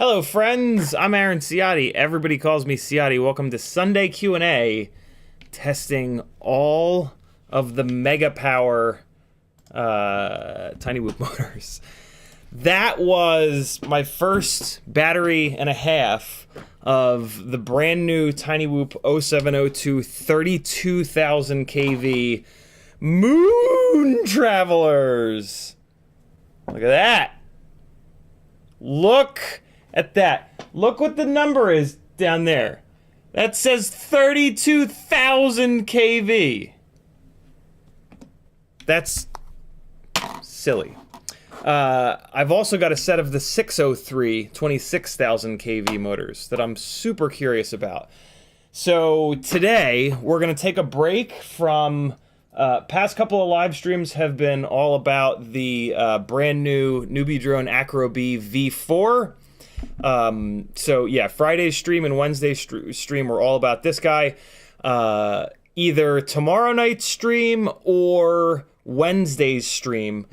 Hello friends, I'm Aaron Ciotti. Everybody calls me Ciotti. Welcome to Sunday Q&A, testing all of the Mega Power Tiny Whoop motors. That was my first battery and a half of the brand new Tiny Whoop 0702 32,000 kV Moon Travelers. Look at that. Look at that. Look what the number is down there. That says 32,000 kV. That's silly. I've also got a set of the 603 26,000 kV motors that I'm super curious about. So today we're going to take a break from past couple of live streams have been all about the brand new newbie drone Acro B V4. So yeah, Friday's stream and Wednesday's stream were all about this guy. Either tomorrow night's stream or Wednesday's stream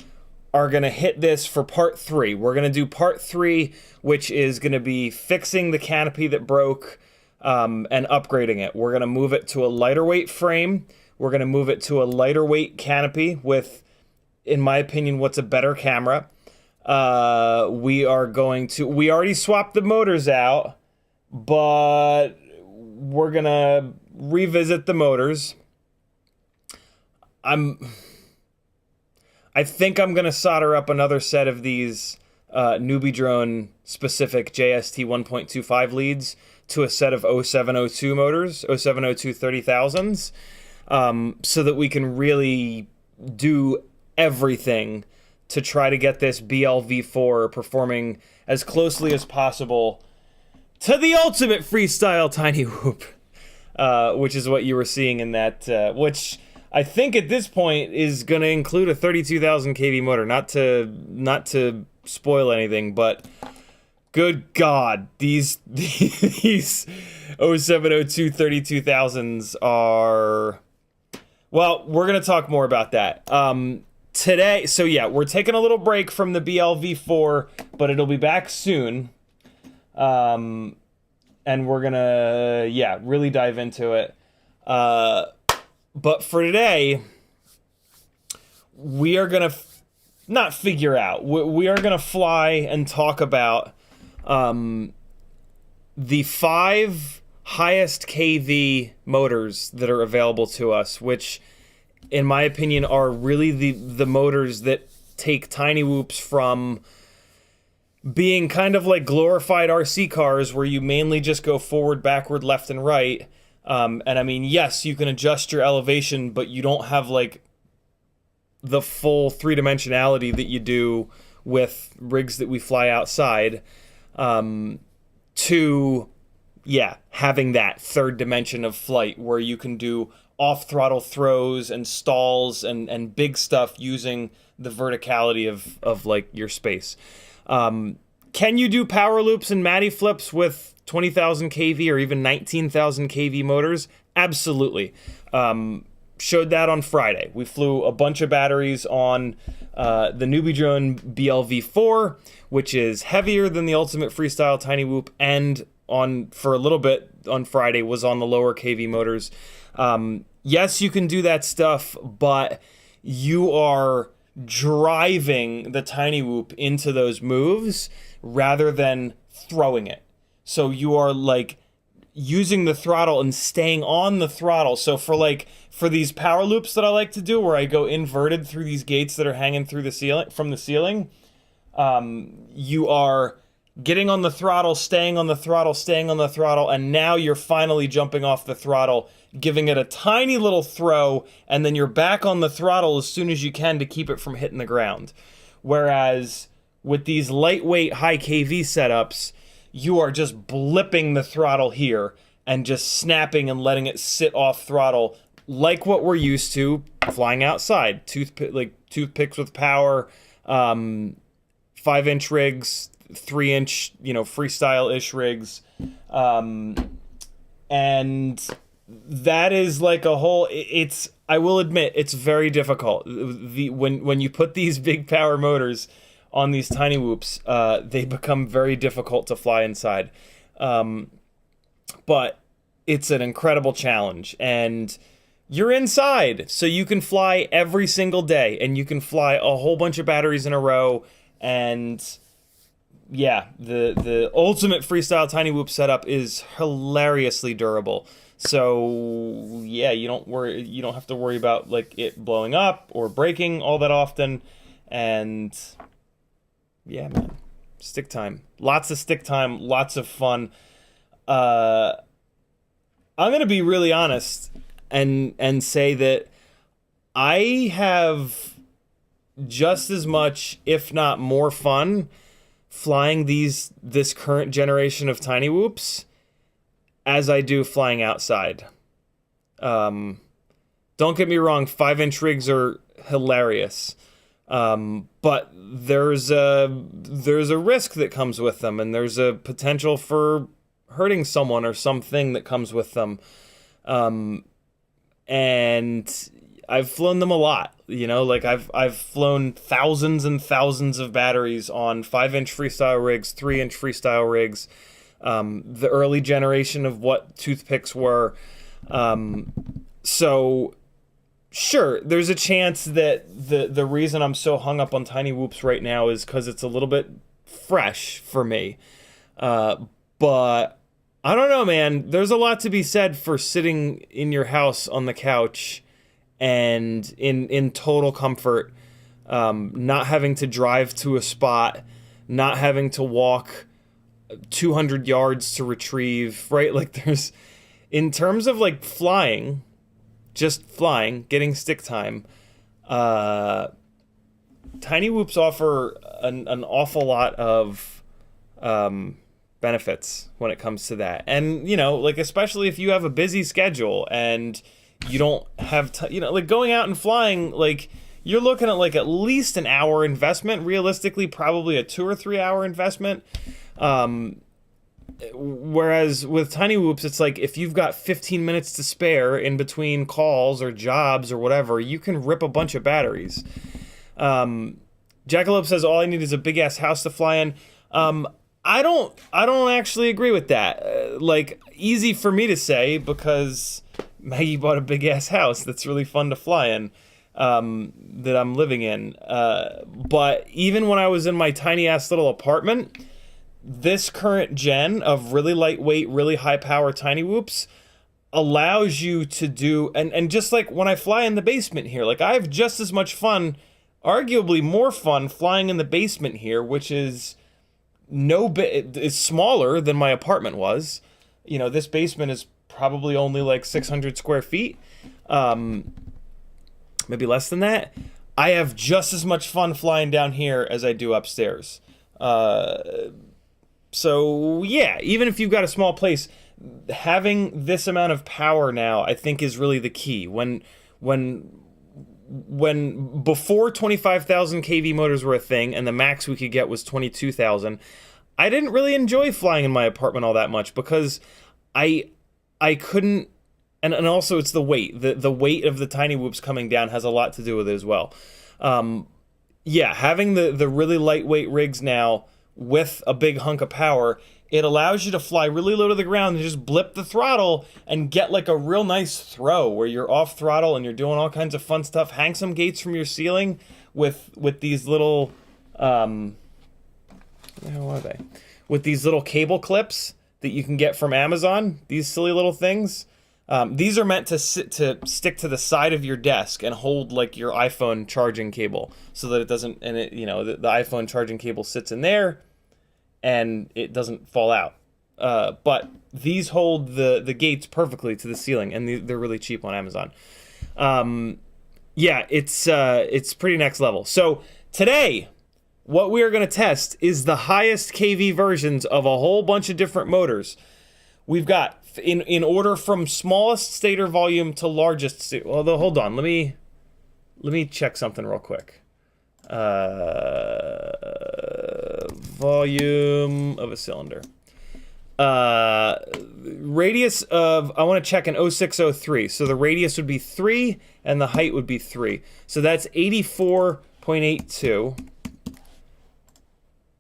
are gonna hit this for part 3. We're gonna do part 3, which is gonna be fixing the canopy that broke and upgrading it. We're gonna move it to a lighter weight frame. We're gonna move it to a lighter weight canopy with, in my opinion, what's a better camera. We already swapped the motors out, but we're gonna revisit the motors. I think I'm gonna solder up another set of these Newbie Drone specific JST 1.25 leads to a set of 0702 motors, 0702 30,000s, so that we can really do everything to try to get this BLV4 performing as closely as possible to the ultimate freestyle tiny whoop, which is what you were seeing in that, which I think at this point is going to include a 32,000 kV motor. Not to spoil anything, but good God, these 0702 32,000s are, well, we're going to talk more about that. Today, so yeah, we're taking a little break from the BLV4, but it'll be back soon. And we're gonna, yeah, really dive into it. But for today, we are gonna not figure out. We are gonna fly and talk about the 5 highest kV motors that are available to us, which, in my opinion, are really the motors that take tiny whoops from being kind of like glorified RC cars where you mainly just go forward, backward, left, and right. And I mean, yes, you can adjust your elevation, but you don't have like the full three-dimensionality that you do with rigs that we fly outside. To, yeah, having that third dimension of flight where you can do off-throttle throws and stalls and big stuff using the verticality of like your space. Can you do power loops and Matty flips with 20,000 kV or even 19,000 kV motors? Absolutely. Showed that on Friday. We flew a bunch of batteries on the Newbie Drone BLV4, which is heavier than the Ultimate Freestyle Tiny Whoop, and for a little bit on Friday was on the lower kV motors. Yes, you can do that stuff, but you are driving the tiny whoop into those moves rather than throwing it. So you are like using the throttle and staying on the throttle. So for these power loops that I like to do, where I go inverted through these gates that are hanging through the ceiling from the ceiling, you are getting on the throttle, staying on the throttle, staying on the throttle, and now you're finally jumping off the throttle, giving it a tiny little throw, and then you're back on the throttle as soon as you can to keep it from hitting the ground. Whereas with these lightweight high kV setups, you are just blipping the throttle here and just snapping and letting it sit off throttle like what we're used to flying outside. Toothpicks with power, 5-inch rigs, 3-inch, freestyle-ish rigs. And that is like a whole, I will admit, it's very difficult. When you put these big power motors on these tiny whoops, they become very difficult to fly inside. But it's an incredible challenge, and you're inside, so you can fly every single day, and you can fly a whole bunch of batteries in a row, and yeah, the ultimate freestyle tiny whoop setup is hilariously durable. So yeah, you don't have to worry about like it blowing up or breaking all that often. And yeah, man, stick time, lots of stick time, lots of fun. I'm gonna be really honest and say that I have just as much, if not more, fun flying this current generation of tiny whoops as I do flying outside. Don't get me wrong, 5-inch rigs are hilarious, but there's a risk that comes with them, and there's a potential for hurting someone or something that comes with them. And I've flown them a lot, like I've flown thousands and thousands of batteries on 5-inch freestyle rigs, 3-inch freestyle rigs, the early generation of what toothpicks were. So sure, there's a chance that the reason I'm so hung up on tiny whoops right now is because it's a little bit fresh for me. But I don't know, man. There's a lot to be said for sitting in your house on the couch and in total comfort, not having to drive to a spot, not having to walk 200 yards to retrieve, right? Like there's, in terms of like flying, just flying, getting stick time, tiny whoops offer an awful lot of benefits when it comes to that. And, you know, like especially if you have a busy schedule and you don't have you know, like going out and flying, like you're looking at like at least an hour investment, realistically probably a 2 or 3 hour investment. Whereas with tiny whoops, it's like if you've got 15 minutes to spare in between calls or jobs or whatever, you can rip a bunch of batteries. Jackalope says all I need is a big ass house to fly in. I don't actually agree with that. Like easy for me to say because Maggie bought a big ass house that's really fun to fly in, that I'm living in. But even when I was in my tiny ass little apartment, this current gen of really lightweight, really high power tiny whoops allows you to do, and just like when I fly in the basement here, like I have just as much fun, arguably more fun flying in the basement here, which is is smaller than my apartment was. You know, this basement is probably only like 600 square feet, maybe less than that. I have just as much fun flying down here as I do upstairs. So yeah, even if you've got a small place, having this amount of power now, I think is really the key. When before 25,000 kV motors were a thing and the max we could get was 22,000, I didn't really enjoy flying in my apartment all that much because I couldn't, and also it's the weight. The weight of the tiny whoops coming down has a lot to do with it as well. Yeah, having the really lightweight rigs now with a big hunk of power, it allows you to fly really low to the ground and just blip the throttle and get like a real nice throw where you're off throttle and you're doing all kinds of fun stuff. Hang some gates from your ceiling with these little, what the hell are they? With these little cable clips that you can get from Amazon, these silly little things. These are meant to stick to the side of your desk and hold like your iPhone charging cable so that it doesn't, and it, you know, the iPhone charging cable sits in there and it doesn't fall out. But these hold the gates perfectly to the ceiling, and they're really cheap on Amazon. Yeah, it's pretty next level. So today, what we are going to test is the highest kV versions of a whole bunch of different motors. We've got, in order from smallest stator volume to largest. Although, hold on, let me check something real quick. Volume of a cylinder. Radius of, I want to check an 0603. So the radius would be 3 and the height would be 3. So that's 84.82.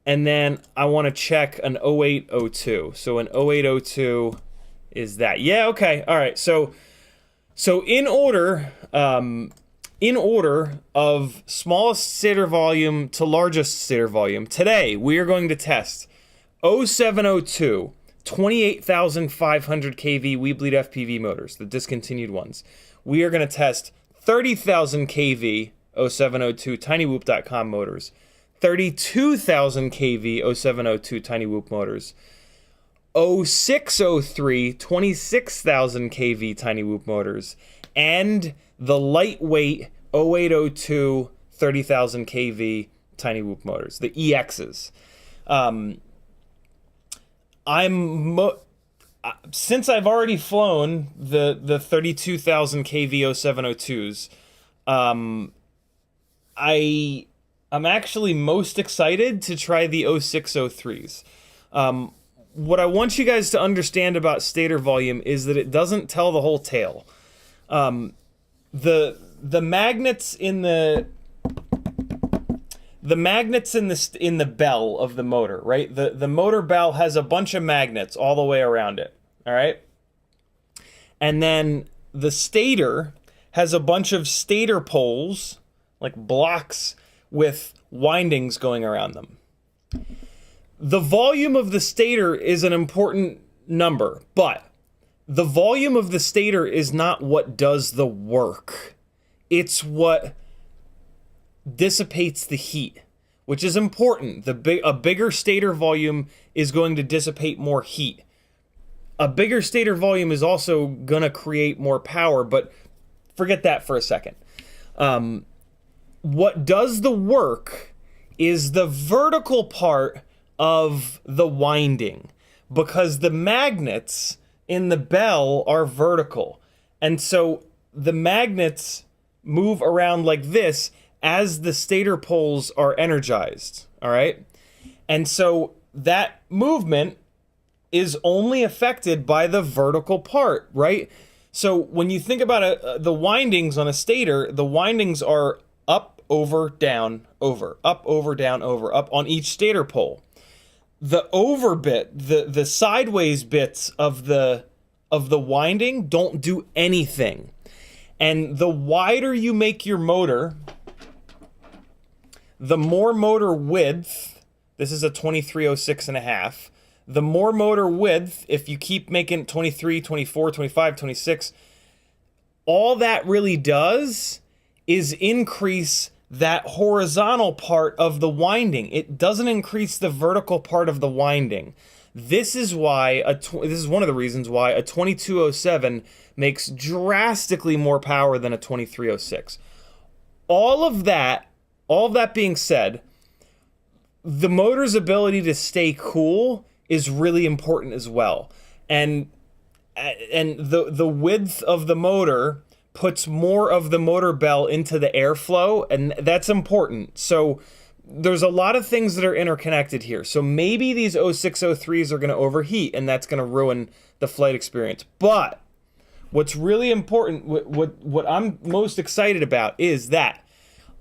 And then I want to check an 0802. So an 0802 is that. Yeah, okay. All right. So in order of smallest stator volume to largest stator volume, today we are going to test 0702 28,500 kV WeBleedFPV motors, the discontinued ones. We are going to test 30,000 kV 0702 tinywhoop.com motors, 32,000 kV 0702 tinywhoop motors, 0603 26,000 kV tinywhoop motors, and the lightweight 0802 30,000 kV tinywhoop motors, the EXs. Since I've already flown the 32,000 kV 0702s, I'm actually most excited to try the 0603s. What I want you guys to understand about stator volume is that it doesn't tell the whole tale. The magnets in the bell of the motor, right? The motor bell has a bunch of magnets all the way around it, all right? And then the stator has a bunch of stator poles, like blocks with windings going around them. The volume of the stator is an important number, but the volume of the stator is not what does the work. It's what dissipates the heat, which is important. A bigger stator volume is going to dissipate more heat. A bigger stator volume is also going to create more power, but forget that for a second. What does the work is the vertical part of the winding, because the magnets in the bell are vertical. And so the magnets move around like this as the stator poles are energized, all right? And so that movement is only affected by the vertical part, right? So when you think about the windings on a stator, the windings are up, over, down, over, up, over, down, over, up on each stator pole. The over bit, the sideways bits of the winding don't do anything. And the wider you make your motor, the more motor width, this is a 2306.5, the more motor width, if you keep making 23, 24, 25, 26, all that really does is increase that horizontal part of the winding. It doesn't increase the vertical part of the winding. This is why this is one of the reasons why a 2207 makes drastically more power than a 2306. All of that being said, the motor's ability to stay cool is really important as well. And the width of the motor puts more of the motor bell into the airflow, and that's important. So there's a lot of things that are interconnected here. So maybe these 0603s are going to overheat, and that's going to ruin the flight experience. But what's really important, what I'm most excited about is that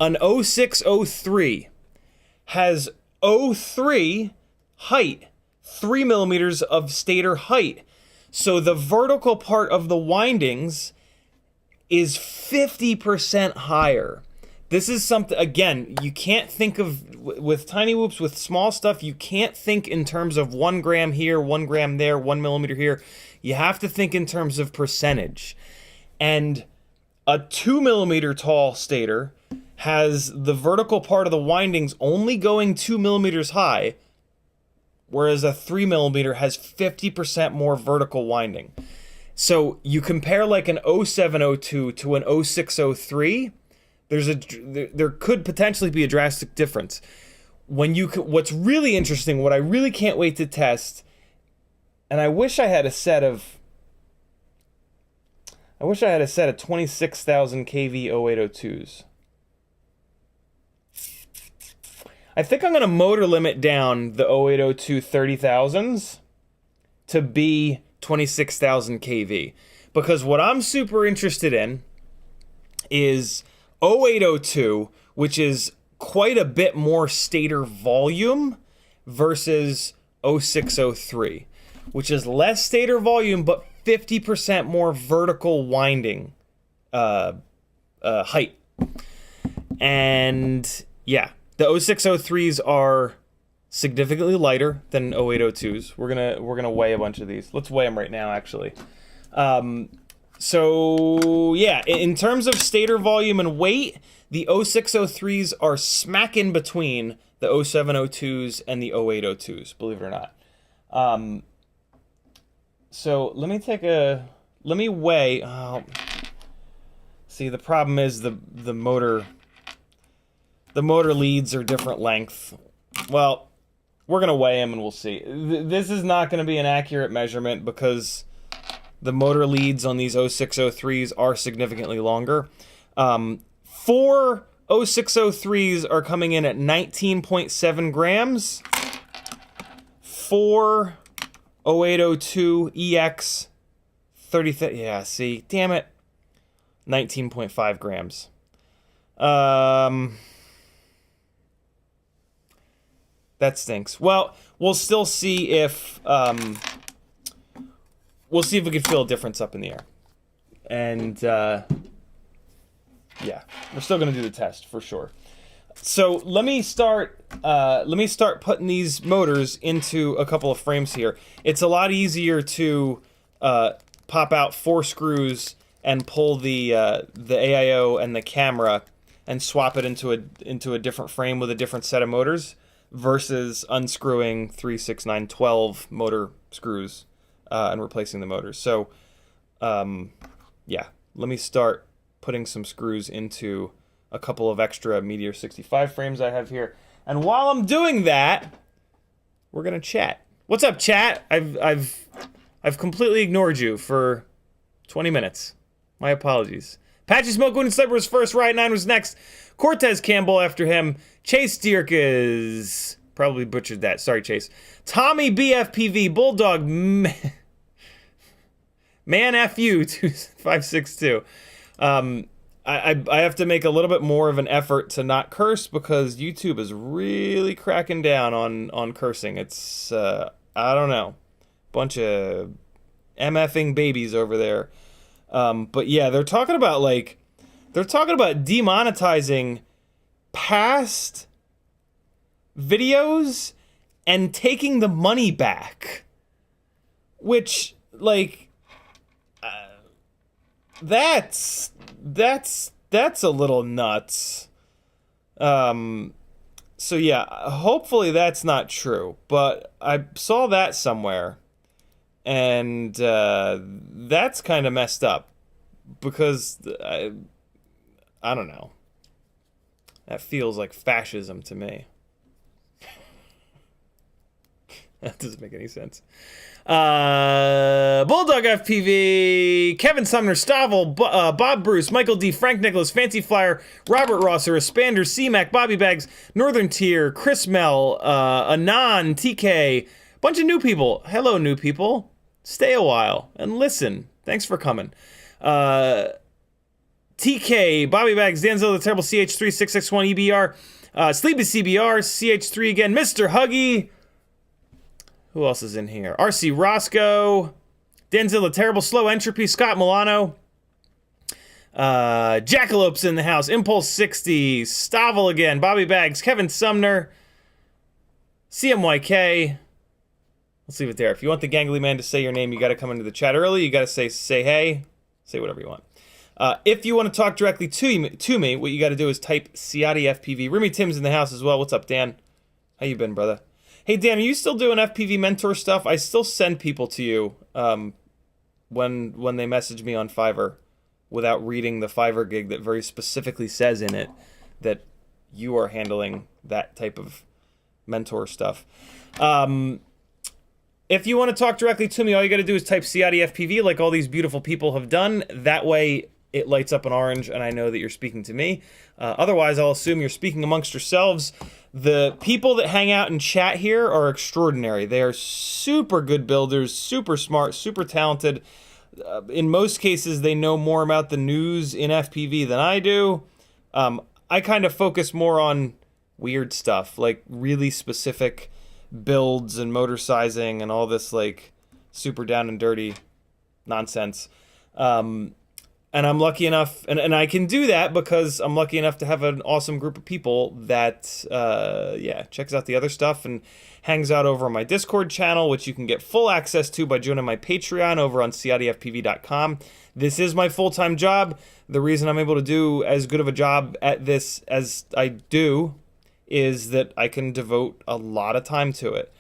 an 0603 has 03 height, 3 millimeters of stator height. So the vertical part of the windings is 50% higher. This is something, again, you can't think of, with tiny whoops, with small stuff, you can't think in terms of 1 gram here, 1 gram there, 1 millimeter here. You have to think in terms of percentage. And a 2 millimeter tall stator has the vertical part of the windings only going 2 millimeters high, whereas a 3 millimeter has 50% more vertical winding. So you compare like an 0702 to an 0603, there could potentially be a drastic difference. What's really interesting, what I really can't wait to test, and I wish I had a set of 26,000 kV 0802s. I think I'm going to motor limit down the 0802 30,000s to be 26,000 kV, because what I'm super interested in is 0802, which is quite a bit more stator volume, versus 0603, which is less stator volume but 50% more vertical winding height. And yeah, the 0603s are significantly lighter than 0802s. We're gonna weigh a bunch of these. Let's weigh them right now, actually. So yeah, in terms of stator volume and weight, the 0603s are smack in between the 0702s and the 0802s, believe it or not. So let me weigh. See, the problem is the motor leads are different length. Well, we're going to weigh them and we'll see. This is not going to be an accurate measurement because the motor leads on these 0603s are significantly longer. 4 0603s are coming in at 19.7 grams. 4 0802 EX 30, yeah, see, damn it, 19.5 grams. That stinks. Well, we'll still see if we can feel a difference up in the air. And yeah, we're still gonna do the test for sure. So let me start putting these motors into a couple of frames here. It's a lot easier to pop out 4 screws and pull the AIO and the camera and swap it into a different frame with a different set of motors versus unscrewing 3, 6, 9, 12 motor screws and replacing the motors. So yeah, let me start putting some screws into a couple of extra Meteor 65 frames I have here. And while I'm doing that, we're gonna chat. What's up, chat? I've completely ignored you for 20 minutes. My apologies. Apache Smoke Wooden Sniper was first, Riot 9 was next, Cortez Campbell after him, Chase Dierkes, probably butchered that, sorry Chase. Tommy BFPV, Bulldog, Man FU 2562. I have to make a little bit more of an effort to not curse because YouTube is really cracking down on cursing. It's, I don't know, bunch of MFing babies over there. But yeah, they're talking about demonetizing past videos and taking the money back. Which, like, that's a little nuts. So yeah, hopefully that's not true, but I saw that somewhere, and that's kind of messed up, because I don't know. That feels like fascism to me. That doesn't make any sense. Bulldog FPV, Kevin Sumner, Stavel, Bob Bruce, Michael D, Frank Nicholas, Fancy Flyer, Robert Rosser, Espander, C-Mac, Bobby Bags, Northern Tier, Chris Mel, Anon, TK, bunch of new people. Hello, new people. Stay a while and listen. Thanks for coming. TK, Bobby Bags, Danzo, the Terrible, CH3661, EBR, Sleepy CBR, CH3 again, Mr. Huggy. Who else is in here? RC Roscoe, Denzel, the Terrible, Slow Entropy, Scott Milano, Jackalopes in the house, Impulse 60, Stavel again, Bobby Bags, Kevin Sumner, CMYK. Let's leave it there. If you want the gangly man to say your name, you got to come into the chat early. You got to say hey, say whatever you want. If you want to talk directly to me, what you got to do is type CiottiFPV. Remy Tim's in the house as well. What's up, Dan? How you been, brother? Hey, Dan, are you still doing FPV mentor stuff? I still send people to you when they message me on Fiverr without reading the Fiverr gig that very specifically says in it that you are handling that type of mentor stuff. If you want to talk directly to me, all you got to do is type CiottiFPV like all these beautiful people have done. That way it lights up an orange and I know that you're speaking to me. Otherwise, I'll assume you're speaking amongst yourselves. The people that hang out and chat here are extraordinary. They are super good builders, super smart, super talented. In most cases, they know more about the news in FPV than I do. I kind of focus more on weird stuff, like really specific builds and motor sizing and all this like super down and dirty nonsense. And I'm lucky enough, and I can do that because I'm lucky enough to have an awesome group of people that, yeah, checks out the other stuff and hangs out over on my Discord channel, which you can get full access to by joining my Patreon over on CiottiFPV.com. This is my full-time job. The reason I'm able to do as good of a job at this as I do is that I can devote a lot of time to it.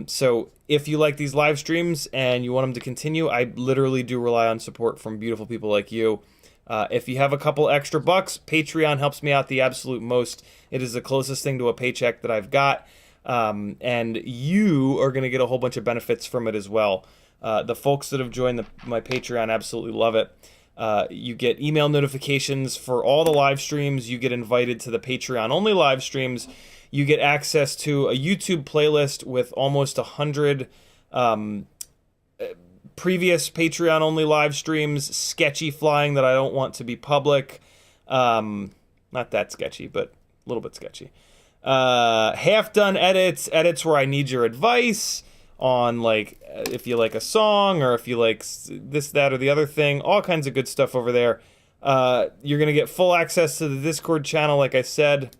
So if you like these live streams and you want them to continue, I literally do rely on support from beautiful people like you. If you have a couple extra bucks, Patreon helps me out the absolute most. It is the closest thing to a paycheck that I've got. And you are going to get a whole bunch of benefits from it as well. The folks that have joined my Patreon absolutely love it. You get email notifications for all the live streams. You get invited to the Patreon only live streams. You get access to a YouTube playlist with almost 100 previous Patreon-only live streams, sketchy flying that I don't want to be public. Not that sketchy, but a little bit sketchy. Half-done edits where I need your advice on, like, if you like a song or if you like this, that, or the other thing. All kinds of good stuff over there. You're going to get full access to the Discord channel, like I said,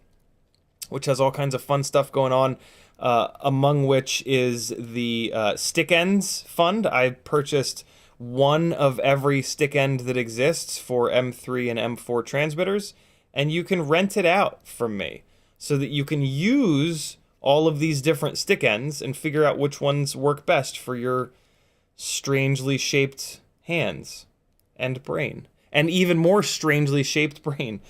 which has all kinds of fun stuff going on, among which is the Stick Ends Fund. I purchased one of every stick end that exists for M3 and M4 transmitters, and you can rent it out from me so that you can use all of these different stick ends and figure out which ones work best for your strangely shaped hands and brain, and even more strangely shaped brain.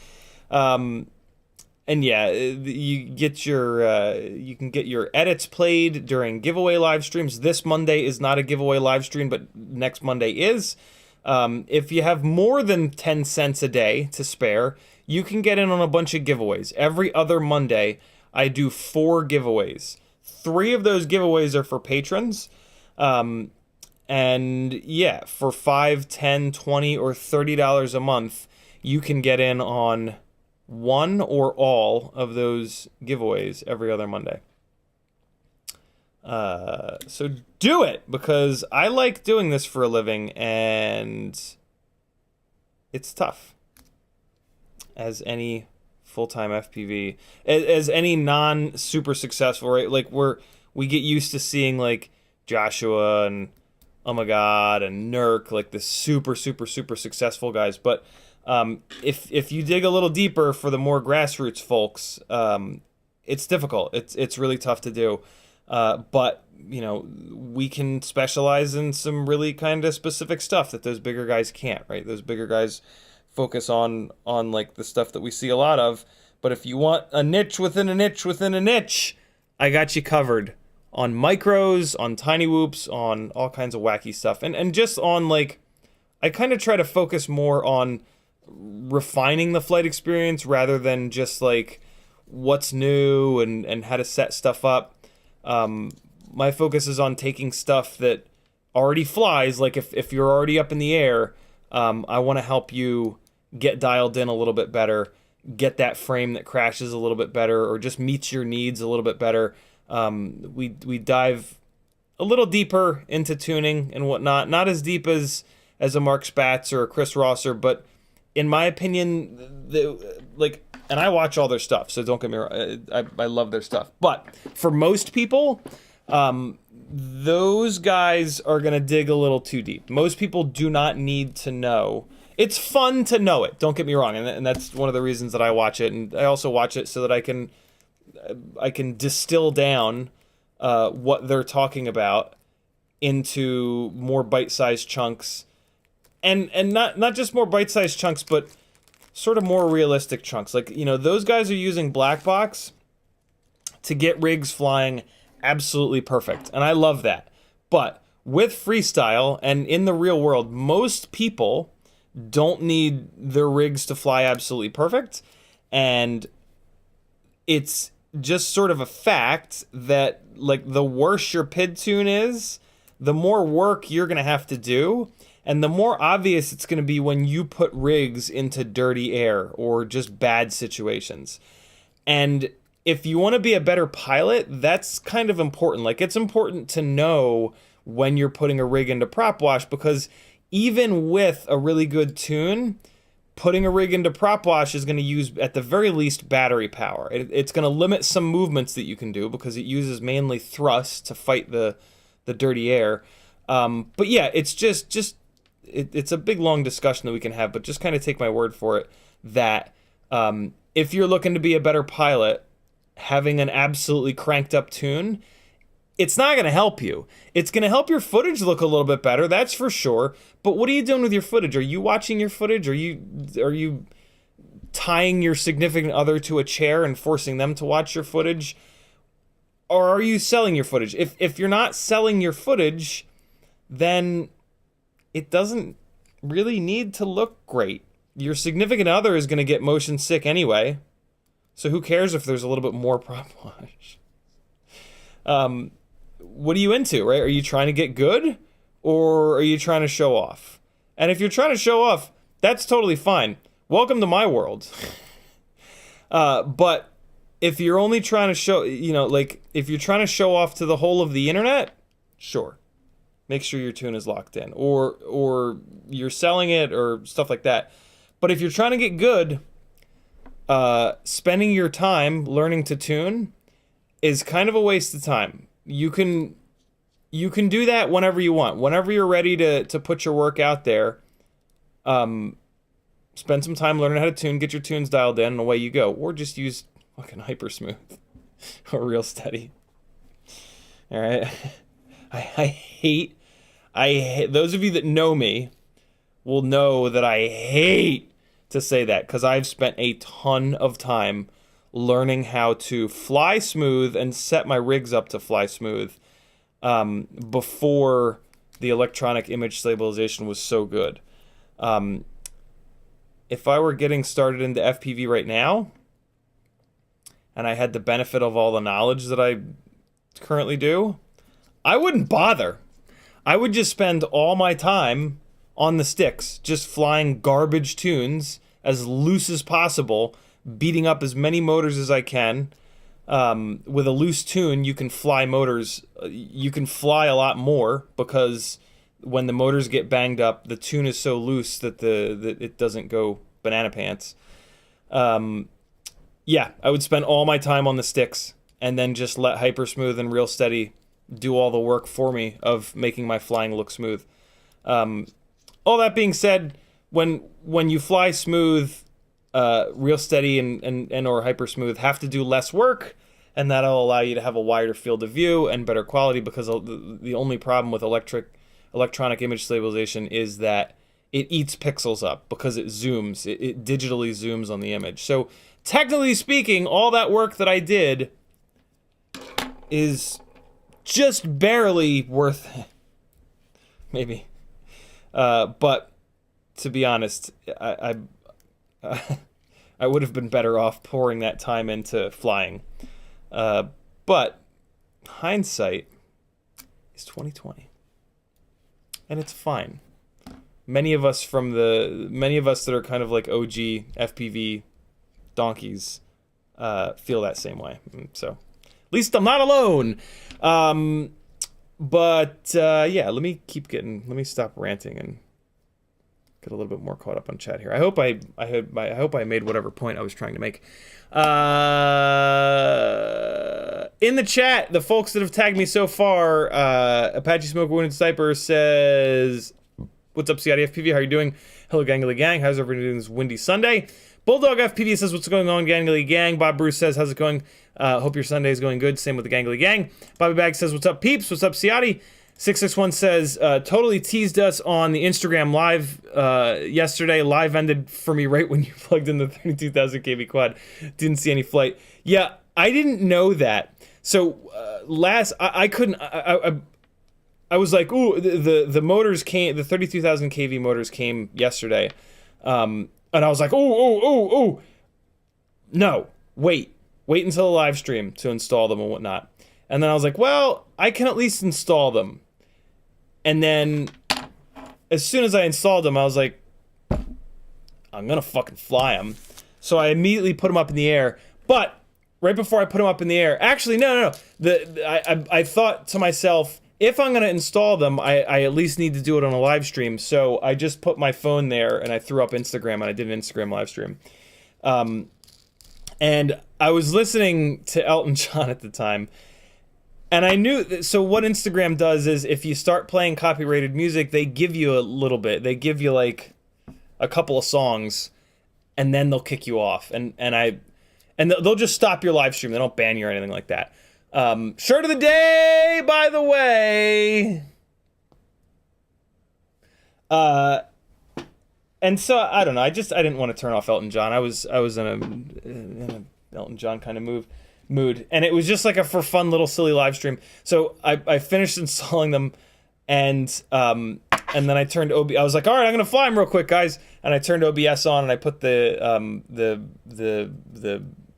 And yeah, you can get your edits played during giveaway live streams. This Monday is not a giveaway live stream, but next Monday is. If you have more than 10 cents a day to spare, you can get in on a bunch of giveaways. Every other Monday, I do 4 giveaways. 3 of those giveaways are for patrons. And yeah, for $5, $10, $20, or $30 a month, you can get in on one or all of those giveaways every other Monday. So do it, because I like doing this for a living, and it's tough. As any full-time FPV, as any non-super successful, right? Like we get used to seeing like Joshua and Oh My God and Nurk, like the super successful guys, but if you dig a little deeper for the more grassroots folks, it's difficult. It's really tough to do. But you know, we can specialize in some really kind of specific stuff that those bigger guys can't, right? Those bigger guys focus on like the stuff that we see a lot of. But if you want a niche within a niche within a niche, I got you covered on micros, on tiny whoops, on all kinds of wacky stuff. And just on like, I kind of try to focus more on refining the flight experience rather than just like what's new and how to set stuff up. My focus is on taking stuff that already flies. Like if you're already up in the air, I want to help you get dialed in a little bit better, get that frame that crashes a little bit better, or just meets your needs a little bit better. We dive a little deeper into tuning and whatnot, not as deep as a Mark Spatz or a Chris Rosser, but in my opinion, and I watch all their stuff, so don't get me wrong, I love their stuff. But for most people, those guys are going to dig a little too deep. Most people do not need to know. It's fun to know it, don't get me wrong, and that's one of the reasons that I watch it, and I also watch it so that I can distill down what they're talking about into more bite-sized chunks, and not just more bite-sized chunks, but sort of more realistic chunks. Like, you know, those guys are using black box to get rigs flying absolutely perfect, and I love that. But with freestyle and in the real world, most people don't need their rigs to fly absolutely perfect, and it's just sort of a fact that like the worse your PID tune is, the more work you're going to have to do, and the more obvious it's going to be when you put rigs into dirty air or just bad situations. And if you want to be a better pilot, that's kind of important. Like, it's important to know when you're putting a rig into prop wash, because even with a really good tune, putting a rig into prop wash is going to use, at the very least, battery power. It's going to limit some movements that you can do because it uses mainly thrust to fight the dirty air. But yeah, it's it's a big, long discussion that we can have, but just kind of take my word for it that if you're looking to be a better pilot, having an absolutely cranked up tune, it's not going to help you. It's going to help your footage look a little bit better, that's for sure. But what are you doing with your footage? Are you watching your footage? Are you tying your significant other to a chair and forcing them to watch your footage? Or are you selling your footage? If you're not selling your footage, then it doesn't really need to look great. Your significant other is going to get motion sick anyway. So who cares if there's a little bit more prop wash? What are you into, right? Are you trying to get good, or are you trying to show off? And if you're trying to show off, that's totally fine. Welcome to my world. But if you're only trying to show, like if you're trying to show off to the whole of the internet, sure. Make sure your tune is locked in, or you're selling it or stuff like that. But if you're trying to get good, spending your time learning to tune is kind of a waste of time. You can do that whenever you want. Whenever you're ready to put your work out there, spend some time learning how to tune, get your tunes dialed in, and away you go. Or just use fucking hyper smooth or real steady. All right. I hate those of you that know me will know that I hate to say that, because I've spent a ton of time learning how to fly smooth and set my rigs up to fly smooth before the electronic image stabilization was so good. If I were getting started into FPV right now, and I had the benefit of all the knowledge that I currently do, I wouldn't bother. I would just spend all my time on the sticks, just flying garbage tunes as loose as possible, beating up as many motors as I can. With a loose tune, you can fly motors. You can fly a lot more, because when the motors get banged up, the tune is so loose that it doesn't go banana pants. Yeah, I would spend all my time on the sticks and then just let Hypersmooth and Real Steady do all the work for me of making my flying look smooth. All that being said, when you fly smooth, Real Steady and or Hypersmooth have to do less work, and that'll allow you to have a wider field of view and better quality, because the only problem with electronic image stabilization is that it eats pixels up because it zooms. It digitally zooms on the image. So technically speaking, all that work that I did is just barely worth it. Maybe. But to be honest, I would have been better off pouring that time into flying. But hindsight is 2020. And it's fine. Many of us that are kind of like OG FPV donkeys feel that same way. So at least I'm not alone. Yeah, let me stop ranting and get a little bit more caught up on chat here. I hope I made whatever point I was trying to make. In the chat, the folks that have tagged me so far, Apache Smoke Wounded Sniper says, "What's up, CiottiFPV? How are you doing? Hello, Gangly Gang. How's everyone doing this windy Sunday?" Bulldog FPV says, "What's going on, Gangly Gang?" Bob Bruce says, "How's it going? Hope your Sunday is going good." Same with the Gangly Gang. Bobby Bag says, "What's up, peeps? What's up, Ciotti?" 661 says, "Totally teased us on the Instagram live yesterday. Live ended for me right when you plugged in the 32,000 kV quad. Didn't see any flight." Yeah, I didn't know that. So I couldn't. I was like, ooh, the motors came. The 32,000 kV motors came yesterday, and I was like, oh, no, wait until the live stream to install them and whatnot. And then I was like, well, I can at least install them. And then as soon as I installed them, I was like, I'm gonna fucking fly them. So I immediately put them up in the air. But right before I put them up in the air, actually, no. I thought to myself, if I'm gonna install them, I at least need to do it on a live stream. So I just put my phone there and I threw up Instagram, and I did an Instagram live stream. And I was listening to Elton John at the time. And I knew, so what Instagram does is if you start playing copyrighted music, they give you a little bit. They give you like a couple of songs, and then they'll kick you off. And they'll just stop your live stream. They don't ban you or anything like that. Shirt of the day, by the way. And so I don't know. I didn't want to turn off Elton John. I was in a Elton John kind of mood, and it was just like a for fun little silly live stream. So I finished installing them, and then I turned I was like, all right, I'm gonna fly them real quick, guys. And I turned OBS on, and I put the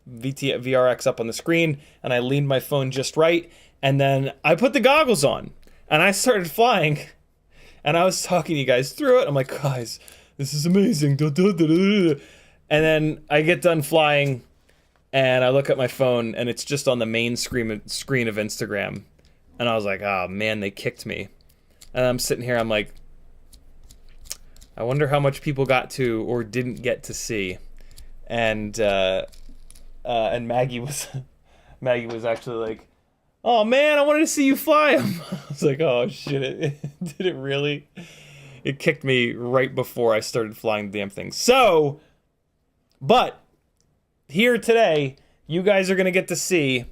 VRX up on the screen, and I leaned my phone just right, and then I put the goggles on, and I started flying, and I was talking to you guys through it. I'm like, guys, this is amazing. And then I get done flying, and I look at my phone, and it's just on the main screen of Instagram. And I was like, oh, man, they kicked me. And I'm sitting here, I'm like, I wonder how much people got to or didn't get to see. And Maggie was Maggie was actually like, "Oh man, I wanted to see you fly him." I was like, "Oh shit, did it really?" It kicked me right before I started flying the damn thing. So, but here today, you guys are gonna get to see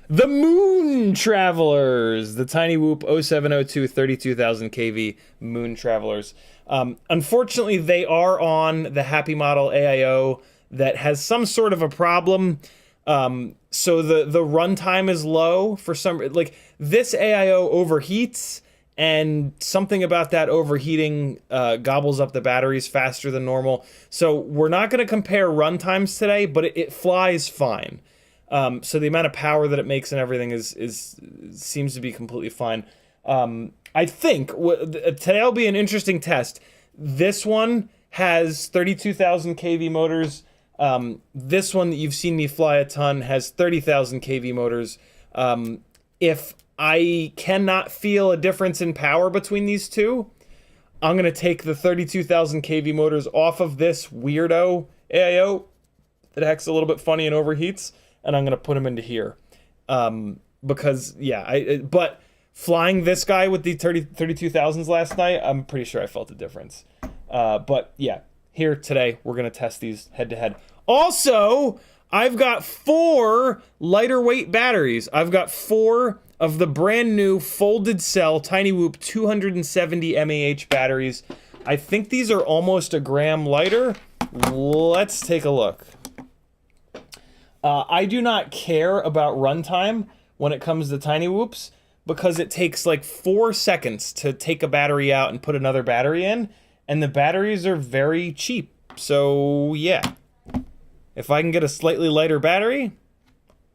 the Moon Travelers, the Tiny Whoop 0702 32,000 kV Moon Travelers. Unfortunately, they are on the Happy Model AIO that has some sort of a problem. So the runtime is low for some, like this AIO overheats, and something about that overheating gobbles up the batteries faster than normal. So we're not going to compare runtimes today, but it flies fine. So the amount of power that it makes and everything seems to be completely fine. I think today will be an interesting test. This one has 32,000 kV motors. This one that you've seen me fly a ton has 30,000 kV motors. If I cannot feel a difference in power between these two, I'm going to take the 32,000 kV motors off of this weirdo AIO that acts a little bit funny and overheats, and I'm going to put them into here. Because, yeah, but flying this guy with the 32,000s last night, I'm pretty sure I felt a difference. But, yeah, here today, we're going to test these head-to-head. Also, I've got 4 lighter weight batteries. I've got 4 of the brand new folded cell Tiny Whoop 270 mAh batteries. I think these are almost a gram lighter. Let's take a look. I do not care about runtime when it comes to Tiny Whoops because it takes like 4 seconds to take a battery out and put another battery in, and the batteries are very cheap. So yeah, if I can get a slightly lighter battery,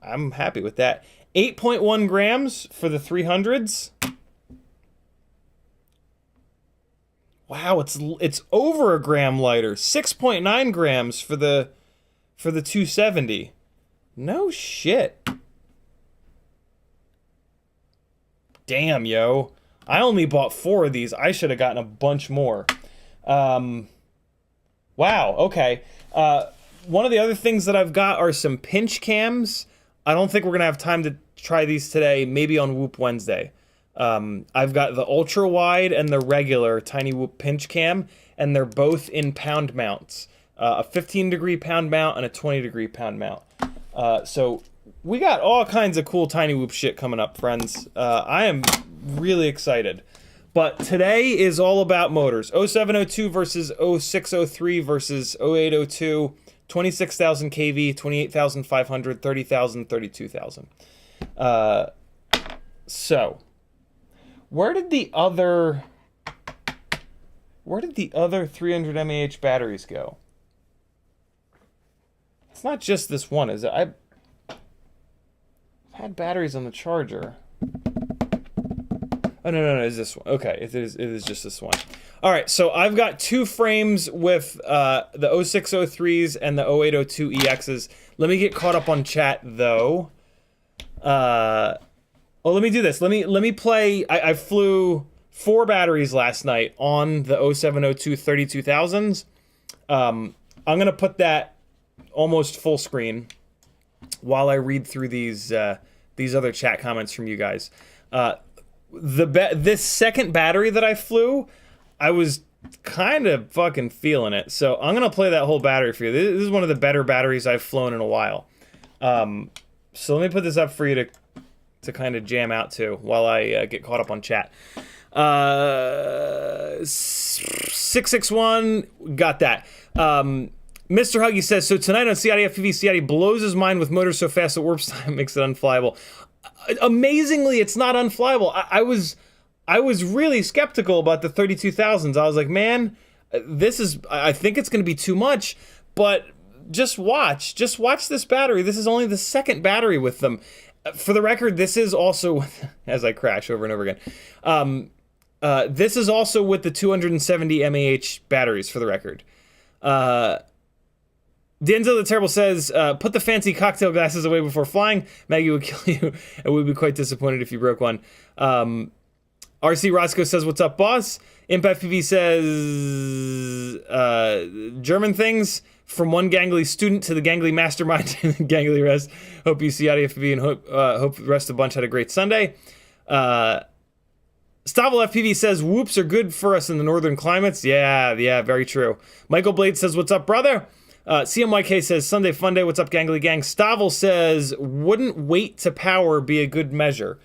I'm happy with that. 8.1 grams for the 300s. Wow, it's over a gram lighter. 6.9 grams for the 270. No shit. Damn, yo. I only bought 4 of these. I should have gotten a bunch more. Wow, okay. One of the other things that I've got are some pinch cams. I don't think we're gonna have time to try these today, maybe on Whoop Wednesday. I've got the ultra wide and the regular Tiny Whoop pinch cam, and they're both in pound mounts. A 15-degree pound mount and a 20-degree pound mount. So we got all kinds of cool Tiny Whoop shit coming up, friends. I am really excited. But today is all about motors. 0702 versus 0603 versus 0802. 26,000 kV, 28,500, 30,000, 32,000. So, where did the other 300 mAh batteries go? It's not just this one, is it? I've had batteries on the charger. Oh, no, it's this one. Okay, it is just this one. All right, so I've got 2 frames with the 0603s and the 0802 EXs. Let me get caught up on chat, though. Let me do this. Let me play. I flew 4 batteries last night on the 0702 32,000s. I'm going to put that almost full screen while I read through these other chat comments from you guys. This second battery that I flew, I was kind of fucking feeling it. So I'm going to play that whole battery for you. This is one of the better batteries I've flown in a while. So let me put this up for you to kind of jam out to while I get caught up on chat. 661, got that. Mr. Huggy says, so tonight on CiottiFPV, Ciotti blows his mind with motors so fast that warp time makes it unflyable. Amazingly, it's not unflyable. I was really skeptical about the 32,000s. I was like, man, I think it's going to be too much, but just watch this battery. This is only the second battery with them. For the record, this is also, as I crash over and over again, this is also with the 270 mAh batteries, for the record. Denzel the Terrible says, put the fancy cocktail glasses away before flying. Maggie would kill you and would be quite disappointed if you broke one. RC Roscoe says, what's up, boss? ImpFPV says, German things from one gangly student to the gangly mastermind. Gangly rest. Hope you see CiottiFPV and hope the rest of the bunch had a great Sunday. Stavel FPV says, whoops are good for us in the northern climates. Yeah, very true. Michael Blade says, what's up, brother? CMYK says, Sunday fun day. What's up, gangly gang? Stavel says, wouldn't weight to power be a good measure?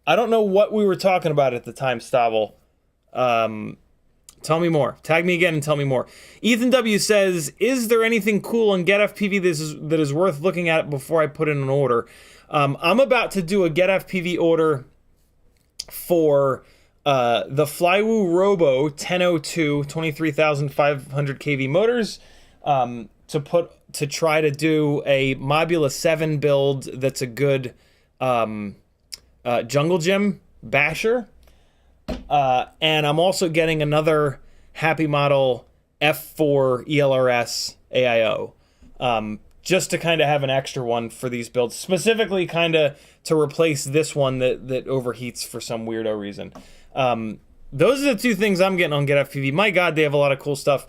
I don't know what we were talking about at the time, Stavel. Tell me more. Tag me again and tell me more. Ethan W says, is there anything cool on GetFPV that is worth looking at before I put in an order? I'm about to do a GetFPV order for the Flywoo Robo 1002 23,500 kV motors to try to do a Mobula 7 build that's a good Jungle Gym basher. And I'm also getting another Happy Model F4 ELRS AIO, just to kind of have an extra one for these builds, specifically kind of to replace this one that overheats for some weirdo reason. Those are the two things I'm getting on GetFPV. My God, they have a lot of cool stuff.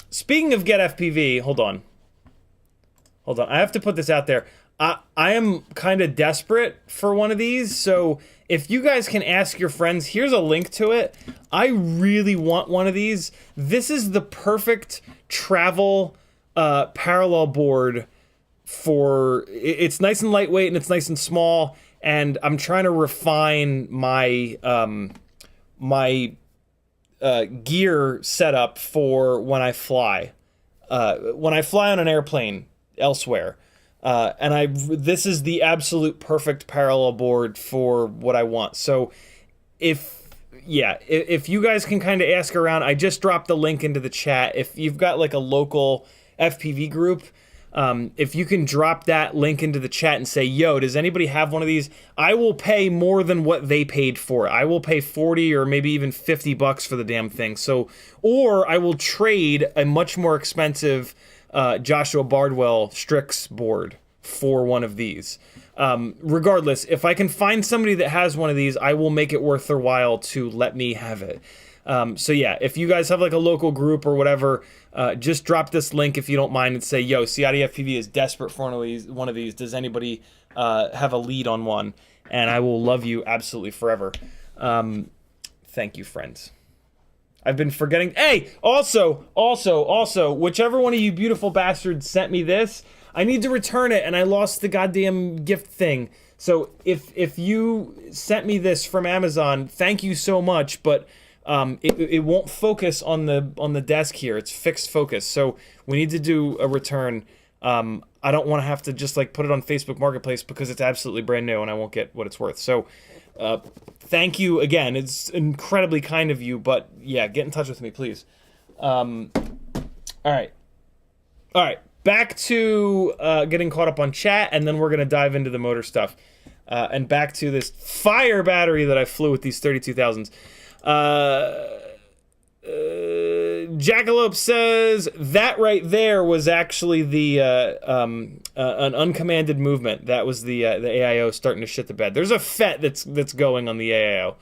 Speaking of GetFPV, hold on. I have to put this out there. I am kind of desperate for one of these, so if you guys can ask your friends, here's a link to it. I really want one of these. This is the perfect travel parallel board for, it's nice and lightweight and it's nice and small, and I'm trying to refine my gear setup for when I fly. When I fly on an airplane elsewhere. This is the absolute perfect parallel board for what I want. So if you guys can kind of ask around, I just dropped the link into the chat. If you've got like a local FPV group, if you can drop that link into the chat and say, yo, does anybody have one of these? I will pay more than what they paid for it. I will pay 40 or maybe even 50 bucks for the damn thing. So, or I will trade a much more expensive Joshua Bardwell Strix board for one of these. Regardless, if I can find somebody that has one of these, I will make it worth their while to let me have it. So yeah, if you guys have like a local group or whatever, just drop this link if you don't mind and say, yo, CiottiFPV is desperate for one of these. Does anybody have a lead on one? And I will love you absolutely forever. Thank you, friends. I've been forgetting. Hey, also, whichever one of you beautiful bastards sent me this, I need to return it, and I lost the goddamn gift thing. So if you sent me this from Amazon, thank you so much, but it won't focus on the desk here. It's fixed focus, so we need to do a return. I don't want to have to just like put it on Facebook Marketplace because it's absolutely brand new and I won't get what it's worth. So thank you again. It's incredibly kind of you, but yeah, get in touch with me, please. All right. Back to getting caught up on chat, and then we're going to dive into the motor stuff. And back to this fire battery that I flew with these 32,000s. Jackalope says that right there was actually the an uncommanded movement. That was the AIO starting to shit the bed. There's a FET that's going on the AIO.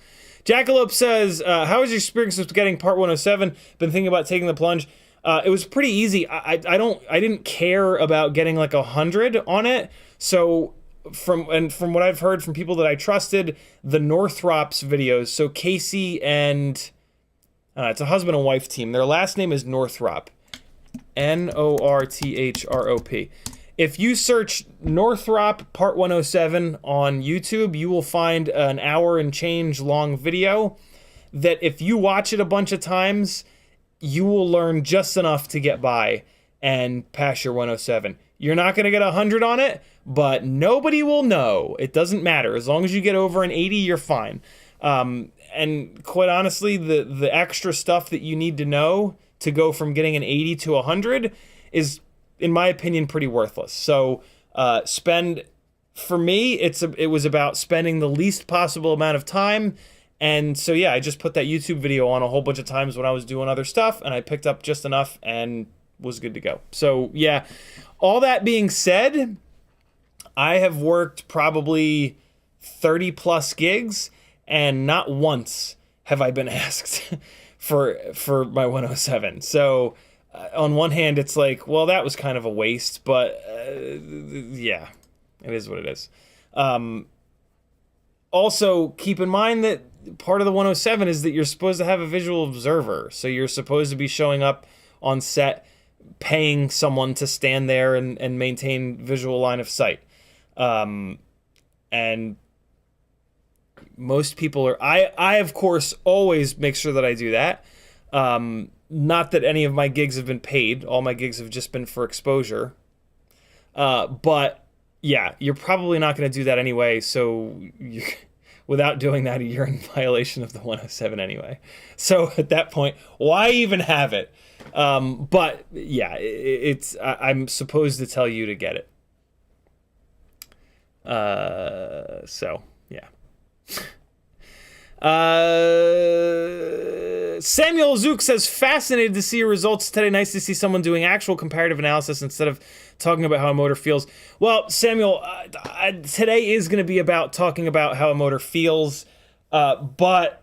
Jackalope says, how was your experience with getting Part 107? Been thinking about taking the plunge. It was pretty easy. I didn't care about getting like 100 on it. So from what I've heard from people that I trusted, the Northrops videos. So Casey and it's a husband and wife team. Their last name is Northrop, Northrop. If you search Northrop Part 107 on YouTube, you will find an hour and change long video that if you watch it a bunch of times, you will learn just enough to get by and pass your 107. You're not going to get 100 on it, but nobody will know. It doesn't matter. As long as you get over an 80, you're fine. And quite honestly, the extra stuff that you need to know to go from getting an 80 to 100 is, in my opinion, pretty worthless. So for me, it was about spending the least possible amount of time. And so, yeah, I just put that YouTube video on a whole bunch of times when I was doing other stuff, and I picked up just enough and was good to go. So, yeah, all that being said, I have worked probably 30 plus gigs, and not once have I been asked for my 107. So on one hand, it's like, well, that was kind of a waste, but yeah, it is what it is. Also, keep in mind that part of the 107 is that you're supposed to have a visual observer. So you're supposed to be showing up on set, paying someone to stand there and maintain visual line of sight. And most people are... I, of course, always make sure that I do that. Not that any of my gigs have been paid. All my gigs have just been for exposure. But... yeah, you're probably not going to do that anyway, so without doing that, you're in violation of the 107 anyway. So at that point, why even have it? But yeah, I'm supposed to tell you to get it. So yeah. Samuel Zook says, fascinated to see your results today. Nice to see someone doing actual comparative analysis instead of talking about how a motor feels. Well, Samuel, today is going to be about talking about how a motor feels, but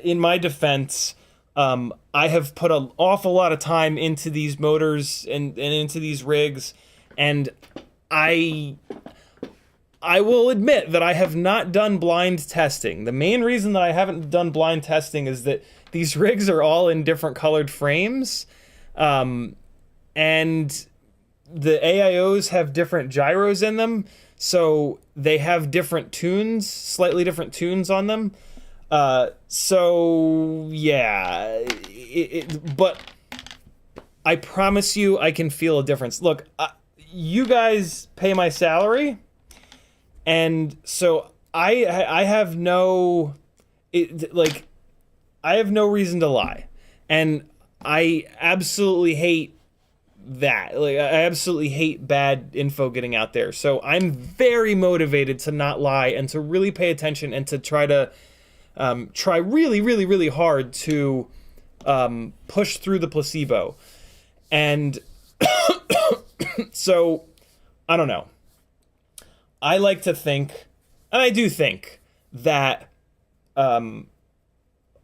in my defense, I have put an awful lot of time into these motors and into these rigs, and I will admit that I have not done blind testing. The main reason that I haven't done blind testing is that these rigs are all in different colored frames, and the AIOs have different gyros in them, so they have different tunes, slightly different tunes on them. So yeah, but I promise you I can feel a difference. Look, you guys pay my salary, and so I have no... I have no reason to lie, and I absolutely hate that. Like, I absolutely hate bad info getting out there. So I'm very motivated to not lie and to really pay attention and to try to try really, really, really hard to push through the placebo. And so I don't know. I like to think, and I do think that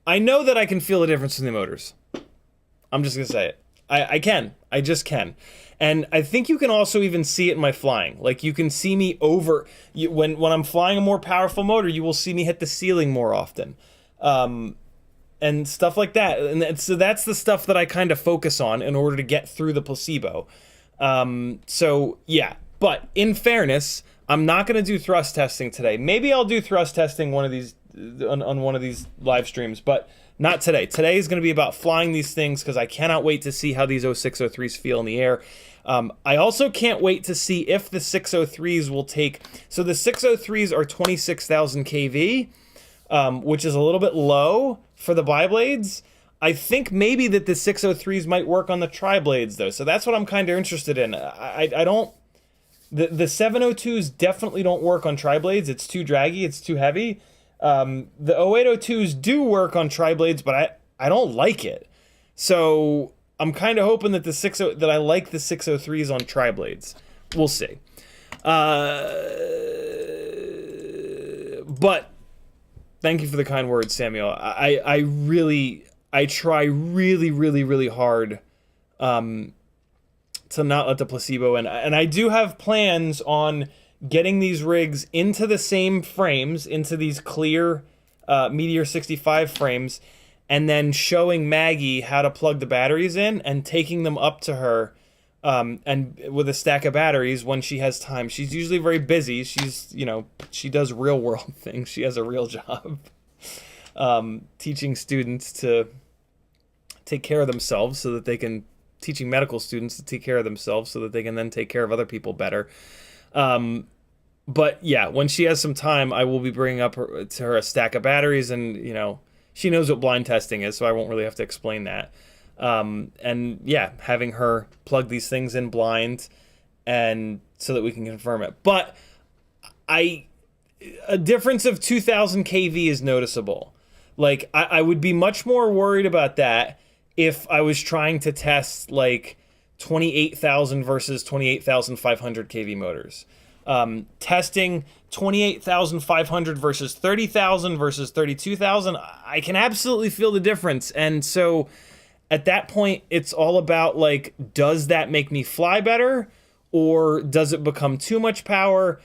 I know that I can feel the difference in the motors. I'm just going to say it. I can. I just can. And I think you can also even see it in my flying. Like, you can see me when I'm flying a more powerful motor, you will see me hit the ceiling more often. And stuff like that. And so that's the stuff that I kind of focus on in order to get through the placebo. So, yeah. But, in fairness, I'm not going to do thrust testing today. Maybe I'll do thrust testing on one of these live streams, but not today. Today is going to be about flying these things because I cannot wait to see how these 0603s feel in the air. I also can't wait to see if the 603s will take... So the 603s are 26,000 kV, which is a little bit low for the biblades. I think maybe that the 603s might work on the tri-blades, though. So that's what I'm kind of interested in. I don't... The 702s definitely don't work on tri-blades. It's too draggy. It's too heavy. The 0802s do work on tri-blades, but I don't like it. So I'm kind of hoping that that I like the 603s on tri-blades. We'll see. But thank you for the kind words, Samuel. I try really, really, really hard to not let the placebo in. And I do have plans on getting these rigs into the same frames, into these clear Meteor 65 frames, and then showing Maggie how to plug the batteries in and taking them up to her and with a stack of batteries when she has time. She's usually very busy. She does real world things. She has a real job teaching students to take care of themselves so that they can... teaching medical students to take care of themselves so that they can then take care of other people better. But yeah, when she has some time, I will be bringing up to her a stack of batteries, and she knows what blind testing is, so I won't really have to explain that. And yeah, having her plug these things in blind, and so that we can confirm it. But a difference of 2,000 kV is noticeable. Like, I would be much more worried about that if I was trying to test like 28,000 versus 28,500 kV motors. Testing 28,500 versus 30,000 versus 32,000, I can absolutely feel the difference. And so at that point, it's all about, like, does that make me fly better, or does it become too much power?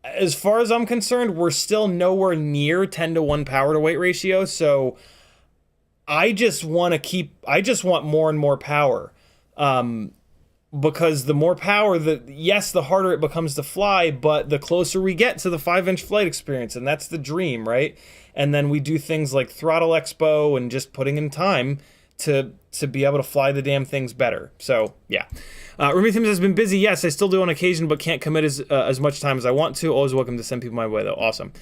As far as I'm concerned, we're still nowhere near 10-to-1 power to weight ratio, so I just want more and more power. Because the more power, yes, the harder it becomes to fly, but the closer we get to the 5-inch flight experience, and that's the dream, right? And then we do things like throttle expo and just putting in time to be able to fly the damn things better. So, yeah. Remy Timms has been busy. Yes, I still do on occasion, but can't commit as much time as I want to. Always welcome to send people my way, though. Awesome.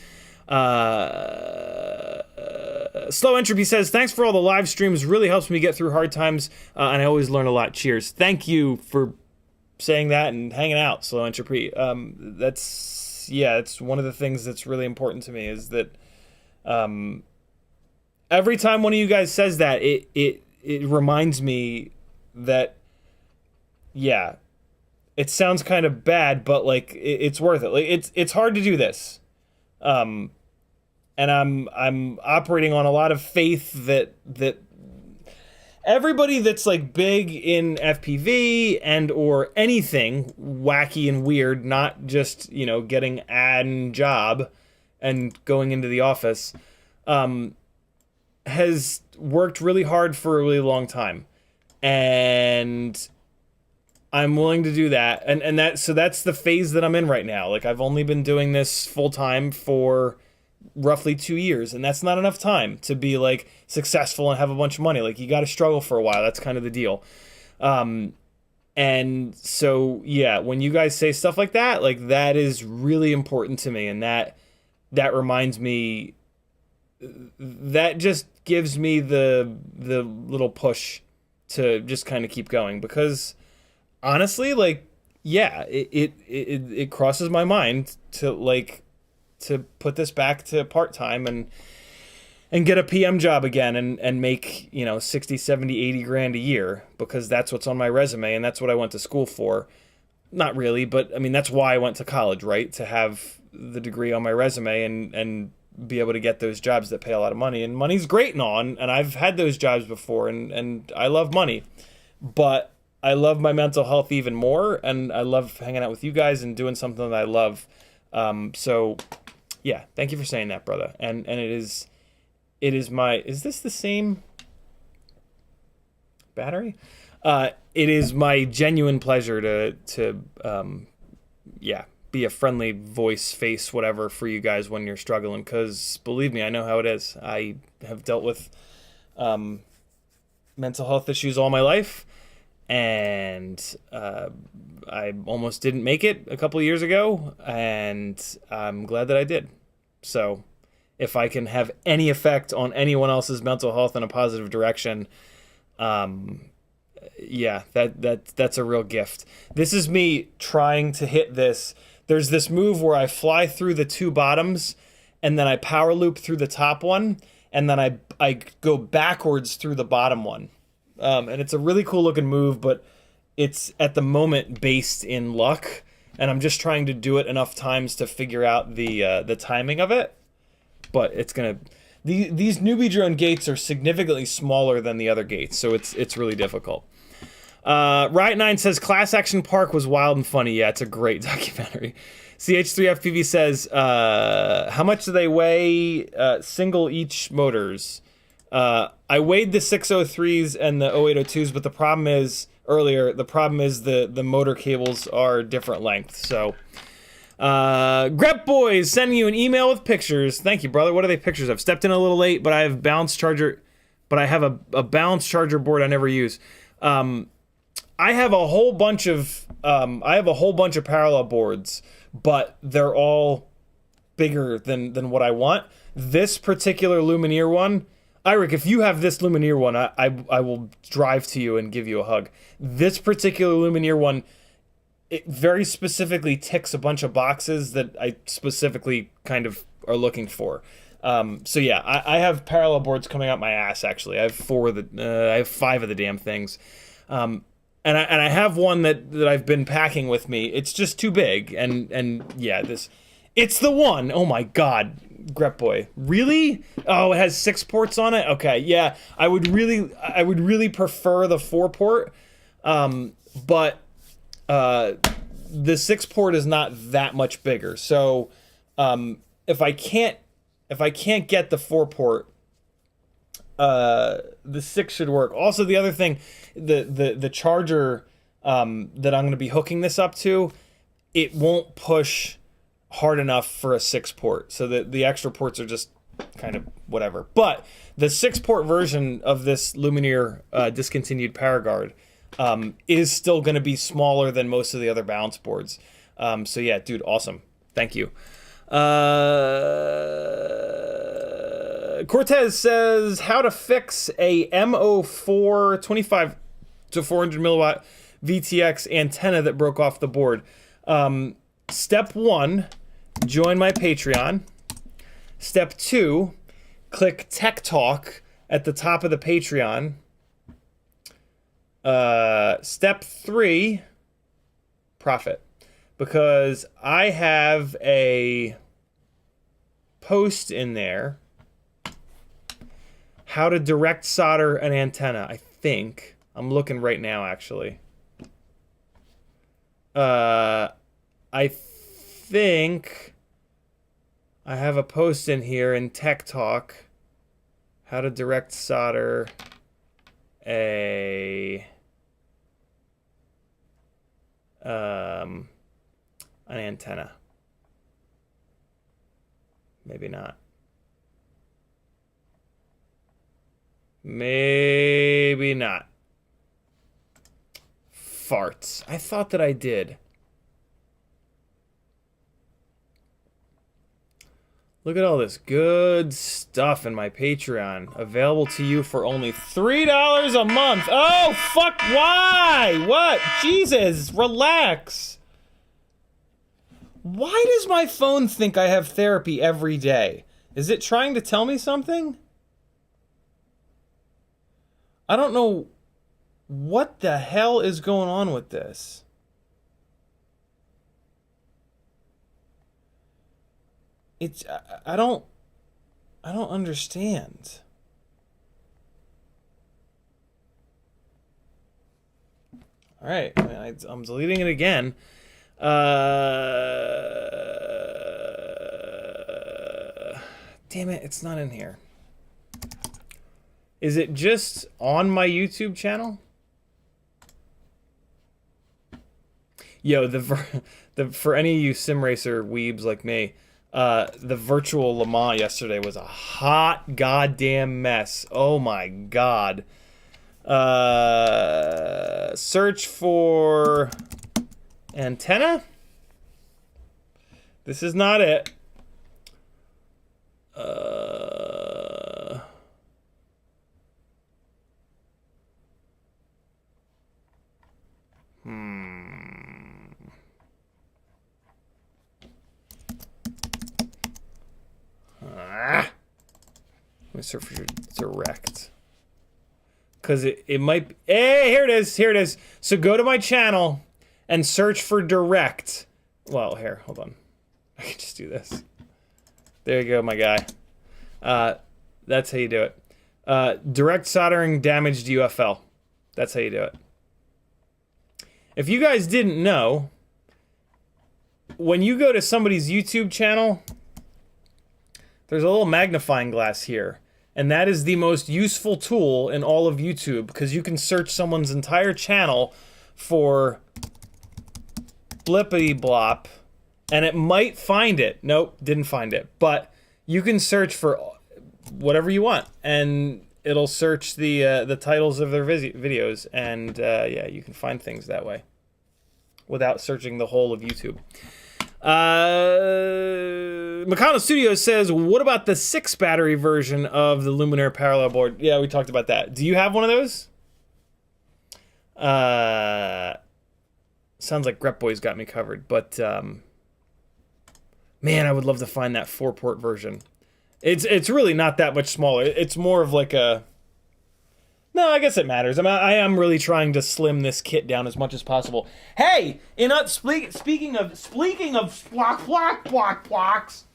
Slow Entropy says, thanks for all the live streams. Really helps me get through hard times, and I always learn a lot. Cheers. Thank you for saying that and hanging out, Slow Entropy. It's one of the things that's really important to me, is that every time one of you guys says that, it reminds me that, yeah, it sounds kind of bad, but, like, it's worth it. Like, it's hard to do this. And I'm operating on a lot of faith that everybody that's, like, big in FPV and or anything wacky and weird, not just, you know, getting a job and going into the office, has worked really hard for a really long time. And I'm willing to do that. And that's the phase that I'm in right now. Like, I've only been doing this full time for roughly 2 years, and that's not enough time to be, like, successful and have a bunch of money. Like, you got to struggle for a while. That's kind of the deal. And so, yeah, when you guys say stuff like that, like, that is really important to me, and that reminds me, that just gives me the little push to just kind of keep going, because honestly, like, yeah, it crosses my mind to put this back to part-time and get a PM job again and make, you know, 60, 70, 80 grand a year, because that's what's on my resume and that's what I went to school for. Not really, but I mean, that's why I went to college, right? To have the degree on my resume and be able to get those jobs that pay a lot of money. And money's great and all, and I've had those jobs before, and I love money, but I love my mental health even more, and I love hanging out with you guys and doing something that I love. So yeah, thank you for saying that, brother. And it is my, is this the same battery? It is my genuine pleasure to be a friendly voice, face, whatever for you guys when you're struggling, because believe me, I know how it is. I have dealt with mental health issues all my life, and I almost didn't make it a couple of years ago, and I'm glad that I did. So if I can have any effect on anyone else's mental health in a positive direction, yeah, that's a real gift. This is me trying to hit this. There's this move where I fly through the two bottoms, and then I power loop through the top one, and then I go backwards through the bottom one. And it's a really cool looking move, but it's at the moment based in luck, and I'm just trying to do it enough times to figure out the timing of it. But it's gonna, these newbie drone gates are significantly smaller than the other gates, so it's really difficult. Riot9 says Class Action Park was wild and funny. Yeah, it's a great documentary. CH3FPV says, how much do they weigh single each motors? I weighed the 603s and the 0802s, but the problem is, the motor cables are different lengths. So, Grep Boys sending you an email with pictures. Thank you, brother. What are they pictures of? Stepped in a little late, but I have balance charger, but I have a balance charger board I never use. I have a whole bunch of parallel boards, but they're all bigger than what I want. This particular Lumenier one, Eirik, if you have this Lumenier one, I will drive to you and give you a hug. This particular Lumenier one, it very specifically ticks a bunch of boxes that I specifically kind of are looking for. So yeah, I have parallel boards coming out my ass. Actually, I have 5 of the damn things. and I have one that I've been packing with me. It's just too big, and yeah, it's the one. Oh my god, Grep Boy, really? Oh, it has 6 ports on it. Okay, yeah, I would really prefer the 4-port, but the 6-port is not that much bigger. So if I can't get the 4-port, the 6 should work. Also, the other thing, the charger that I'm going to be hooking this up to, it won't push hard enough for a 6-port. So the extra ports are just kind of whatever. But the 6-port version of this Lumenier discontinued Paraguard is still going to be smaller than most of the other balance boards. So yeah, dude, awesome. Thank you. Cortez says how to fix a MO4 25 to 400 milliwatt VTX antenna that broke off the board. Step 1, join my Patreon. Step 2, click Tech Talk at the top of the Patreon. Step 3, profit. Because I have a post in there, how to direct solder an antenna, I think. I'm looking right now, actually. I think I have a post in here in Tech Talk, how to direct solder an antenna. Maybe not. Maybe not. Farts. I thought that I did. Look at all this good stuff in my Patreon. Available to you for only $3 a month. Oh, fuck, why? What? Jesus, relax. Why does my phone think I have therapy every day? Is it trying to tell me something? I don't know what the hell is going on with this. It's I don't understand. All right, I'm deleting it again. Damn it, it's not in here. Is it just on my YouTube channel? Yo, for any of you sim racer weebs like me, the virtual Le Mans yesterday was a hot goddamn mess. Oh my god. Search for antenna? This is not it. Let me search for direct. Because it might be... Hey, here it is. Here it is. So go to my channel and search for direct. Well, here, hold on. I can just do this. There you go, my guy. That's how you do it. Direct soldering damaged UFL. That's how you do it. If you guys didn't know, when you go to somebody's YouTube channel, there's a little magnifying glass here. And that is the most useful tool in all of YouTube, because you can search someone's entire channel for blippity blop, and it might find it. Nope, didn't find it. But you can search for whatever you want, and it'll search the titles of their videos, and yeah, you can find things that way without searching the whole of YouTube. Makano Studios says, what about the 6 battery version of the Lumenier Paraguard board? Yeah, we talked about that. Do you have one of those? Sounds like Grep Boy's got me covered, but man, I would love to find that 4-port version. It's really not that much smaller. It's more of like a No, I guess it matters. I am really trying to slim this kit down as much as possible. Hey, speaking of blocks,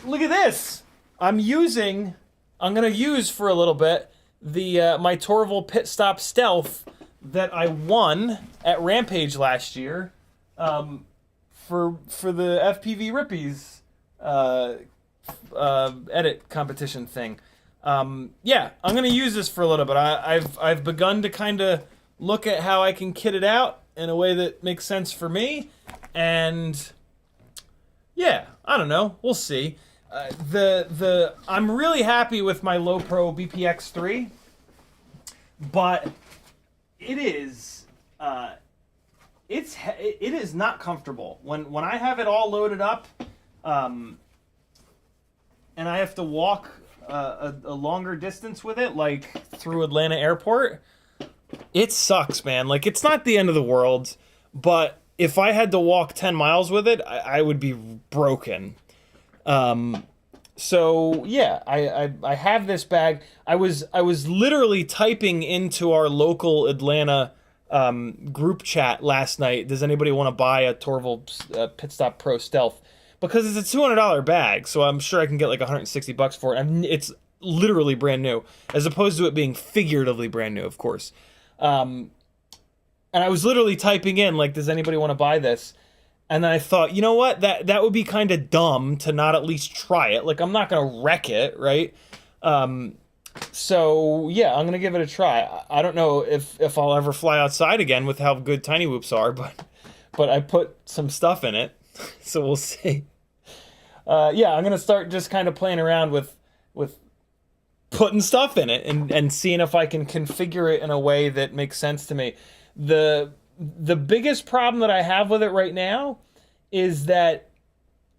look at this. I'm gonna use for a little bit the my Torval Pit Stop Stealth that I won at Rampage last year, for the FPV Rippies edit competition thing. Yeah, I'm gonna use this for a little bit. I've begun to kind of look at how I can kit it out in a way that makes sense for me, and yeah, I don't know. We'll see. I'm really happy with my Low Pro BPX3, but it is not comfortable when I have it all loaded up, and I have to walk a longer distance with it, like through Atlanta Airport. It sucks, man. Like, it's not the end of the world, but if I had to walk 10 miles with it, I would be broken. So yeah, I have this bag. I was literally typing into our local Atlanta group chat last night. Does anybody want to buy a Torval Pit Stop Pro Stealth? Because it's a $200 bag, so I'm sure I can get like $160 for it. It's literally brand new, as opposed to it being figuratively brand new, of course. And I was literally typing in, like, does anybody want to buy this? And then I thought, you know what? That would be kind of dumb to not at least try it. Like, I'm not going to wreck it, right? So, yeah, I'm going to give it a try. I don't know if I'll ever fly outside again with how good Tiny Whoops are, but I put some stuff in it, so we'll see. Yeah, I'm going to start just kind of playing around with putting stuff in it and seeing if I can configure it in a way that makes sense to me. The biggest problem that I have with it right now is that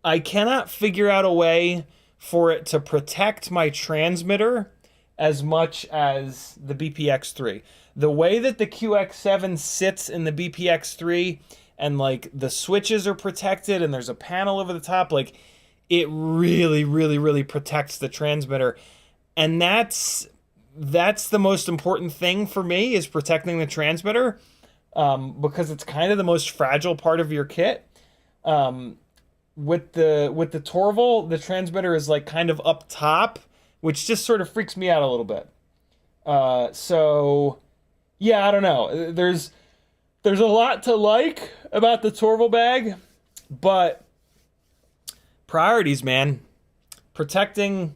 I cannot figure out a way for it to protect my transmitter as much as the BPX3. The way that the QX7 sits in the BPX3, and like the switches are protected and there's a panel over the top, like it really, really, really protects the transmitter. And that's the most important thing for me, is protecting the transmitter, because it's kind of the most fragile part of your kit. With the Torval, the transmitter is like kind of up top, which just sort of freaks me out a little bit. So yeah, I don't know. There's a lot to like about the Torval bag, but priorities, man. Protecting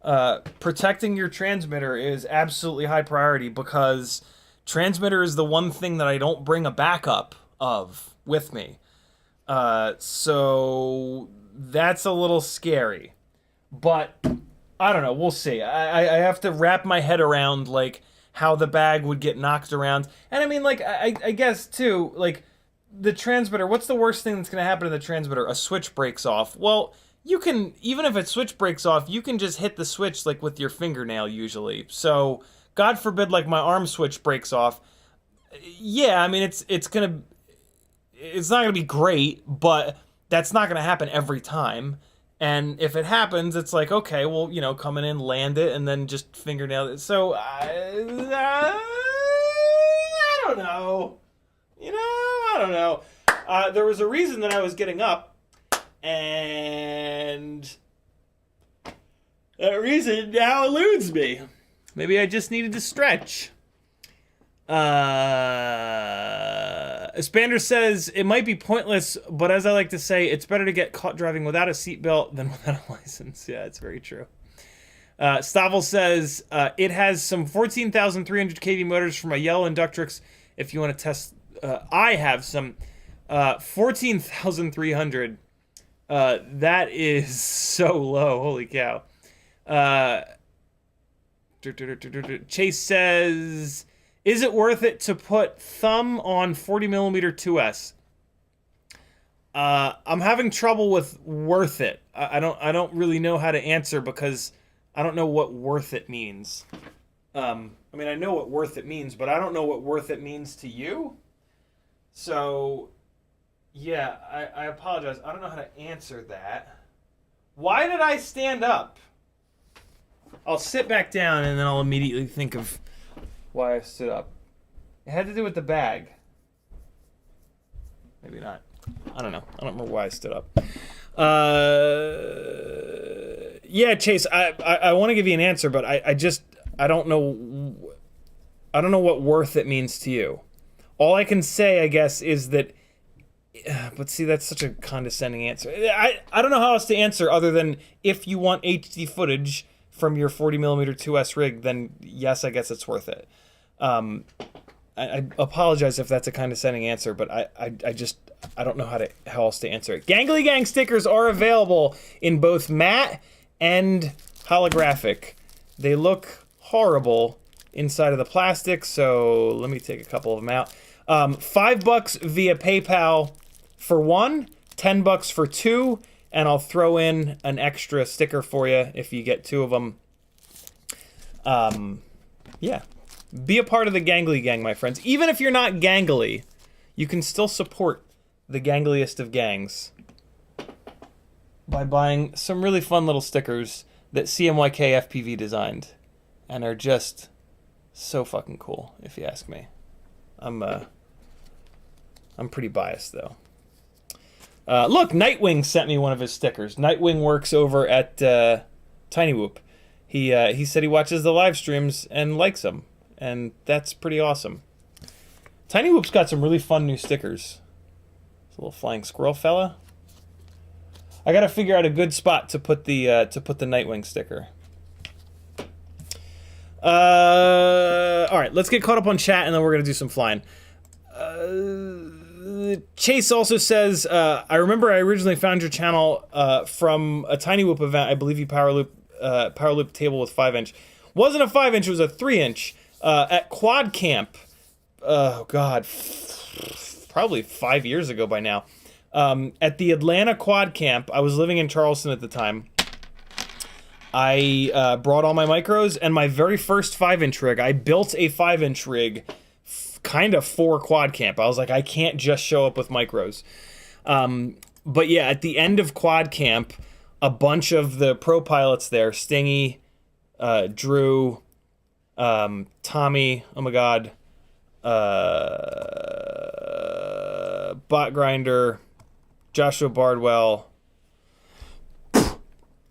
your transmitter is absolutely high priority, because transmitter is the one thing that I don't bring a backup of with me. So that's a little scary, but I don't know. We'll see. I have to wrap my head around like how the bag would get knocked around. And I mean, like, I guess too, like the transmitter, what's the worst thing that's going to happen to the transmitter? A switch breaks off. Well, you can, even if a switch breaks off, you can just hit the switch like with your fingernail usually. So God forbid, like my arm switch breaks off. Yeah, I mean, it's not gonna be great, but that's not gonna happen every time. And if it happens, it's like, okay, well, you know, coming in, land it, and then just fingernail it. So I don't know. You know, I don't know. There was a reason that I was getting up, and that reason now eludes me. Maybe I just needed to stretch. Spander says, it might be pointless, but as I like to say, it's better to get caught driving without a seatbelt than without a license. Yeah, it's very true. Stavel says, it has some 14,300 kV motors for my yellow Inductrix if you want to test. I have some 14,300. That is so low. Holy cow. Chase says, is it worth it to put thumb on 40mm 2S? I'm having trouble with worth it. I don't really know how to answer, because I don't know what worth it means. I mean, I know what worth it means, but I don't know what worth it means to you. So, yeah, I apologize. I don't know how to answer that. Why did I stand up? I'll sit back down and then I'll immediately think of why I stood up. It had to do with the bag. Maybe not. I don't know. I don't remember why I stood up. Yeah, Chase, I want to give you an answer, but I don't know. I don't know what worth it means to you. All I can say, I guess, is that. But see, that's such a condescending answer. I don't know how else to answer other than if you want HD footage from your 40mm 2S rig, then yes, I guess it's worth it. I apologize if that's a condescending answer, but I don't know how else to answer it. Gangly Gang stickers are available in both matte and holographic. They look horrible inside of the plastic, so let me take a couple of them out. $5 via PayPal for one, $10 for two, and I'll throw in an extra sticker for you if you get two of them. Yeah. Be a part of the Gangly Gang, my friends. Even if you're not gangly, you can still support the gangliest of gangs by buying some really fun little stickers that CMYK FPV designed and are just so fucking cool, if you ask me. I'm pretty biased, though. Look, Nightwing sent me one of his stickers. Nightwing works over at Tiny Whoop. He said he watches the live streams and likes them, and that's pretty awesome. Tiny Whoop's got some really fun new stickers. It's a little flying squirrel fella. I gotta figure out a good spot to put the Nightwing sticker. All right, let's get caught up on chat, and then we're gonna do some flying. Chase also says, I remember I originally found your channel from a Tiny Whoop event. I believe you power loop table with 5-inch. Wasn't a 5-inch, it was a 3-inch at Quad Camp. Oh God, probably 5 years ago by now. At the Atlanta Quad Camp, I was living in Charleston at the time. I brought all my micros and my very first 5-inch rig. I built a 5-inch rig kind of for Quad Camp. I was like, I can't just show up with micros. But yeah, at the end of Quad Camp, a bunch of the pro pilots there, Stingy, Drew, Tommy, oh my God, Bot Grinder, Joshua Bardwell, I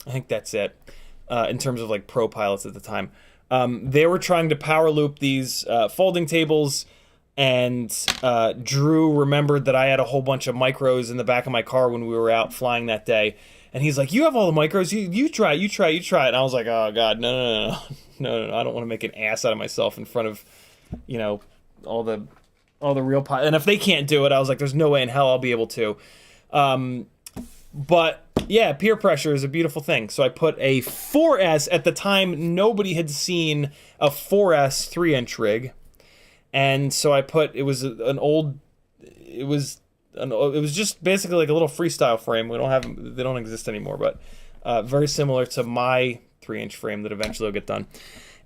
think that's it, in terms of like pro pilots at the time. They were trying to power loop these folding tables, and Drew remembered that I had a whole bunch of micros in the back of my car when we were out flying that day. And he's like, you have all the micros, you try it. And I was like, oh God, no, I don't want to make an ass out of myself in front of, you know, all the real pilots. And if they can't do it, I was like, there's no way in hell I'll be able to. But yeah, peer pressure is a beautiful thing. So I put a 4S, at the time, nobody had seen a 4S 3-inch rig. And so I put, it was just basically like a little freestyle frame. They don't exist anymore, but very similar to my 3-inch frame that eventually will get done.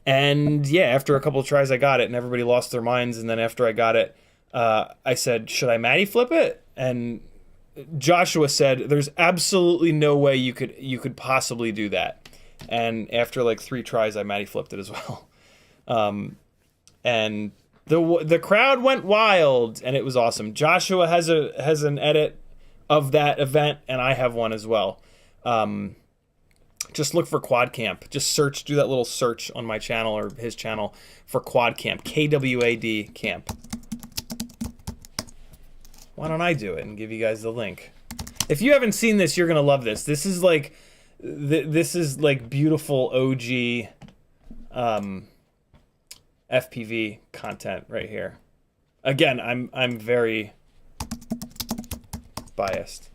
And yeah, after a couple of tries, I got it, and everybody lost their minds. And then after I got it, I said, should I Matty flip it? And Joshua said, there's absolutely no way you could possibly do that. And after like 3 tries, I Matty flipped it as well. And the crowd went wild, and it was awesome. Joshua has an edit of that event, and I have one as well. Just look for Quad Camp. Just do that little search on my channel or his channel for Quad Camp, KWAD Camp. Why don't I do it and give you guys the link? If you haven't seen this, you're gonna love this. This is like beautiful OG FPV content right here. Again, I'm very biased.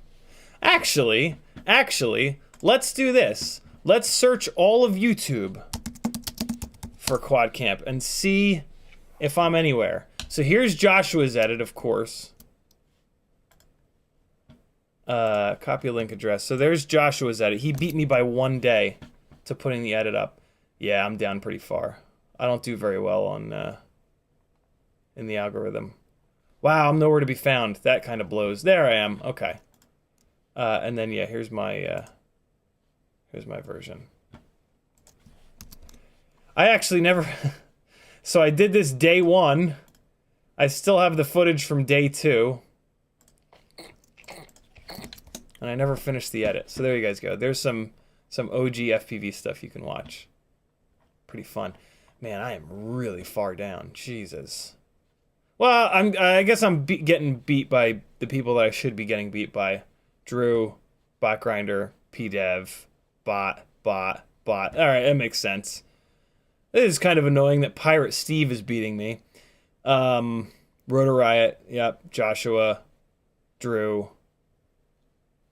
Actually, let's do this. Let's search all of YouTube for Quad Camp and see if I'm anywhere. So here's Joshua's edit, of course. Copy a link address. So there's Joshua's edit. He beat me by 1 day to putting the edit up. Yeah, I'm down pretty far. I don't do very well on in the algorithm. Wow, I'm nowhere to be found. That kind of blows. There I am. Okay. And then yeah, here's my version. I actually never So I did this day 1. I still have the footage from day 2. And I never finished the edit. So there you guys go. There's some OG FPV stuff you can watch. Pretty fun. Man, I am really far down. Jesus. Well, I guess I'm getting beat by the people that I should be getting beat by. Drew, BotGrinder, PDev, Bot. Alright, that makes sense. It is kind of annoying that Pirate Steve is beating me. Rotor Riot, yep, Joshua, Drew.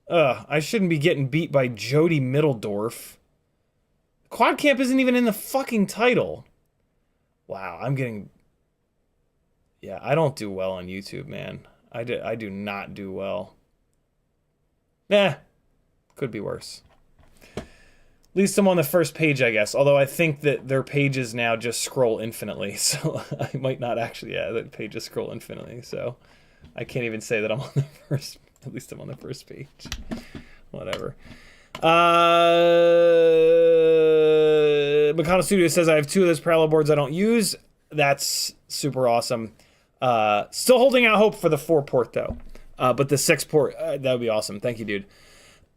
I shouldn't be getting beat by Jody Middledorf. Quad Camp isn't even in the fucking title. Wow, I'm getting... Yeah, I don't do well on YouTube, man. I do not do well. Could be worse. At least I'm on the first page, I guess. Although I think that their pages now just scroll infinitely, so I might not actually... Yeah, the pages scroll infinitely, so I can't even say that I'm on the first... At least I'm on the first page. Whatever. Mikado Studio says, I have 2 of those parallel boards I don't use. That's super awesome. Still holding out hope for the 4-port, though. But the 6-port, that would be awesome. Thank you, dude.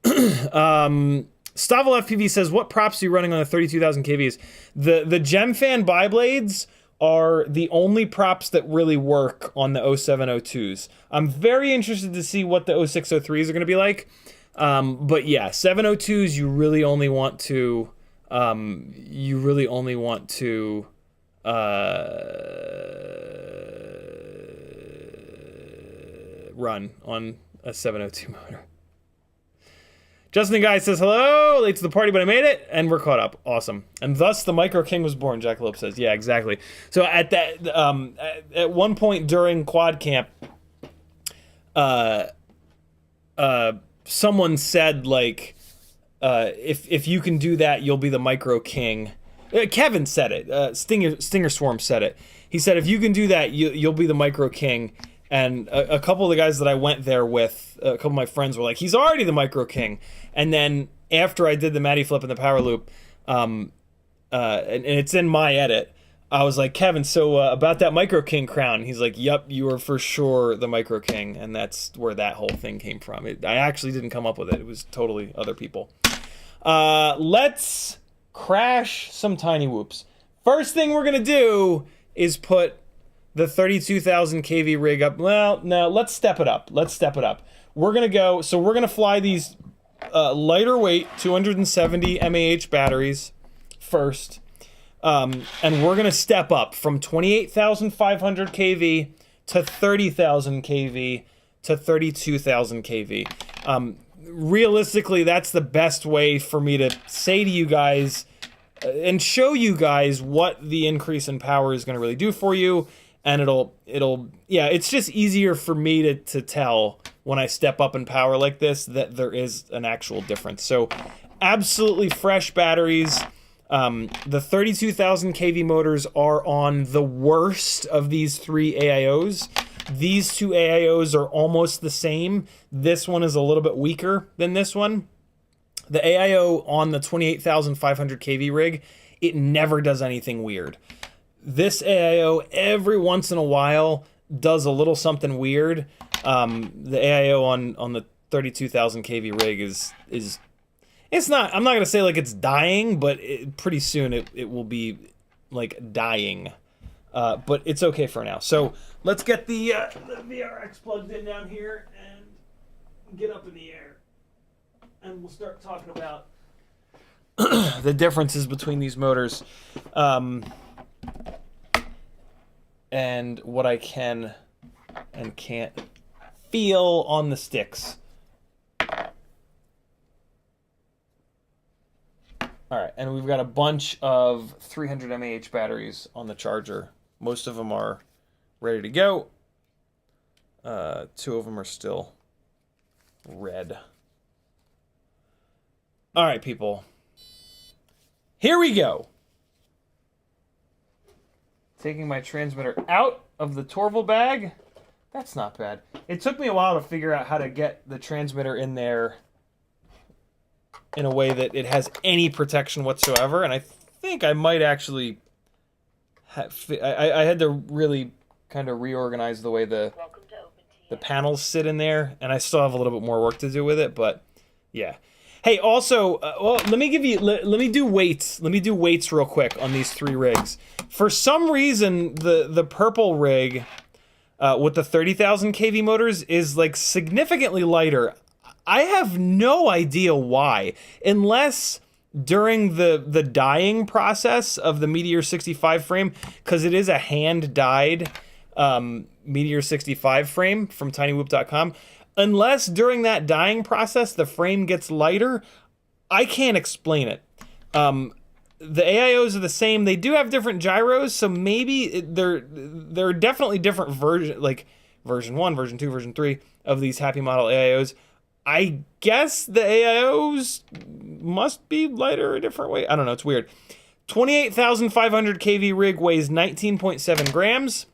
Stavel FPV says, what props are you running on the 32,000 KVs? The GemFan biblades are the only props that really work on the 0702s. I'm very interested to see what the 0603s are going to be like. But yeah, 702s you really only want to run on a 702 motor. Justin Guy says, hello, late to the party, but I made it, and we're caught up. Awesome. And thus the Micro King was born, Jackalope says. Yeah, exactly. So at that, at one point during Quad Camp, someone said, like, if you can do that, you'll be the Micro King. Kevin said it. Stinger Swarm said it. He said, if you can do that, you'll be the Micro King. And a couple of the guys that I went there with, a couple of my friends were like, he's already the Micro King. And then after I did the Matty Flip and the Power Loop, and it's in my edit, I was like, Kevin, so about that Micro King crown. He's like, yep, you are for sure the Micro King. And that's where that whole thing came from. I actually didn't come up with it. It was totally other people. Let's crash some Tiny Whoops. First thing we're going to do is put the 32,000 kV rig up. Well, no, let's step it up. We're going to go, so we're going to fly these lighter weight 270 mAh batteries first. And we're going to step up from 28,500 kV to 30,000 kV to 32,000 kV. Realistically, that's the best way for me to say to you guys and show you guys what the increase in power is going to really do for you. And yeah, it's just easier for me to tell when I step up in power like this that there is an actual difference. So absolutely fresh batteries. The 32,000 kV motors are on the worst of these 3 AIOs. These 2 AIOs are almost the same. This one is a little bit weaker than this one. The AIO on the 28,500 kV rig, it never does anything weird. This AIO, every once in a while, does a little something weird. The AIO on the 32,000 kV rig is it's not, I'm not going to say like it's dying, but pretty soon it will be like dying. But it's okay for now. So let's get the VRX plugged in down here and get up in the air. And we'll start talking about the differences between these motors. And what I can and can't feel on the sticks. Alright, and we've got a bunch of 300 mAh batteries on the charger. Most of them are ready to go. 2 of them are still red. Alright, people. Here we go. Taking my transmitter out of the Torval bag. That's not bad. It took me a while to figure out how to get the transmitter in there in a way that it has any protection whatsoever, and I think I might actually I had to really kind of reorganize the way the panels sit in there, and I still have a little bit more work to do with it, but yeah. Hey, also, well, let me do weights. Let me do weights real quick on these 3 rigs. For some reason, the purple rig with the 30,000 kV motors is like significantly lighter. I have no idea why, unless during the dyeing process of the Meteor 65 frame, because it is a hand-dyed Meteor 65 frame from tinywhoop.com. Unless during that dyeing process the frame gets lighter, I can't explain it. The AIOs are the same. They do have different gyros, so maybe they're definitely different version, like version 1, version 2, version 3 of these Happy Model AIOs. I guess the AIOs must be lighter a different way. I don't know, it's weird. 28,500 kV rig weighs 19.7 grams.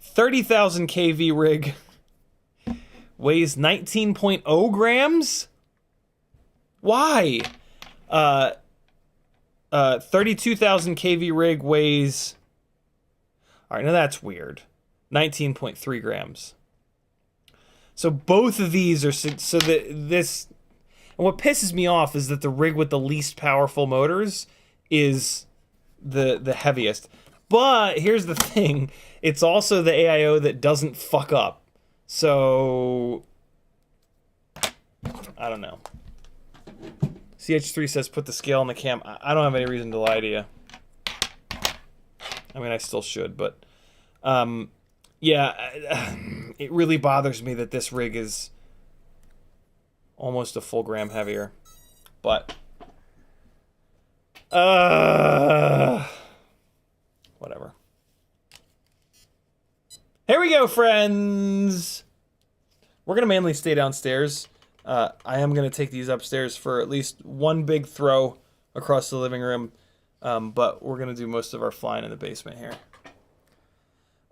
30,000 kV rig weighs 19.0 grams? Why? 32,000 kV rig weighs... Alright, now that's weird. 19.3 grams. So both of these are... So that this... And what pisses me off is that the rig with the least powerful motors is the heaviest. But here's the thing. It's also the AIO that doesn't fuck up. So... I don't know. CH3 says put the scale on the cam. I don't have any reason to lie to you. I mean, I still should, but... yeah, it really bothers me that this rig is almost a full gram heavier. But... whatever. Here we go, friends! We're going to mainly stay downstairs. I am going to take these upstairs for at least one big throw across the living room. But we're going to do most of our flying in the basement here.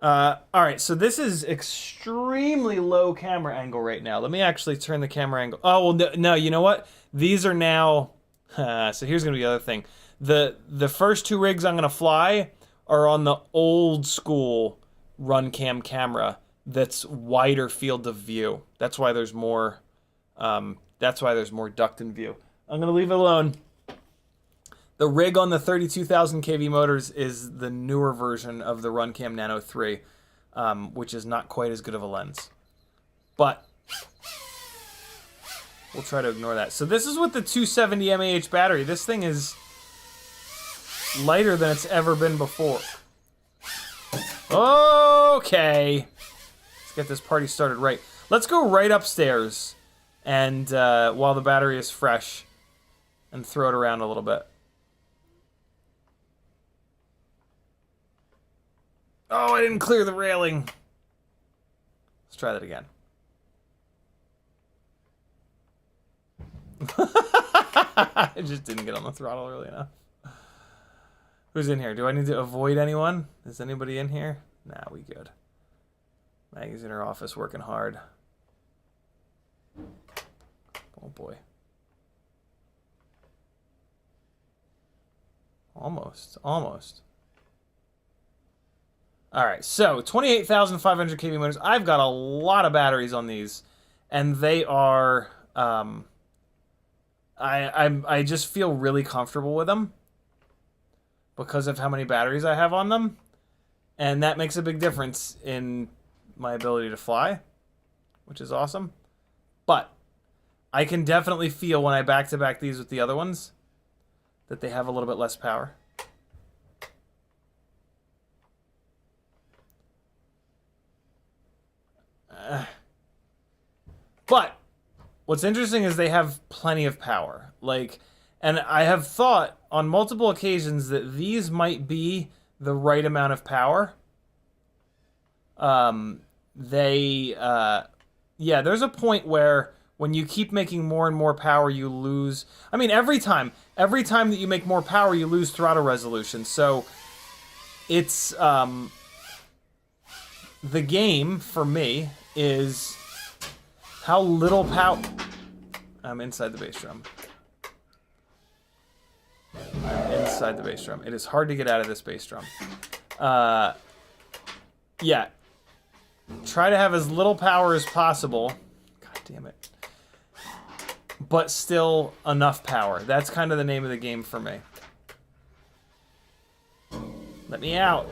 Alright, so this is extremely low camera angle right now. Let me actually turn the camera angle. Oh, well, no, you know what? These are now... so here's going to be the other thing. The first 2 rigs I'm going to fly are on the old school run cam camera that's wider field of view. That's why there's more duct in view. I'm gonna leave it alone. The rig on the 32,000 kV motors is the newer version of the Runcam Nano 3, which is not quite as good of a lens. But we'll try to ignore that. So this is with the 270 mAh battery. This thing is lighter than it's ever been before. Okay. Let's get this party started right. Let's go right upstairs and while the battery is fresh and throw it around a little bit. Oh, I didn't clear the railing. Let's try that again. I just didn't get on the throttle early enough. Who's in here? Do I need to avoid anyone? Is anybody in here? Nah, we good. Maggie's in her office working hard. Oh boy. Almost. Alright, so 28,500 kV motors. I've got a lot of batteries on these, and they are... I just feel really comfortable with them because of how many batteries I have on them, and that makes a big difference in my ability to fly, which is awesome. But I can definitely feel when I back-to-back these with the other ones that they have a little bit less power. But what's interesting is they have plenty of power. Like, and I have thought on multiple occasions that these might be the right amount of power. Yeah, there's a point where when you keep making more and more power, you lose... I mean, every time that you make more power, you lose throttle resolution. So it's... the game, for me, is how little power... I'm inside the bass drum. I'm inside the bass drum. It is hard to get out of this bass drum. Yeah. Try to have as little power as possible. God damn it. But still enough power. That's kind of the name of the game for me. Let me out.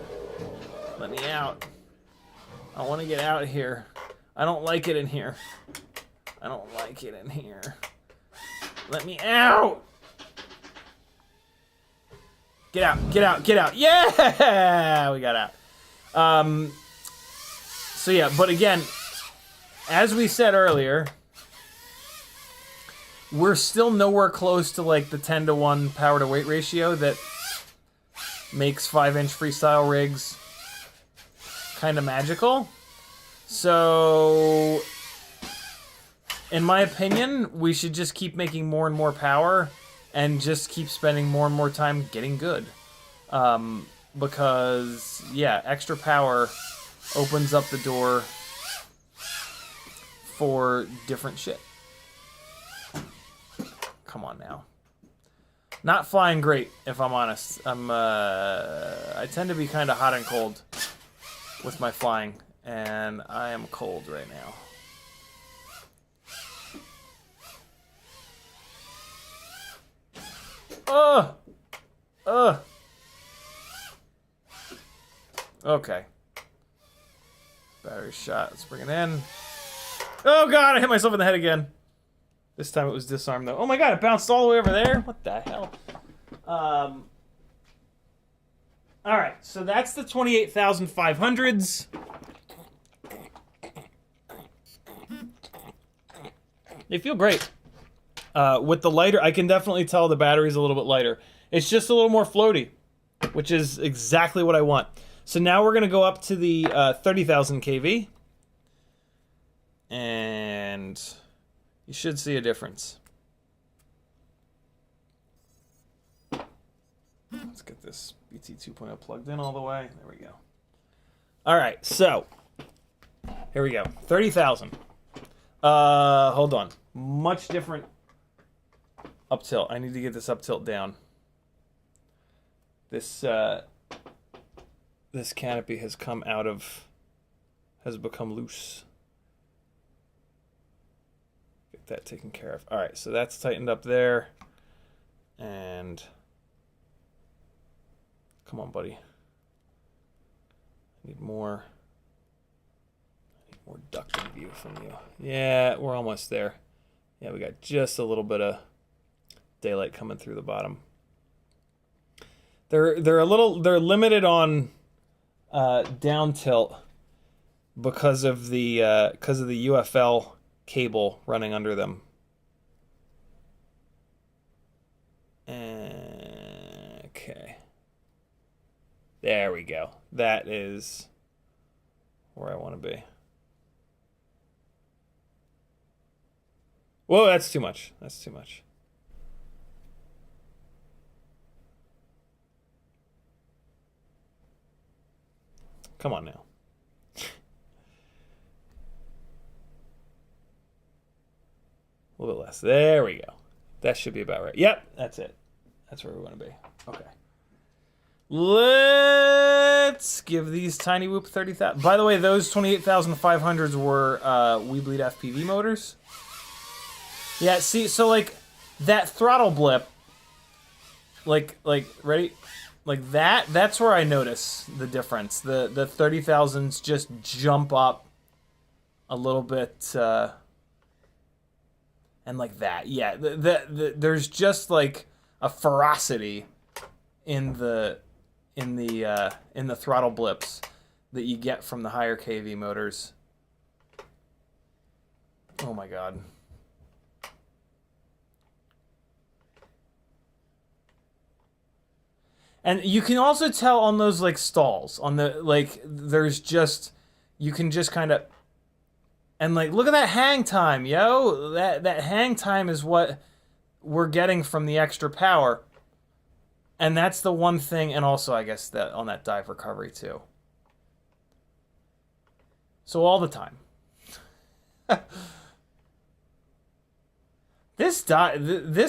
Let me out. I want to get out of here. I don't like it in here. I don't like it in here. Let me out! Get out, get out, get out. Yeah! We got out. So yeah, but again, as we said earlier, we're still nowhere close to like the 10-to-1 power to weight ratio that makes 5-inch freestyle rigs kind of magical. So, in my opinion, we should just keep making more and more power and just keep spending more and more time getting good. Because, yeah, extra power opens up the door for different shit. Come on now. Not flying great, if I'm honest. I tend to be kind of hot and cold with my flying, and I am cold right now. Okay. Battery shot. Let's bring it in. Oh god, I hit myself in the head again. This time it was disarmed though. Oh my god, it bounced all the way over there? What the hell? Alright, so that's the 28,500s. They feel great. With the lighter, I can definitely tell the battery's a little bit lighter. It's just a little more floaty, which is exactly what I want. So now we're going to go up to the 30,000 kV. And you should see a difference. Let's get this BT 2.0 plugged in all the way. There we go. All right, so here we go. 30,000. Hold on. Much different up tilt. I need to get this up tilt down. This this canopy has become loose. Get that taken care of. All right, so that's tightened up there. And come on, buddy. I need more ducting view from you. Yeah, we're almost there. Yeah, we got just a little bit of daylight coming through the bottom. They're limited on down tilt because of the UFL cable running under them. Okay. There we go. That is where I want to be. Whoa, that's too much. That's too much. Come on now. A little bit less. There we go. That should be about right. Yep, that's it. That's where we want to be. Okay. Let's give these Tiny Whoop 30,000. By the way, those 28,500s were WeBleedFPV motors. Yeah, see, so like that throttle blip, like ready? Like that's where I notice the difference. The 30,000s just jump up a little bit, and like that. Yeah, there's just like a ferocity in the throttle blips that you get from the higher kV motors. Oh my god. And you can also tell on those like stalls, on the like there's just, you can just kind of, and like look at that hang time, yo. That hang time is what we're getting from the extra power. And that's the one thing, and also I guess that on that dive recovery too. So all the time. This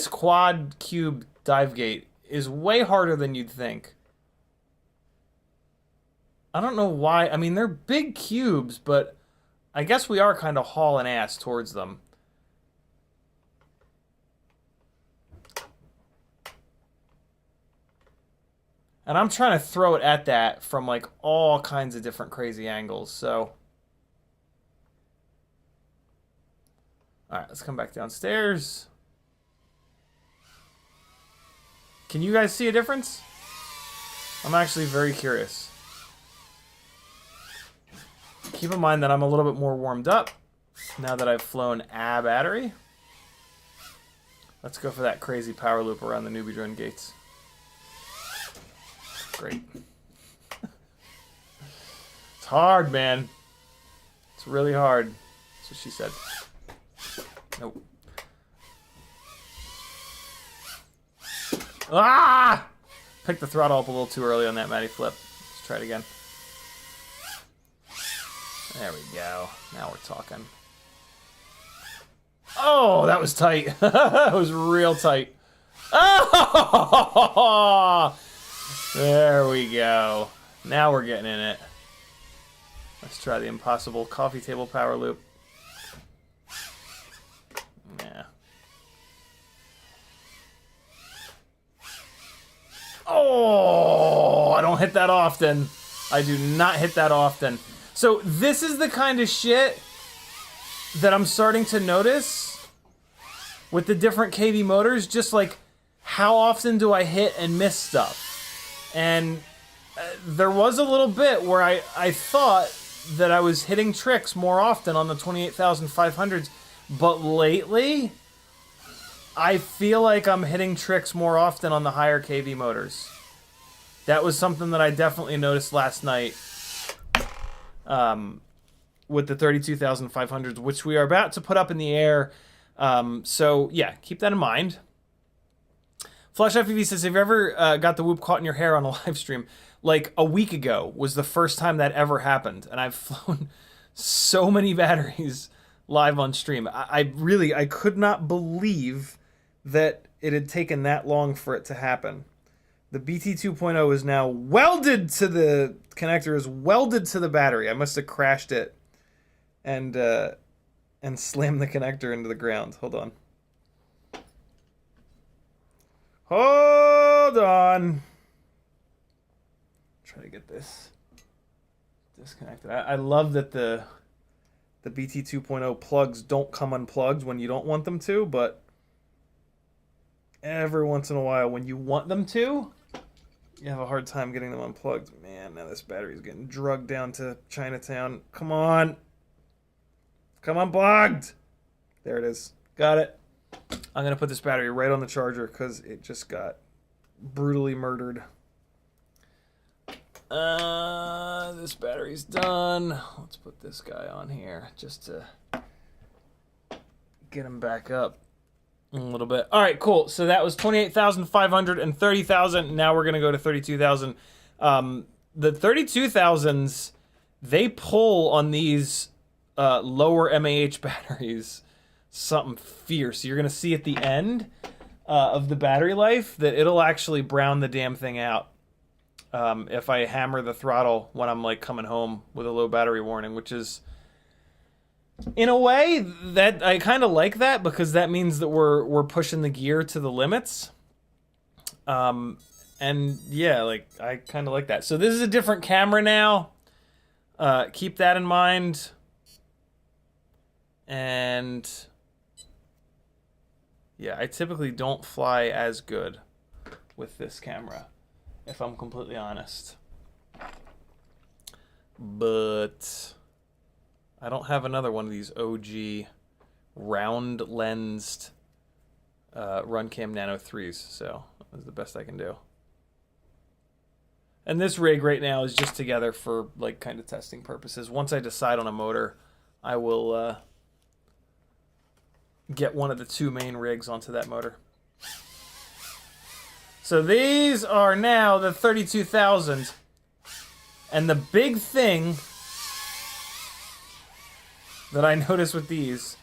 quad cube dive gate is way harder than you'd think. I don't know why. I mean, they're big cubes, but I guess we are kind of hauling ass towards them. And I'm trying to throw it at that from like all kinds of different crazy angles, so. All right, let's come back downstairs. Can you guys see a difference? I'm actually very curious. Keep in mind that I'm a little bit more warmed up now that I've flown a battery. Let's go for that crazy power loop around the newbie drone gates. Great. It's hard, man. It's really hard. That's what she said. Nope. Ah! Picked the throttle up a little too early on that Matty flip. Let's try it again. There we go. Now we're talking. Oh, that was tight. That was real tight. Oh! There we go. Now we're getting in it. Let's try the impossible coffee table power loop. Yeah. Oh, I don't hit that often. I do not hit that often. So this is the kind of shit that I'm starting to notice with the different KV motors. Just like, how often do I hit and miss stuff? And there was a little bit where I thought that I was hitting tricks more often on the 28,500s, but lately I feel like I'm hitting tricks more often on the higher KV motors. That was something that I definitely noticed last night with the 32,500s, which we are about to put up in the air. So yeah, keep that in mind. FlashFPV says, have you ever got the whoop caught in your hair on a live stream? Like a week ago was the first time that ever happened. And I've flown so many batteries live on stream. I could not believe that it had taken that long for it to happen. The BT 2.0 is now welded to the connector, is welded to the battery. I must have crashed it and slammed the connector into the ground. Hold on. Hold on. Try to get this disconnected. I love that the BT 2.0 plugs don't come unplugged when you don't want them to, but every once in a while when you want them to, you have a hard time getting them unplugged. Man, now this battery's getting drugged down to Chinatown. Come on. Come unplugged. There it is. Got it. I'm going to put this battery right on the charger because it just got brutally murdered. This battery's done. Let's put this guy on here just to get him back up a little bit. All right, cool. So that was 28,500 and 30,000. Now we're going to go to 32,000. The 32,000s, they pull on these lower MAH batteries something fierce. You're going to see at the end of the battery life that it'll actually brown the damn thing out if I hammer the throttle when I'm like coming home with a low battery warning, which is, in a way, that I kind of like that because that means that we're pushing the gear to the limits. And yeah, like I kind of like that. So this is a different camera now. Keep that in mind. And yeah, I typically don't fly as good with this camera, if I'm completely honest. But I don't have another one of these OG round lensed Runcam Nano 3s, so that's the best I can do. And this rig right now is just together for like kind of testing purposes. Once I decide on a motor, I will get one of the two main rigs onto that motor. So these are now the 32,000. And the big thing that I notice with these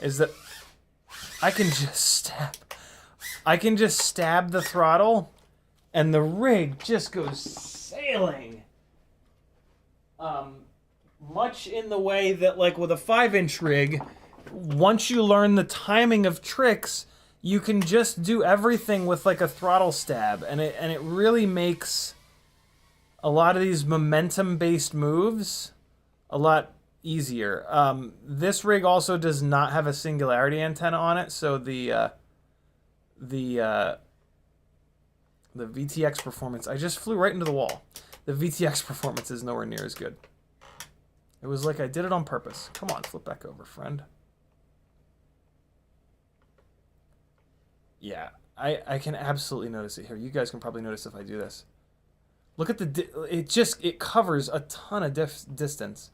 is that I can just I can just stab the throttle and the rig just goes sailing. Much in the way that, like, with a 5-inch rig, once you learn the timing of tricks, you can just do everything with, like, a throttle stab, and it really makes a lot of these momentum-based moves a lot easier. This rig also does not have a singularity antenna on it, so the VTX performance, I just flew right into the wall. The VTX performance is nowhere near as good. It was like I did it on purpose. Come on, flip back over, friend. Yeah, I can absolutely notice it here. You guys can probably notice if I do this. Look at it covers a ton of distance.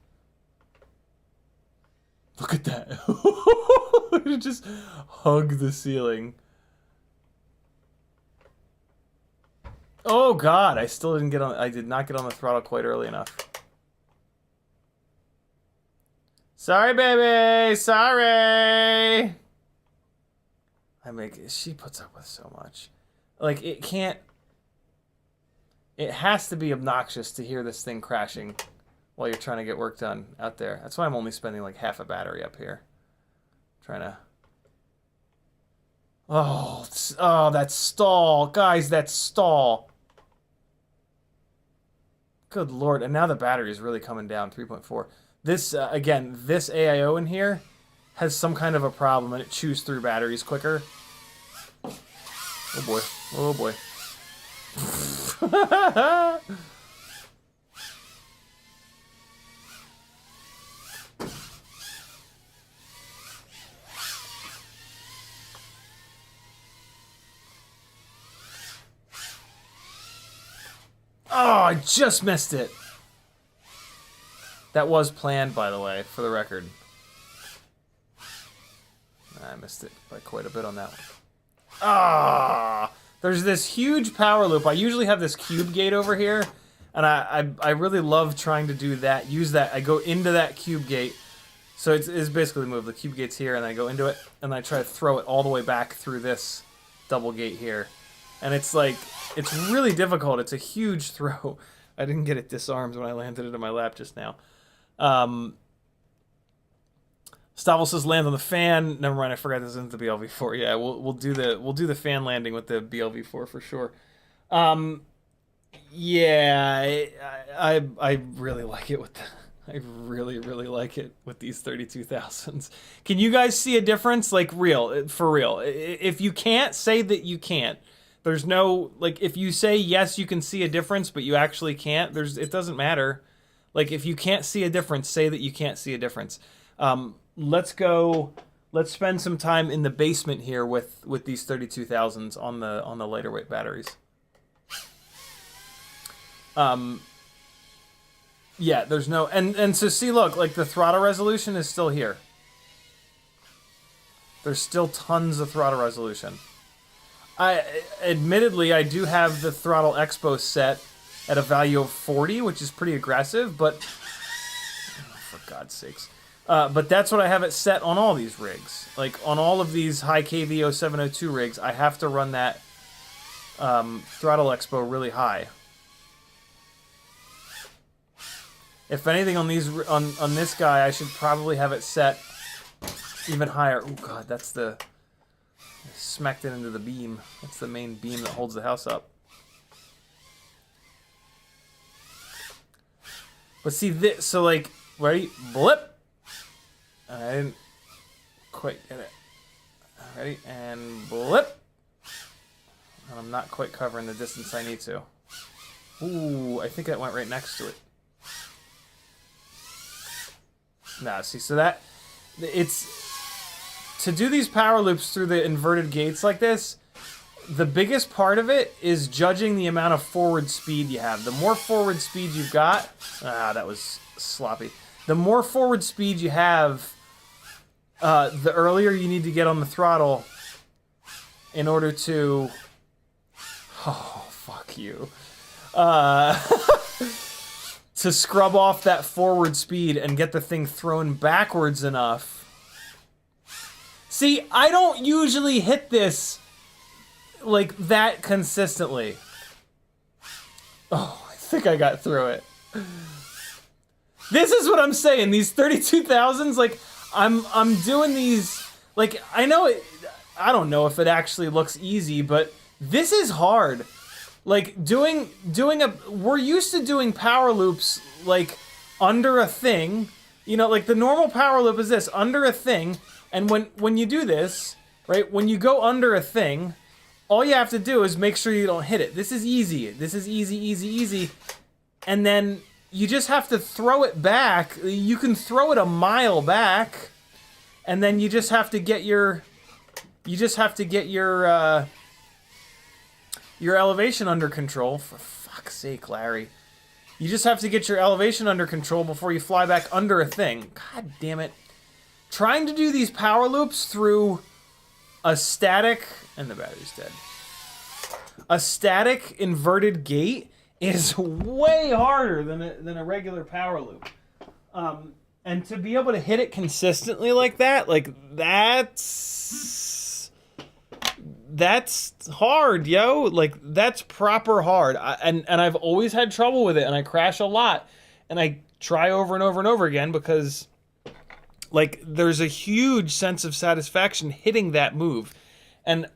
Look at that. It just hug the ceiling. Oh God, I still didn't get on. I did not get on the throttle quite early enough. Sorry, baby. Sorry. She puts up with so much. Like, it can't. It has to be obnoxious to hear this thing crashing while you're trying to get work done out there. That's why I'm only spending like half a battery up here. Trying to. Oh, that stall. Guys, that stall. Good Lord. And now the battery is really coming down, 3.4. This, again, this AIO in here has some kind of a problem, and it chews through batteries quicker. Oh boy. Oh boy. Oh, I just missed it. That was planned, by the way, for the record. I missed it by quite a bit on that one. Ah! There's this huge power loop. I usually have this cube gate over here, and I really love trying to do that. Use that. I go into that cube gate. So it's basically the move. The cube gate's here, and I go into it, and I try to throw it all the way back through this double gate here. And it's like, it's really difficult. It's a huge throw. I didn't get it disarmed when I landed it in my lap just now. Stavel says land on the fan. Never mind, I forgot this isn't the BLV4. Yeah, we'll do the fan landing with the BLV4 for sure. Yeah, I really like it with I really like it with these 32,000s. Can you guys see a difference? Like, for real. If you can't, say that you can't. There's no, like, if you say yes, you can see a difference, but you actually can't, it doesn't matter. Like, if you can't see a difference, say that you can't see a difference. Let's spend some time in the basement here with these 32,000s on the lighter weight batteries. Yeah, there's no, and so see, look, like the throttle resolution is still here. There's still tons of throttle resolution. Admittedly, I do have the throttle expo set at a value of 40, which is pretty aggressive, but oh, for God's sakes. But that's what I have it set on all these rigs. Like, on all of these high KV 0702 rigs, I have to run that throttle expo really high. If anything, on this guy, I should probably have it set even higher. Oh God, that's the... I smacked it into the beam. That's the main beam that holds the house up. But see this, so like, ready? Blip! I didn't quite get it. Ready? And blip! And I'm not quite covering the distance I need to. Ooh, I think that went right next to it. Nah, see, so that, it's, to do these power loops through the inverted gates like this, the biggest part of it is judging the amount of forward speed you have. The more forward speed you've got, that was sloppy. The more forward speed you have, the earlier you need to get on the throttle in order to, oh, fuck you. To scrub off that forward speed and get the thing thrown backwards enough. See, I don't usually hit this like that consistently. Oh, I think I got through it. This is what I'm saying. These 32,000s, like I'm doing these. Like I know it. I don't know if it actually looks easy, but this is hard. Like we're used to doing power loops like under a thing. You know, like the normal power loop is this, under a thing, and when you do this, right, when you go under a thing, all you have to do is make sure you don't hit it. This is easy. This is easy, easy, easy. And then you just have to throw it back. You can throw it a mile back, and then you just have to get your elevation under control. For fuck's sake, Larry. You just have to get your elevation under control before you fly back under a thing. God damn it. Trying to do these power loops through a static... And the battery's dead. A static inverted gate is way harder than a regular power loop. And to be able to hit it consistently like that, like that's hard, yo. Like that's proper hard. And I've always had trouble with it, and I crash a lot, and I try over and over and over again because like there's a huge sense of satisfaction hitting that move. And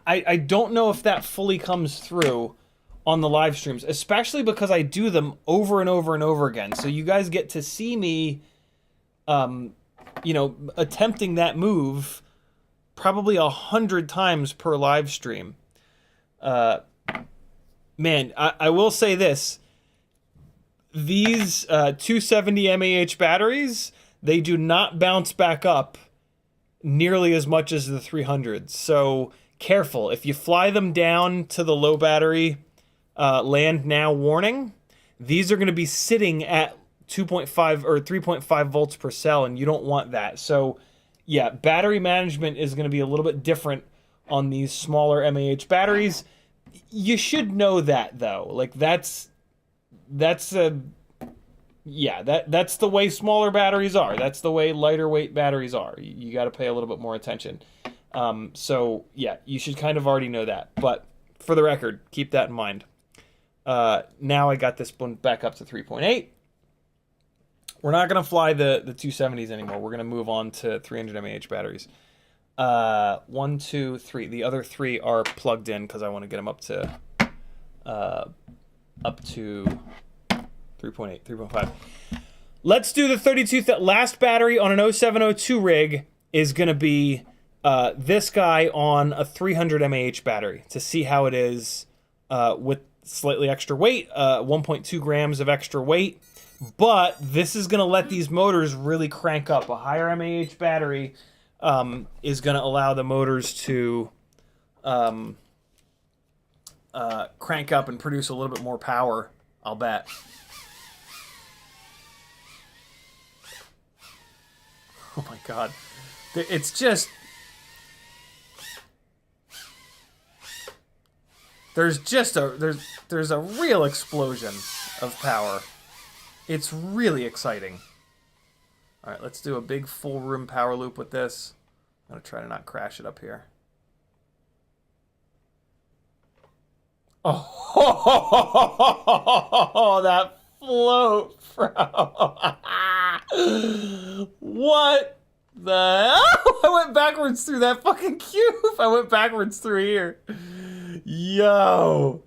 I don't know if that fully comes through on the live streams, especially because I do them over and over and over again. So you guys get to see me, you know, attempting that move probably 100 times per live stream. Man, I will say this. These 270 mAh batteries, they do not bounce back up nearly as much as the 300s. So careful. If you fly them down to the low battery land now warning, these are going to be sitting at 2.5 or 3.5 volts per cell, and you don't want that. So yeah, battery management is going to be a little bit different on these smaller mAh batteries. You should know that though. Like that's the way smaller batteries are. That's the way lighter weight batteries are. You got to pay a little bit more attention. So yeah, you should kind of already know that. But for the record, keep that in mind. Now I got this one back up to 3.8. We're not going to fly the 270s anymore. We're going to move on to 300 mAh batteries. 1, 2, 3. The other 3 are plugged in because I want to get them up to 3.8, 3.5. Let's do the 32. Last battery on an 0702 rig is going to be this guy on a 300 mAh battery to see how it is with slightly extra weight, 1.2 grams of extra weight. But this is going to let these motors really crank up. A higher mAh battery is going to allow the motors to crank up and produce a little bit more power, I'll bet. Oh my god. It's just... There's a real explosion of power. It's really exciting. All right, let's do a big full room power loop with this. I'm gonna try to not crash it up here. Oh, that float, bro. What the hell? I went backwards through that fucking cube. I went backwards through here. Yo.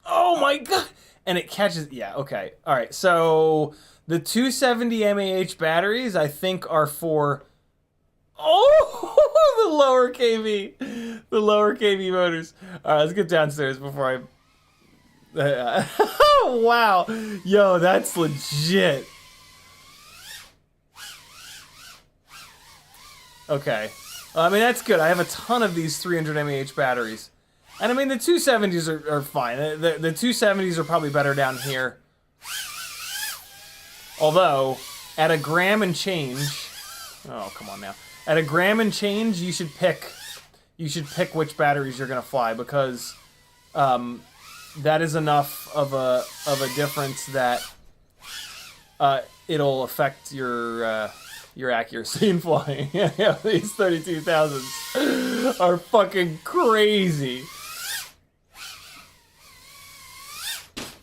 Oh my god. And it catches, yeah, okay. All right, so the 270 mAh batteries, I think, are for, the lower kV. The lower kV motors. All right, let's get downstairs before I... Oh, wow. Yo, that's legit. Okay. I mean, that's good. I have a ton of these 300 mAh batteries. And I mean, the 270s are fine. The 270s are probably better down here. Although, at a gram and change... Oh, come on now. At a gram and change, you should pick which batteries you're going to fly, because that is enough of a difference that it'll affect your accuracy in flying. Yeah, these 32,000s. are fucking crazy.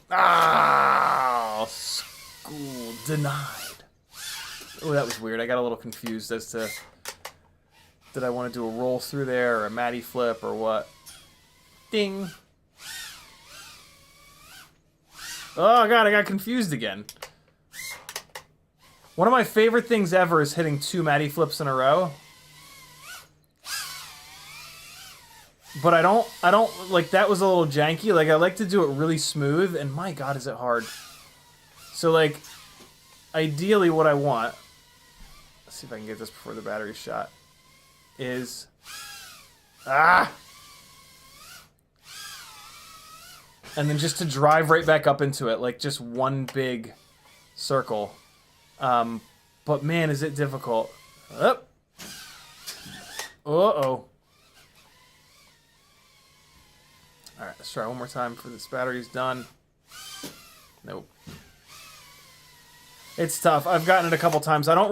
Ah, school denied. Oh, that was weird. I got a little confused as to did I want to do a roll through there or a Matty flip or what? Ding. Oh god, I got confused again. One of my favorite things ever is hitting 2 Matty flips in a row. But I don't, like, that was a little janky. Like, I like to do it really smooth, and my god, is it hard. So, like, ideally what I want, let's see if I can get this before the battery's shot, is, and then just to drive right back up into it, like, just one big circle. But man, is it difficult. Uh-oh. Alright, let's try one more time before this battery's done. Nope. It's tough. I've gotten it a couple times. I haven't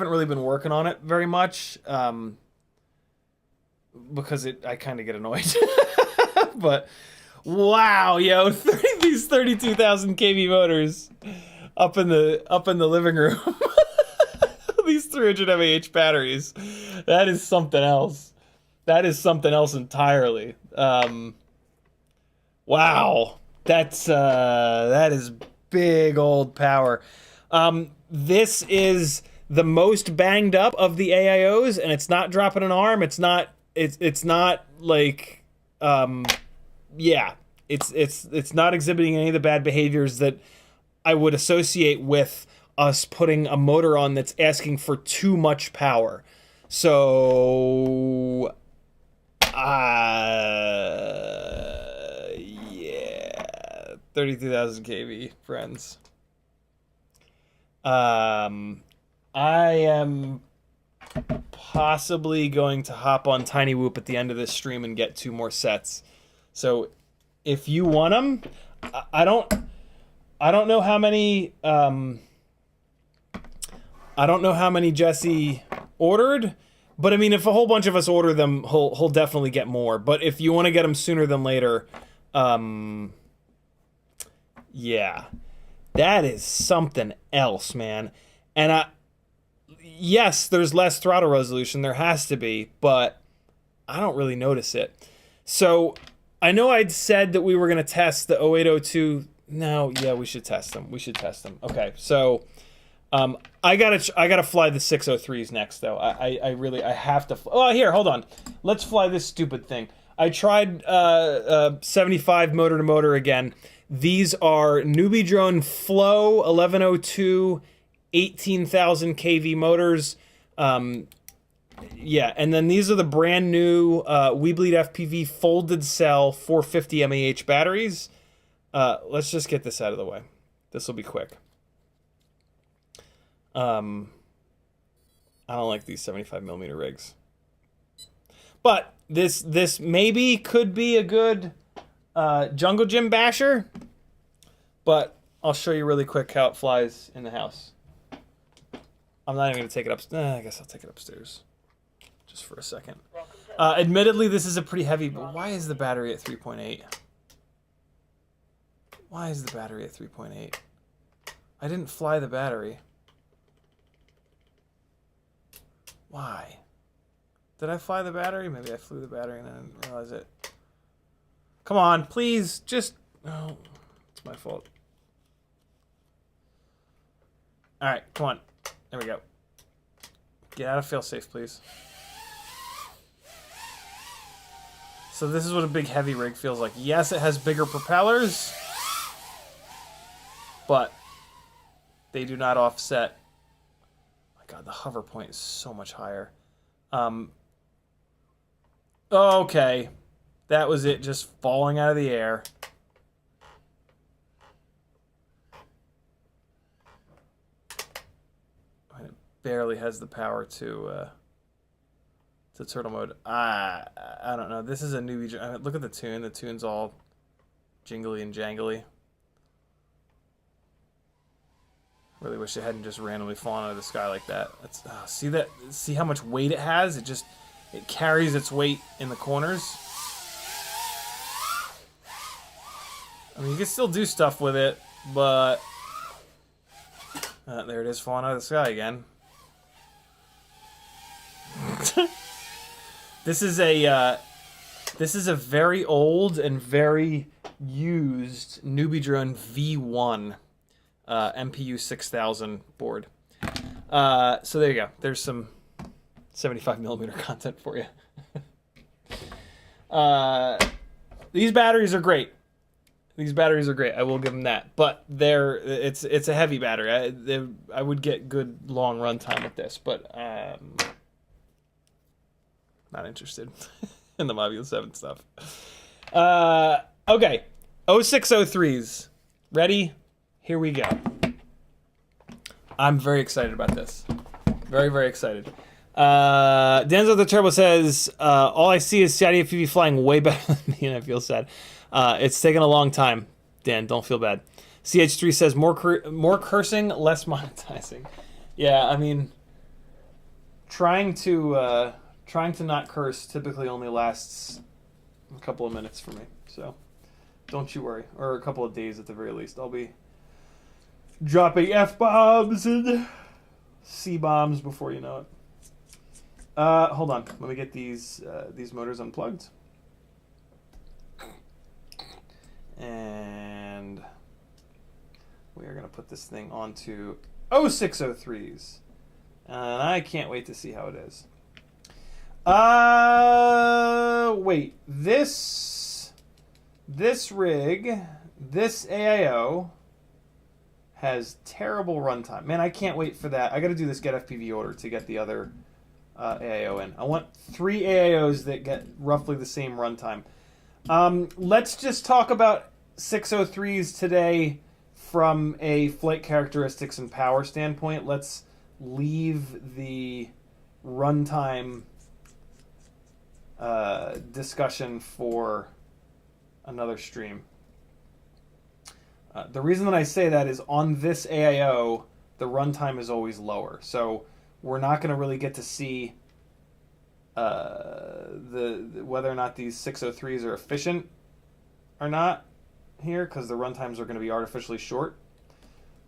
really been working on it very much, because I kind of get annoyed. But, wow, yo, these 32,000 kV motors up in the living room. These 300 mAh batteries. That is something else. That is something else entirely. Wow. That is big old power. This is the most banged up of the AIOs, and it's not dropping an arm. It's not like, yeah. It's not exhibiting any of the bad behaviors that I would associate with us putting a motor on that's asking for too much power. So, yeah, 32,000 kV, friends. I am possibly going to hop on Tiny Whoop at the end of this stream and get 2 more sets. So, if you want them, I don't know how many. I don't know how many Jesse ordered, but I mean, if a whole bunch of us order them, he'll definitely get more. But if you want to get them sooner than later, yeah, that is something else, man. And yes, there's less throttle resolution. There has to be, but I don't really notice it. So I know I'd said that we were going to test the 0802. No, yeah, we should test them. Okay, so I gotta fly the 603s next, though. I have to. Oh, here, hold on. Let's fly this stupid thing. I tried 75 motor to motor again. These are Newbie Drone Flow 1102 18,000 kV motors. Yeah, and then these are the brand new WeBleedFPV folded cell 450 mAh batteries. Let's just get this out of the way. This will be quick. I don't like these 75mm rigs. But this maybe could be a good jungle gym basher. But I'll show you really quick how it flies in the house. I'm not even going to take it upstairs. I guess I'll take it upstairs. Just for a second. Admittedly, this is a pretty heavy, but why is the battery at 3.8? Why is the battery at 3.8? I didn't fly the battery. Why? Did I fly the battery? Maybe I flew the battery and I didn't realize it. Come on, please, just... Oh, it's my fault. Alright, come on. There we go. Get out of failsafe, please. So this is what a big heavy rig feels like. Yes, it has bigger propellers, but they do not offset. Oh my god, the hover point is so much higher. Okay. That was it, just falling out of the air. And it barely has the power to turtle mode. I don't know. This is a newbie. I mean, look at the tune. The tune's all jingly and jangly. Really wish it hadn't just randomly fallen out of the sky like that. That's, see that? See how much weight it has? it carries its weight in the corners. I mean, you can still do stuff with it, but there it is, falling out of the sky again. This is a very old and very used Newbie Drone V1 MPU 6000 board. So there you go. There's some 75mm content for you. These batteries are great. These batteries are great. I will give them that. But it's a heavy battery. I would get good long run time with this, but not interested in the Module 7 stuff. Okay. 0603s. Ready? Here we go. I'm very excited about this. Very, very excited. Denzel the Turbo says, all I see is CiottiFPV flying way better than me, and I feel sad. It's taken a long time. Dan, don't feel bad. CH3 says, more cursing, less monetizing. Yeah, I mean, trying to not curse typically only lasts a couple of minutes for me. So don't you worry. Or a couple of days at the very least. I'll be dropping F-bombs and C-bombs before you know it. Hold on. Let me get these motors unplugged. And we are going to put this thing onto 0603s. And I can't wait to see how it is. Wait. This rig, this AIO, has terrible runtime. Man, I can't wait for that. I got to do this get FPV order to get the other AIO in. I want 3 AIOs that get roughly the same runtime. Let's just talk about 603s today from a flight characteristics and power standpoint. Let's leave the runtime discussion for another stream. The reason that I say that is on this AIO, the runtime is always lower. So we're not going to really get to see whether or not these 603s are efficient or not here, because the runtimes are going to be artificially short.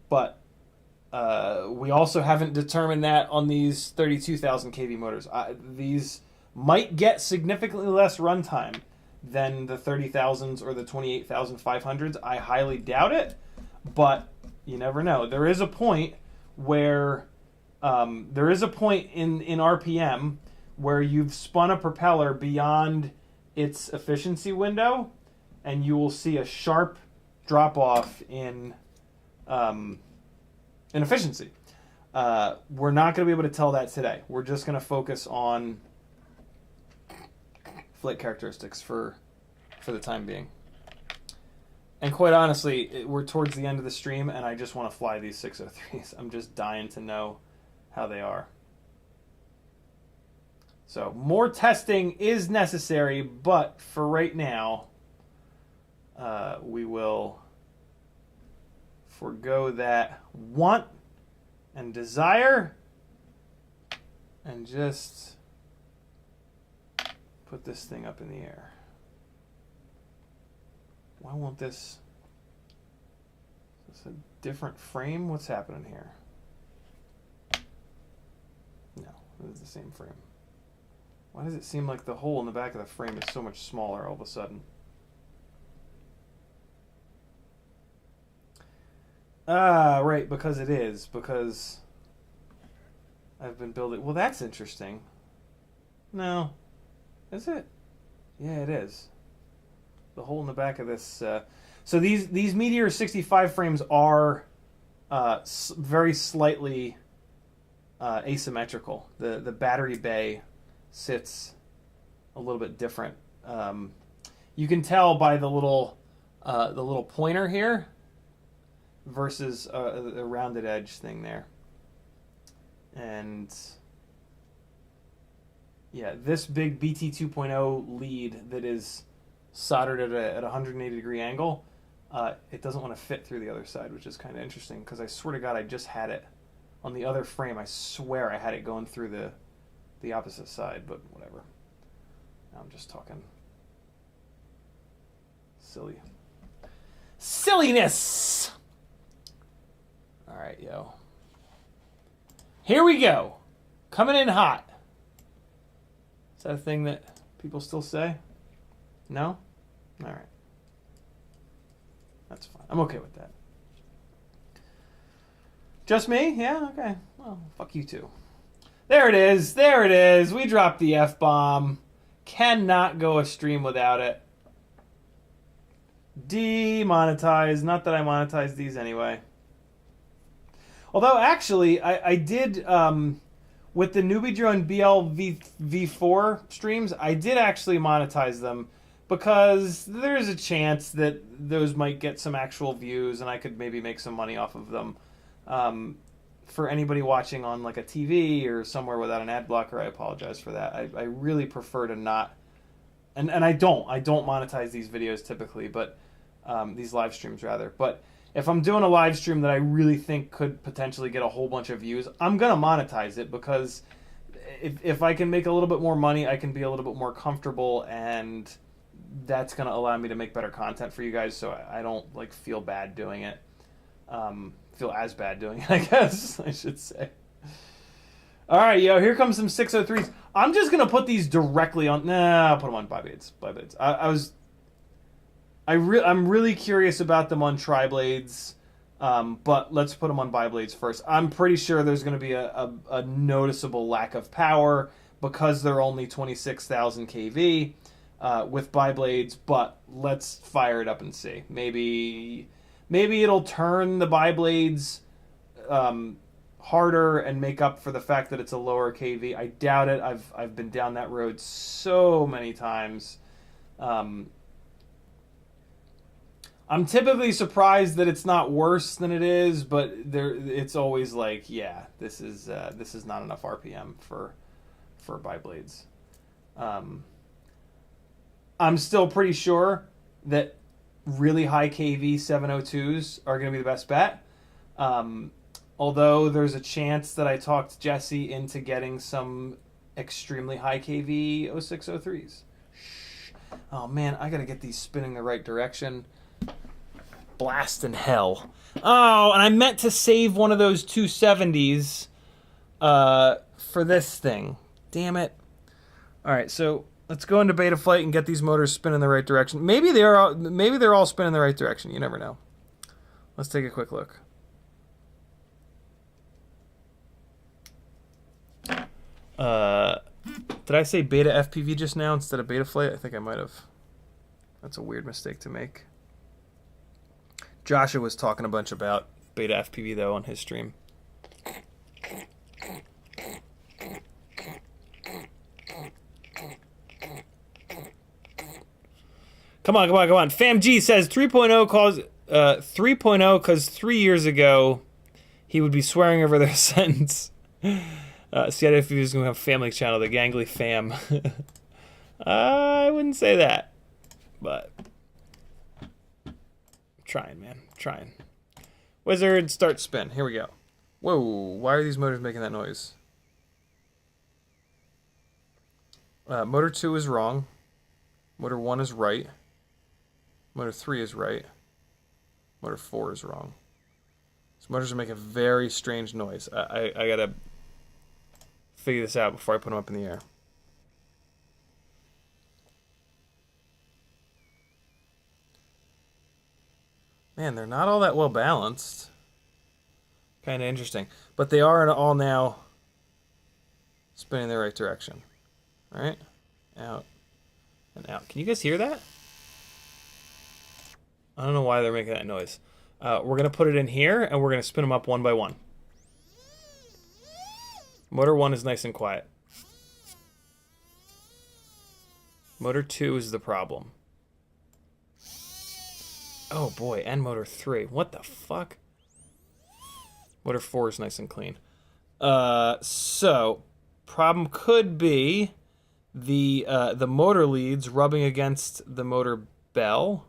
But we also haven't determined that on these 32,000 kV motors. These might get significantly less runtime than the 30,000s or the 28,500s. I highly doubt it, but you never know. There is a point where in RPM where you've spun a propeller beyond its efficiency window, and you will see a sharp drop off in efficiency. We're not going to be able to tell that today. We're just going to focus on flight characteristics for the time being. And quite honestly, we're towards the end of the stream, and I just want to fly these 603s. I'm just dying to know how they are. So more testing is necessary, but for right now, we will forgo that want and desire and just put this thing up in the air. Why won't this? Is this a different frame? What's happening here? No, it is the same frame. Why does it seem like the hole in the back of the frame is so much smaller all of a sudden? Right, because it is. Because I've been building... Well, that's interesting. No. Is it? Yeah, it is. The hole in the back of this... So these Meteor 65 frames are very slightly asymmetrical. The battery bay sits a little bit different. You can tell by the little pointer here versus the rounded edge thing there. And yeah, this big BT 2.0 lead that is soldered at a 180 degree angle, it doesn't want to fit through the other side, which is kind of interesting because I swear to God I just had it on the other frame. I swear I had it going through the opposite side, but whatever. I'm just talking silliness. All right, yo. Here we go. Coming in hot. Is that a thing that people still say? No? All right. That's fine. I'm okay with that. Just me? Yeah, okay. Well, fuck you too. There it is. There it is. We dropped the F-bomb. Cannot go a stream without it. Demonetized. Not that I monetize these anyway. Although, actually, I did, with the Newbie Drone BLV4 streams, I did actually monetize them because there's a chance that those might get some actual views and I could maybe make some money off of them. For anybody watching on like a TV or somewhere without an ad blocker, I apologize for that. I really prefer to not, and I don't monetize these videos typically, but these live streams rather. But if I'm doing a live stream that I really think could potentially get a whole bunch of views, I'm gonna monetize it because if I can make a little bit more money, I can be a little bit more comfortable, and that's gonna allow me to make better content for you guys. So I don't like feel bad doing it. Feel as bad doing it, I guess I should say. All right, yo, here comes some 603s. I'm just gonna put these directly on. Nah, I'll put them on bi-blades. I'm really curious about them on tri-blades, but let's put them on bi-blades first. I'm pretty sure there's going to be a noticeable lack of power because they're only 26,000 kV with bi-blades, but let's fire it up and see. Maybe it'll turn the bi-blades harder and make up for the fact that it's a lower kV. I doubt it. I've been down that road so many times. I'm typically surprised that it's not worse than it is, but it's always like, yeah, this is not enough RPM for bi-blades. I'm still pretty sure that really high kV 702s are going to be the best bet. Although there's a chance that I talked Jesse into getting some extremely high kV 0603s. Shh. Oh man, I got to get these spinning the right direction. Blast in hell. Oh, and I meant to save one of those 270s for this thing. Damn it. All right, so let's go into beta flight and get these motors spinning the right direction. Maybe they're all spinning the right direction. You never know. Let's take a quick look. Did I say beta FPV just now instead of beta flight? I think I might have. That's a weird mistake to make. Joshua was talking a bunch about beta FPV though on his stream. Come on. FamG says 3.0 calls 3.0 because 3 years ago he would be swearing over their sentence. CiottiFPV is going to have a family channel, the Gangly Fam. I wouldn't say that, but trying, man. Trying. Wizard, start spin. Here we go. Whoa, why are these motors making that noise? Motor 2 is wrong. Motor 1 is right. Motor 3 is right. Motor 4 is wrong. These motors are making a very strange noise. I gotta figure this out before I put them up in the air. Man, they're not all that well balanced. Kind of interesting. But they are all now spinning the right direction. All right? Out and out. Can you guys hear that? I don't know why they're making that noise. We're going to put it in here, and we're going to spin them up one by one. Motor 1 is nice and quiet. Motor 2 is the problem. Oh boy, and motor 3. What the fuck? Motor 4 is nice and clean. So, problem could be the motor leads rubbing against the motor bell.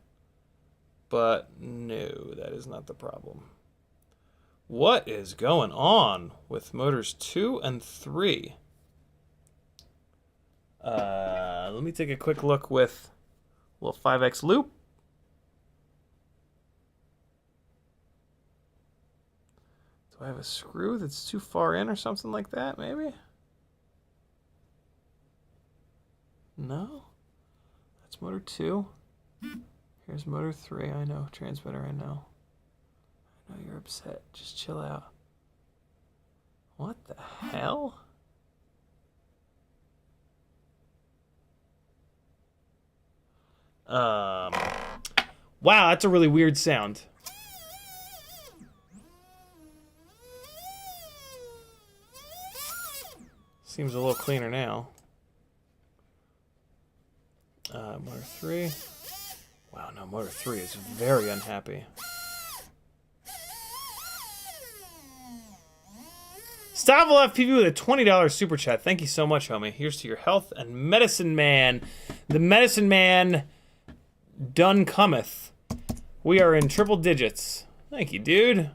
But no, that is not the problem. What is going on with motors 2 and 3? Let me take a quick look with a little 5X loop. Do I have a screw that's too far in or something like that, maybe? No? That's motor 2. Here's motor 3. I know. Transmitter, I know. I know you're upset. Just chill out. What the hell? Wow, that's a really weird sound. Seems a little cleaner now. Motor 3. Wow, no, motor 3 is very unhappy. Stavil FPV with a $20 super chat. Thank you so much, homie. Here's to your health and Medicine Man. The Medicine Man done cometh. We are in triple digits. Thank you, dude.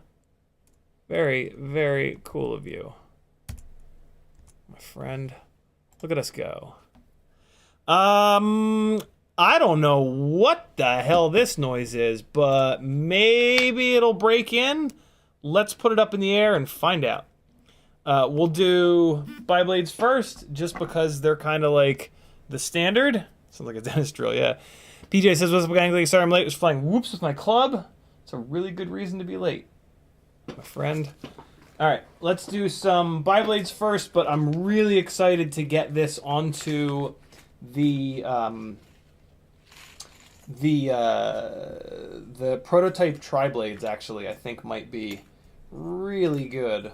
Very, very cool of you. My friend. Look at us go. I don't know what the hell this noise is, but maybe it'll break in. Let's put it up in the air and find out. We'll do bi-blades first, just because they're kind of like the standard. Sounds like a dentist drill, yeah. PJ says, what's up, gang? Sorry I'm late. I was flying whoops with my club. It's a really good reason to be late, my friend. All right, let's do some bi-blades first, but I'm really excited to get this onto the prototype tri-blades. Actually, I think might be really good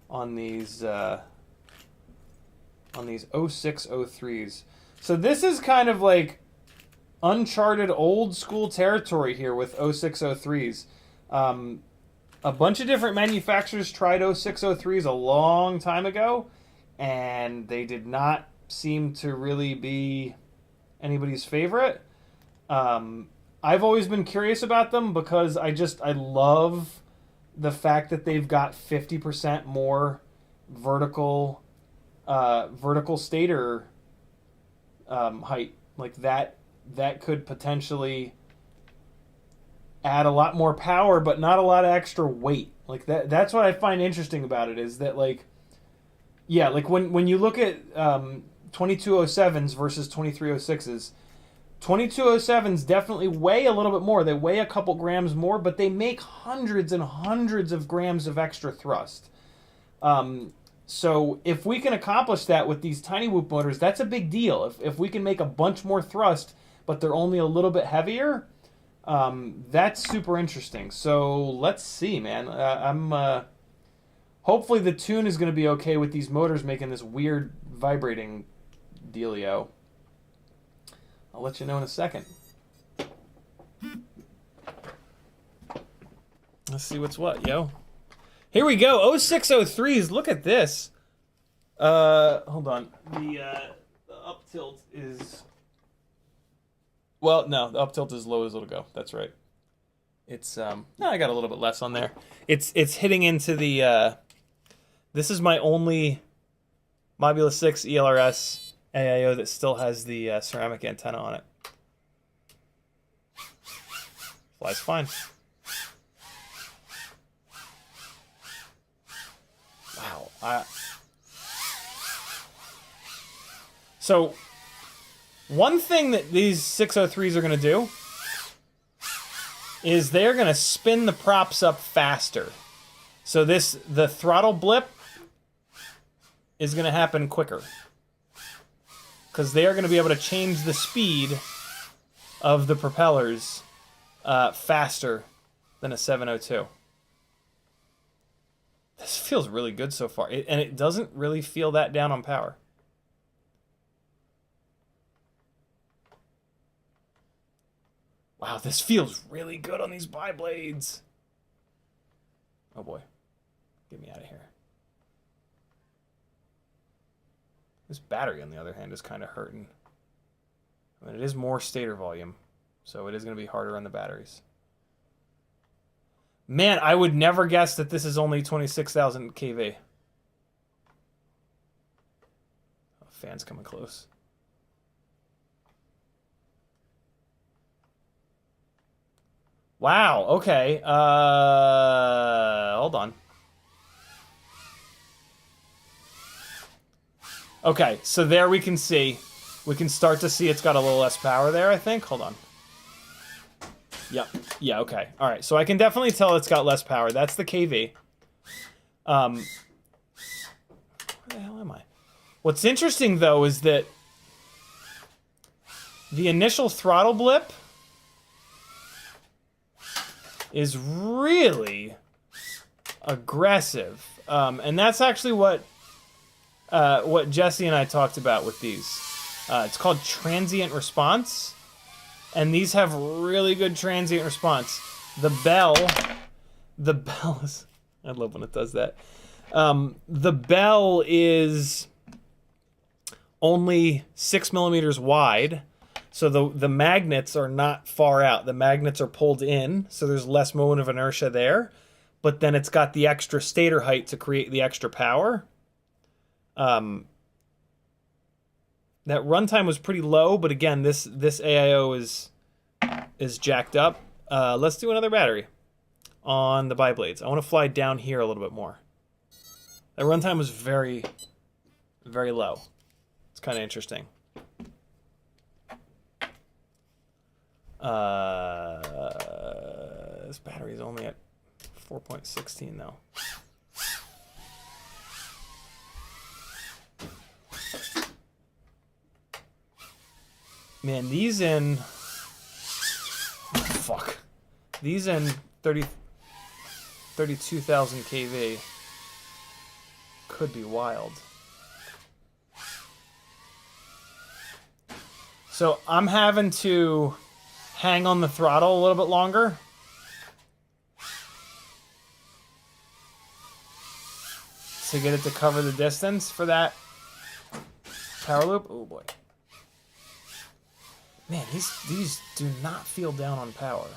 on these 0603s. So this is kind of like uncharted old school territory here with 0603s. A bunch of different manufacturers tried 0603s a long time ago, and they did not seem to really be anybody's favorite. I've always been curious about them because I love the fact that they've got 50% more vertical stator height. Like that could potentially add a lot more power, but not a lot of extra weight. Like that's what I find interesting about it, is that like, yeah, like when you look at 2207s versus 2306s, 2207s definitely weigh a little bit more. They weigh a couple grams more, but they make hundreds and hundreds of grams of extra thrust. So if we can accomplish that with these tiny whoop motors, that's a big deal. If we can make a bunch more thrust, but they're only a little bit heavier, that's super interesting. So let's see, man. Hopefully the tune is going to be okay with these motors making this weird vibrating dealio. I'll let you know in a second. Let's see what's what, yo. Here we go. 0603s. Look at this. Hold on. The up tilt is... Well, no. The up tilt is low as it'll go. That's right. It's... No, I got a little bit less on there. It's hitting into the... This is my only Mobula 6 ELRS AIO that still has the ceramic antenna on it. Flies fine. Wow. So, one thing that these 603s are going to do is they're going to spin the props up faster. So the throttle blip is going to happen quicker, because they are going to be able to change the speed of the propellers faster than a 702. This feels really good so far, and it doesn't really feel that down on power. Wow, this feels really good on these bi-blades. Oh boy, get me out of here. This battery, on the other hand, is kind of hurting. I mean, it is more stator volume, so it is going to be harder on the batteries. Man, I would never guess that this is only 26,000 kV. Oh, fan's coming close. Wow, okay. Hold on. Okay, so there we can see. We can start to see it's got a little less power there, I think. Hold on. Yep. Yeah, okay. All right, so I can definitely tell it's got less power. That's the KV. Where the hell am I? What's interesting, though, is that the initial throttle blip is really aggressive. And that's actually what Jesse and I talked about with these. It's called transient response. And these have really good transient response. The bell is, I love when it does that. The bell is only 6 millimeters wide. So the magnets are not far out. The magnets are pulled in, so there's less moment of inertia there. But then it's got the extra stator height to create the extra power. That runtime was pretty low, but again, this AIO is jacked up. Let's do another battery on the bi-blades. I want to fly down here a little bit more. That runtime was very, very low. It's kind of interesting. This battery is only at 4.16 though. Man, these in... fuck. These in 32,000 kV could be wild. So I'm having to hang on the throttle a little bit longer. To get it to cover the distance for that power loop. Oh boy. Man, these do not feel down on power.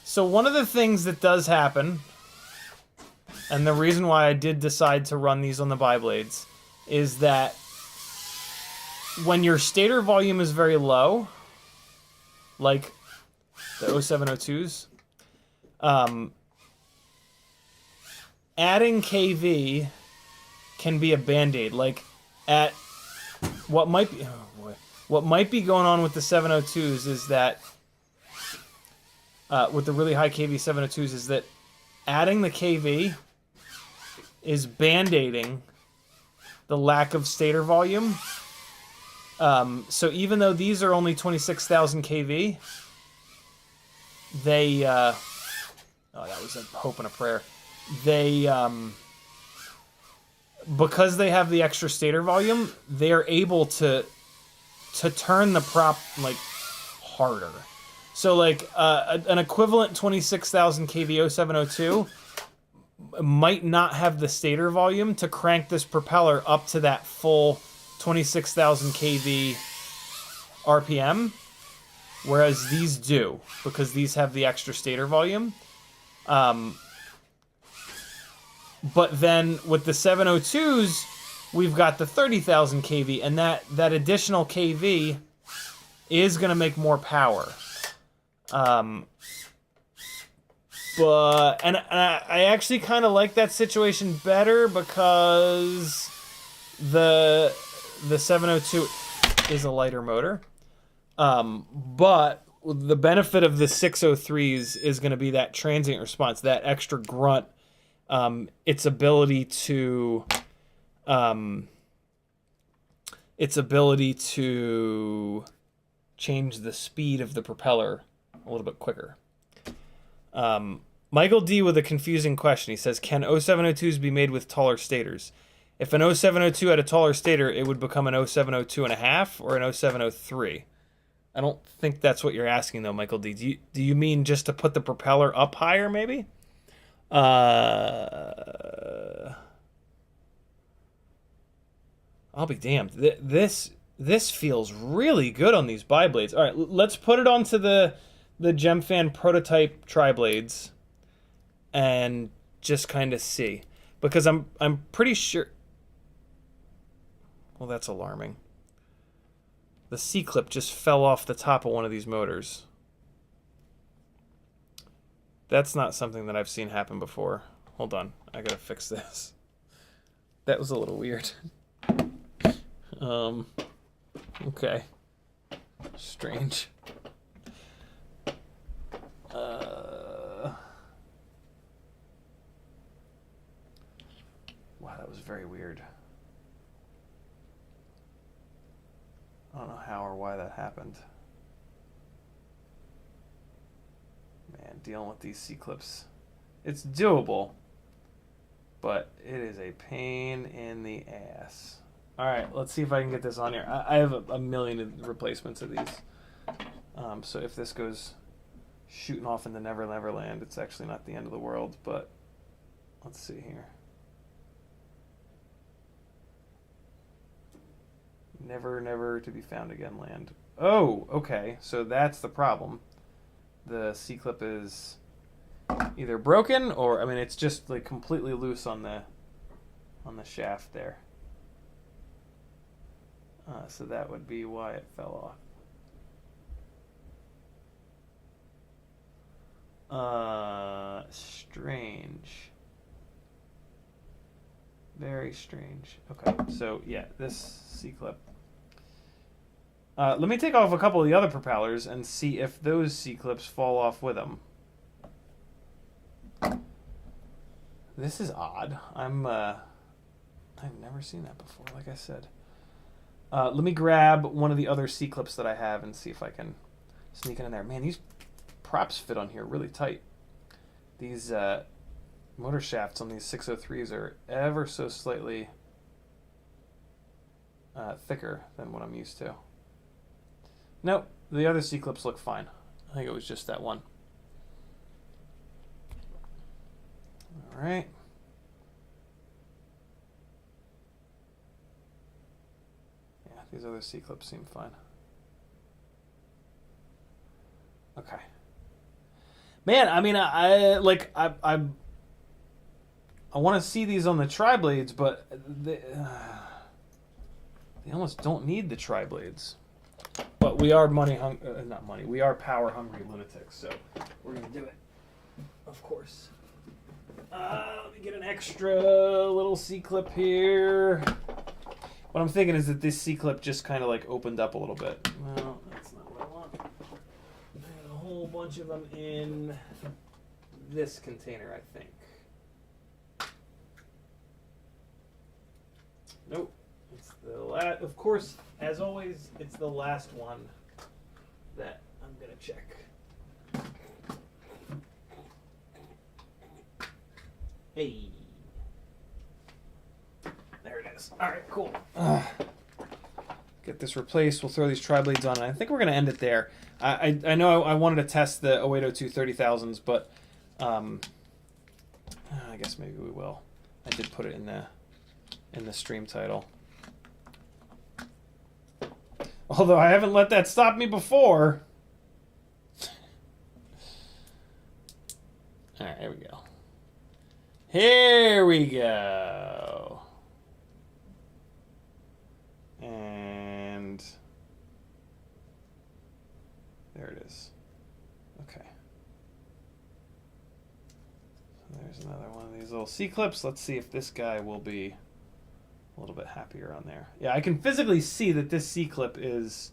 So one of the things that does happen, and the reason why I did decide to run these on the bi-blades, is that when your stator volume is very low, like the 0702s, adding KV can be a band-aid. Like at what might be... What might be going on with the 702s is that, with the really high KV 702s, is that adding the KV is band-aiding the lack of stator volume. So even though these are only 26,000 kV, they, oh, that was a hope and a prayer. They, because they have the extra stator volume, they are able to turn the prop, like, harder. So, like, an equivalent 26,000 kV 0702 might not have the stator volume to crank this propeller up to that full 26,000 kV RPM, whereas these do, because these have the extra stator volume. But then with the 702s, we've got the 30,000 kV, and that additional kV is going to make more power. But I actually kind of like that situation better because the 702 is a lighter motor. But the benefit of the 603s is going to be that transient response, that extra grunt, its ability to change the speed of the propeller a little bit quicker. Michael D with a confusing question. He says, can 0702s be made with taller stators? If an 0702 had a taller stator, it would become an 0702 and a half or an 0703. I don't think that's what you're asking, though, Michael D. Do you mean just to put the propeller up higher, maybe? I'll be damned. This feels really good on these bi-blades. All right, let's put it onto the GemFan prototype tri-blades and just kind of see, because I'm pretty sure. Well, that's alarming. The C-clip just fell off the top of one of these motors. That's not something that I've seen happen before. Hold on, I gotta fix this. That was a little weird. Okay. Strange. Wow, that was very weird. I don't know how or why that happened. Man, dealing with these C-clips. It's doable, but it is a pain in the ass. All right, let's see if I can get this on here. I have a million replacements of these. So if this goes shooting off into Never Never Land, it's actually not the end of the world, but let's see here. Never, never to be found again land. Oh, okay, so that's the problem. The C-clip is either broken or, I mean, it's just like completely loose on the shaft there. So that would be why it fell off. Strange. Very strange. Okay, so yeah, this C-clip. Let me take off a couple of the other propellers and see if those C-clips fall off with them. This is odd. I've never seen that before, like I said. Let me grab one of the other C-clips that I have and see if I can sneak it in there. Man, these props fit on here really tight. These motor shafts on these 603s are ever so slightly thicker than what I'm used to. Nope, the other C-clips look fine. I think it was just that one. All right. Yeah, these other C-clips seem fine. Okay. Man, I mean, I want to see these on the tri-blades, but they almost don't need the tri-blades. But we are we are power hungry lunatics, so we're gonna do it, of course. Let me get an extra little C-clip here. What I'm thinking is that this C-clip just kind of like opened up a little bit. Well, that's not what I want. I had a whole bunch of them in this container, I think. Nope. It's the last, of course, as always, it's the last one that I'm gonna check. Hey. There it is. All right, cool. Get this replaced. We'll throw these tri-blades on, and I think we're gonna end it there. I know I wanted to test the 0802 30,000s, but I guess maybe we will. I did put it in the stream title. Although I haven't let that stop me before. All right, here we go. Here we go. And there it is. Okay. So there's another one of these little C-clips. Let's see if this guy will be a little bit happier on there. Yeah, I can physically see that this C-clip is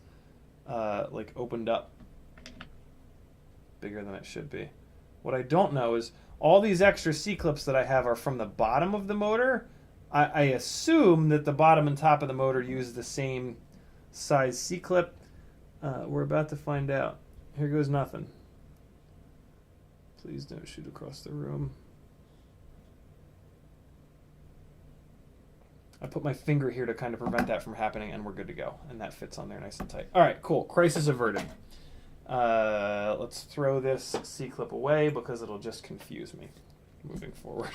like opened up bigger than it should be. What I don't know is all these extra C-clips that I have are from the bottom of the motor. I assume that the bottom and top of the motor use the same size C-clip. We're about to find out. Here goes nothing. Please don't shoot across the room. I put my finger here to kind of prevent that from happening, and we're good to go. And that fits on there nice and tight. All right, cool. Crisis averted. Let's throw this C-clip away because it'll just confuse me moving forward.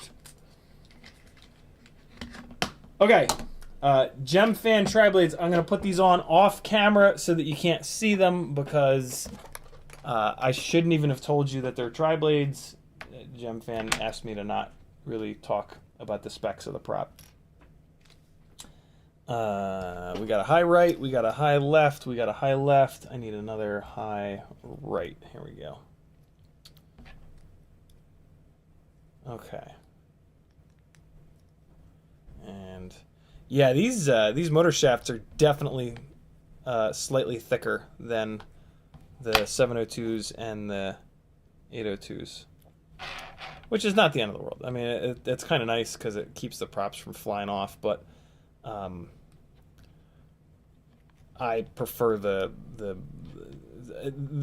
Okay, Gem Fan tri-blades. I'm going to put these on off camera so that you can't see them because I shouldn't even have told you that they're tri-blades. Gem Fan asked me to not really talk about the specs of the prop. We got a high right, we got a high left, we got a high left. I need another high right. Here we go. Okay. And yeah, these motor shafts are definitely slightly thicker than the 702s and the 802s, which is not the end of the world. I mean, it's kind of nice because it keeps the props from flying off, but I prefer the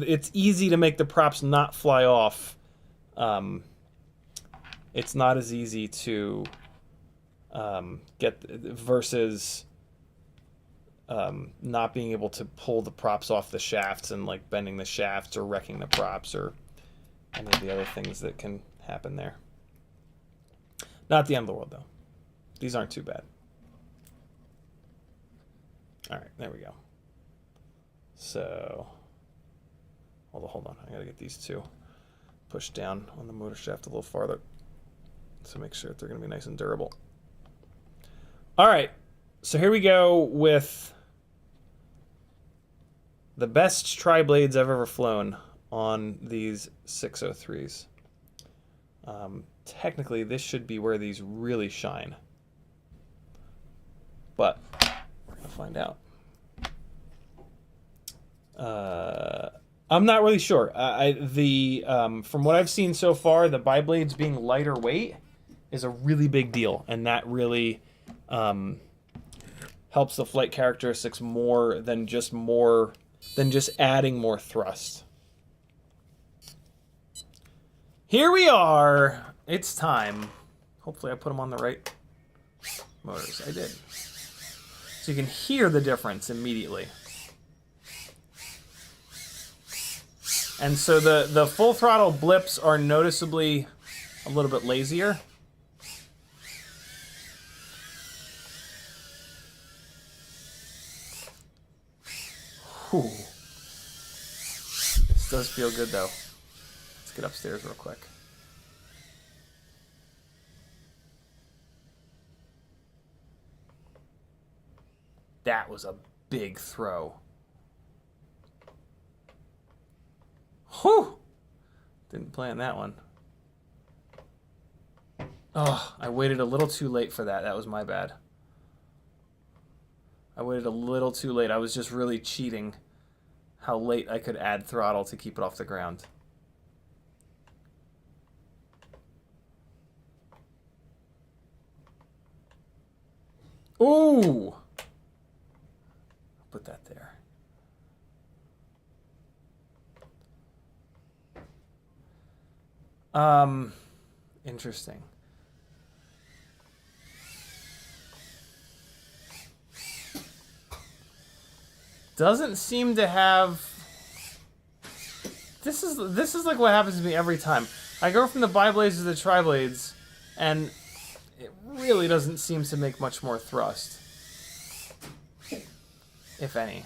it's easy to make the props not fly off. It's not as easy to get versus not being able to pull the props off the shafts and like bending the shafts or wrecking the props or any of the other things that can happen there. Not the end of the world though. These aren't too bad. All right, there we go. So, hold on. I gotta get these two pushed down on the motor shaft a little farther to make sure that they're gonna be nice and durable. All right, so here we go with the best tri-blades I've ever flown on these 603s. Technically, this should be where these really shine, but we're gonna find out. I'm not really sure. From what I've seen so far, the bi-blades being lighter weight is a really big deal, and that really helps the flight characteristics more than just adding more thrust. Here we are. It's time. Hopefully I put them on the right motors. I did. So you can hear the difference immediately. And so the full throttle blips are noticeably a little bit lazier. Whew. This does feel good though. Let's get upstairs real quick. That was a big throw. Whew! Didn't plan that one. Oh, I waited a little too late for that. That was my bad. I waited a little too late. I was just really cheating how late I could add throttle to keep it off the ground. Ooh! Put that there. Interesting. Doesn't seem to have. This is like what happens to me every time. I go from the bi-blades to the tri-blades, and it really doesn't seem to make much more thrust, if any.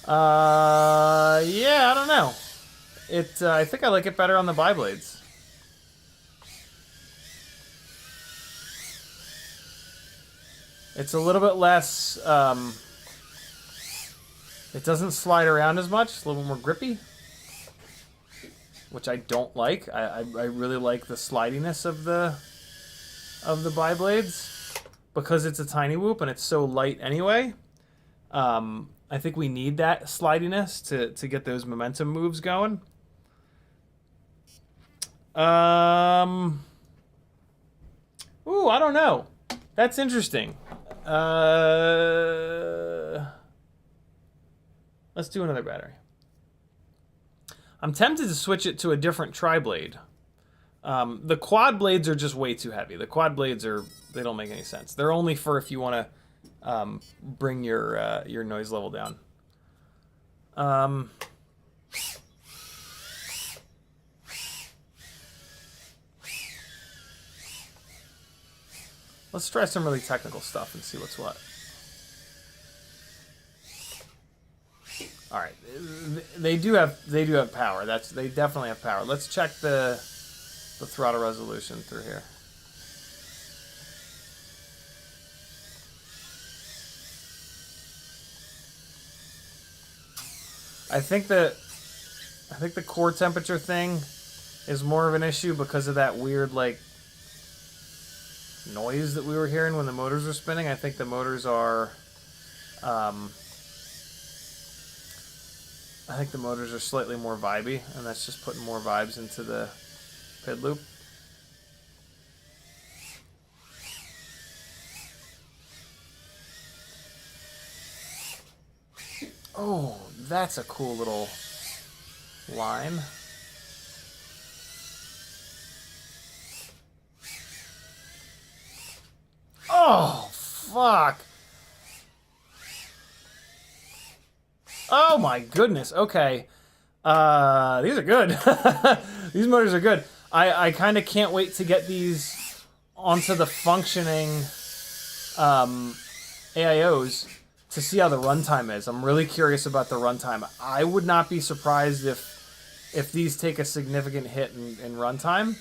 Yeah, I don't know. I think I like it better on the bi-blades. It's a little bit less, it doesn't slide around as much, it's a little more grippy, which I don't like. I really like the slidiness of the bi-blades because it's a tiny whoop and it's so light anyway. I think we need that slidiness to get those momentum moves going. Ooh, I don't know. That's interesting. Let's do another battery. I'm tempted to switch it to a different tri-blade. The quad blades are just way too heavy. The quad blades they don't make any sense. They're only for if you want to bring your noise level down. Let's try some really technical stuff and see what's what. All right, they do have power. They definitely have power. Let's check the throttle resolution through here. I think the core temperature thing is more of an issue because of that weird, like, noise that we were hearing when the motors were spinning. I think the motors are, I think the motors are slightly more vibey, and that's just putting more vibes into the PID loop. Oh, that's a cool little line. Oh, fuck. Oh my goodness. Okay. These are good. These motors are good. I kind of can't wait to get these onto the functioning AIOs to see how the runtime is. I'm really curious about the runtime. I would not be surprised if these take a significant hit in runtime.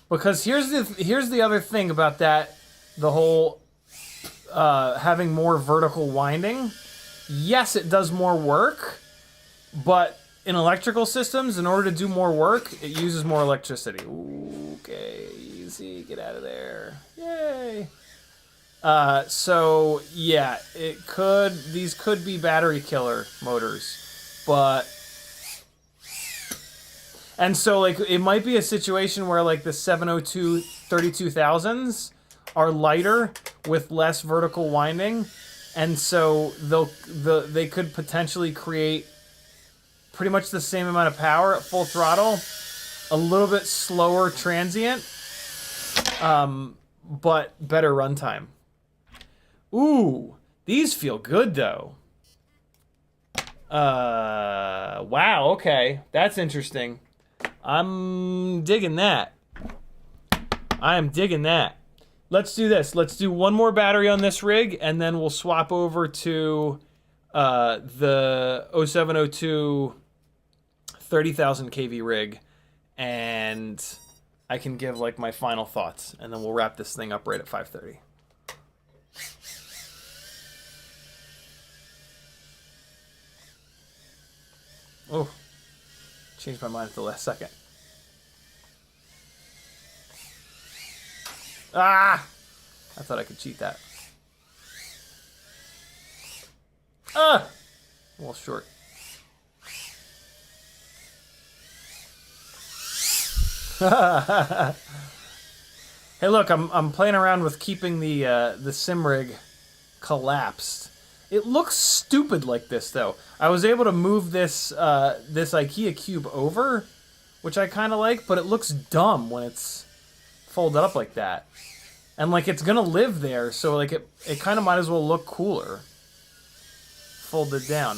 Because here's the other thing about that, the whole having more vertical winding. Yes, it does more work, but in electrical systems, in order to do more work, it uses more electricity. Okay, easy, get out of there. Yay. So yeah, these could be battery killer motors, but, and so like it might be a situation where like the 702 32,000s are lighter with less vertical winding, and so they could potentially create pretty much the same amount of power at full throttle, a little bit slower transient, but better runtime. Ooh, these feel good though. Wow, okay. That's interesting. I'm digging that. I am digging that. Let's do this. Let's do one more battery on this rig, and then we'll swap over to the 0702 30,000 kV rig, and I can give like my final thoughts, and then we'll wrap this thing up right at 5:30. Oh, changed my mind at the last second. Ah! I thought I could cheat that. Ah! A little short. Hey, look, I'm playing around with keeping the sim rig collapsed. It looks stupid like this, though. I was able to move this this IKEA cube over, which I kind of like, but it looks dumb when it's folded up like that. And like it's gonna live there, so like it kind of might as well look cooler folded down.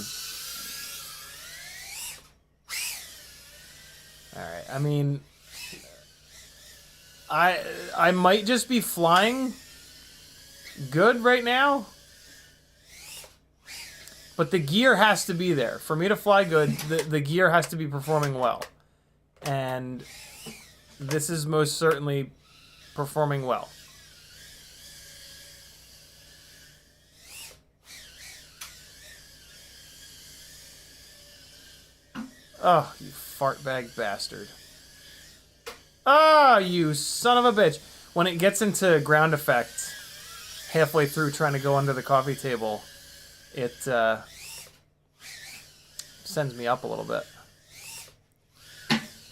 All right, I mean, I might just be flying good right now, but the gear has to be there. For me to fly good, the gear has to be performing well. And this is most certainly performing well. Oh, you fart bag bastard. Ah, oh, you son of a bitch. When it gets into ground effect halfway through trying to go under the coffee table, it sends me up a little bit.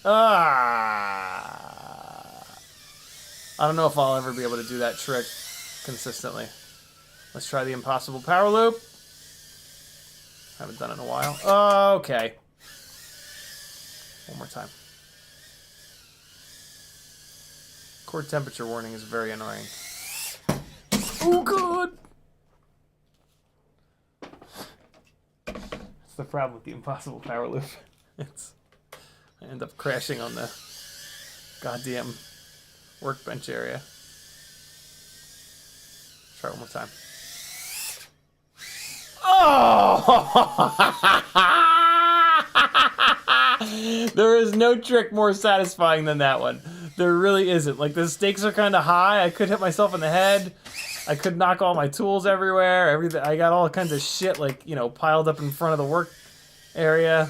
Ah! I don't know if I'll ever be able to do that trick consistently. Let's try the impossible power loop. Haven't done it in a while. Okay. One more time. Core temperature warning is very annoying. Oh, God! That's the problem with the impossible power loop. I end up crashing on the goddamn workbench area. Try one more time. Oh! There is no trick more satisfying than that one. There really isn't. Like, the stakes are kind of high. I could hit myself in the head. I could knock all my tools everywhere. Everything. I got all kinds of shit, like, you know, piled up in front of the work area.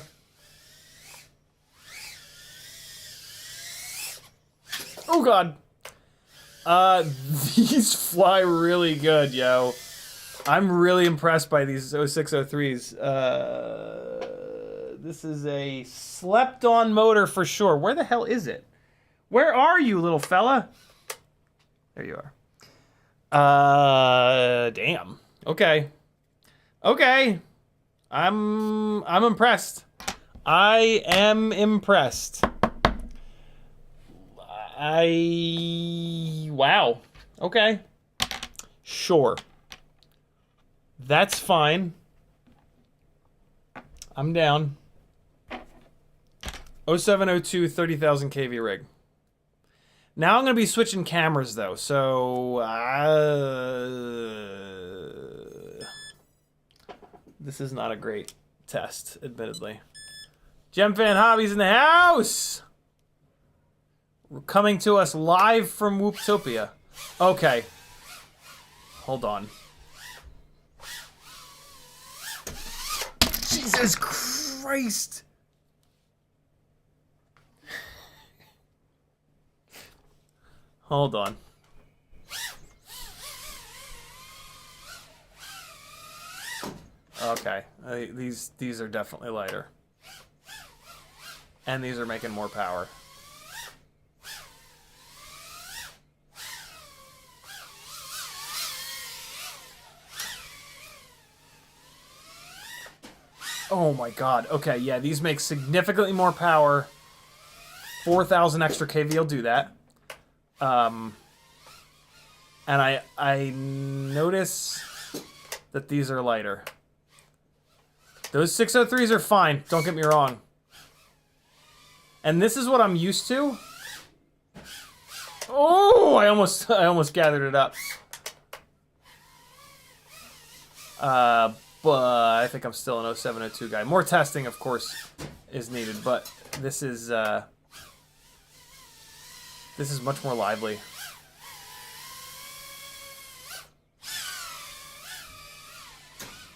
Oh God. These fly really good, yo. I'm really impressed by these 0603s. This is a slept-on motor for sure. Where the hell is it? Where are you, little fella? There you are. Damn. Okay. Okay. I'm impressed. I am impressed. Wow. Okay. Sure. That's fine. I'm down. 0702 30,000 kV rig. Now I'm going to be switching cameras though, so this is not a great test, admittedly. GemFan Hobbies in the house! Coming to us live from Whooptopia. Okay. Hold on. Jesus Christ! Hold on. Okay, these are definitely lighter. And these are making more power. Oh my God. Okay, yeah, these make significantly more power. 4,000 extra kV will do that. And I notice that these are lighter. Those 603s are fine, don't get me wrong. And this is what I'm used to. Oh, I almost gathered it up. But I think I'm still an 0702 guy. More testing, of course, is needed, but this is much more lively.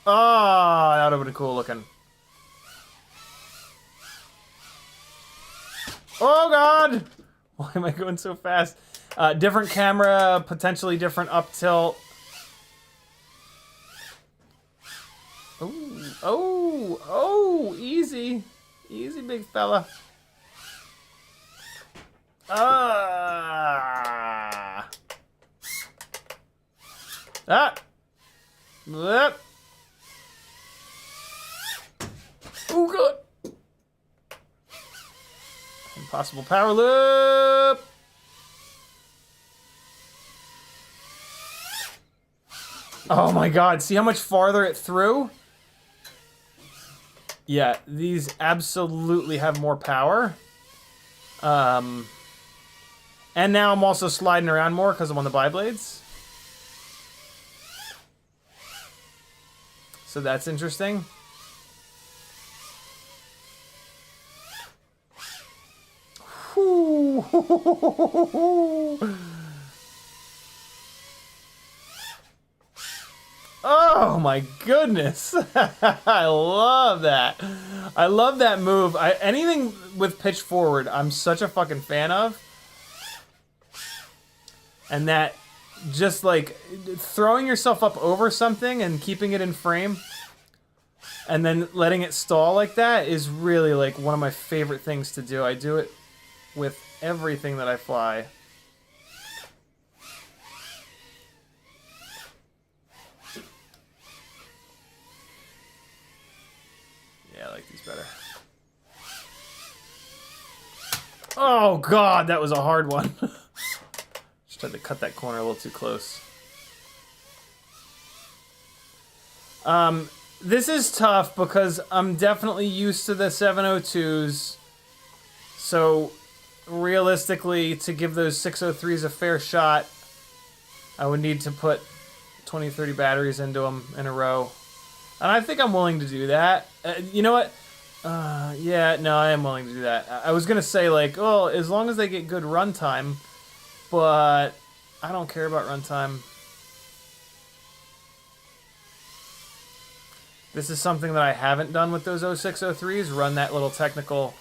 Ah, that would have been cool looking. Oh God! Why am I going so fast? Different camera, potentially different up tilt. Oh, easy. Easy, big fella. Yep. Oh, God. Impossible power loop. Oh my God, see how much farther it threw? Yeah, these absolutely have more power. And now I'm also sliding around more because I'm on the bi-blades. So that's interesting. Oh my goodness. I love that. I love that move. Anything with pitch forward, I'm such a fucking fan of. And that just like throwing yourself up over something and keeping it in frame and then letting it stall like that is really like one of my favorite things to do. I do it with everything that I fly. Yeah, I like these better. Oh God, that was a hard one. Just tried to cut that corner a little too close. This is tough because I'm definitely used to the 702s. So realistically, to give those 603s a fair shot, I would need to put 20, 30 batteries into them in a row. And I think I'm willing to do that. You know what? Yeah, no, I am willing to do that. I was going to say, like, oh, as long as they get good runtime, but I don't care about runtime. This is something that I haven't done with those 0603s, run that little technical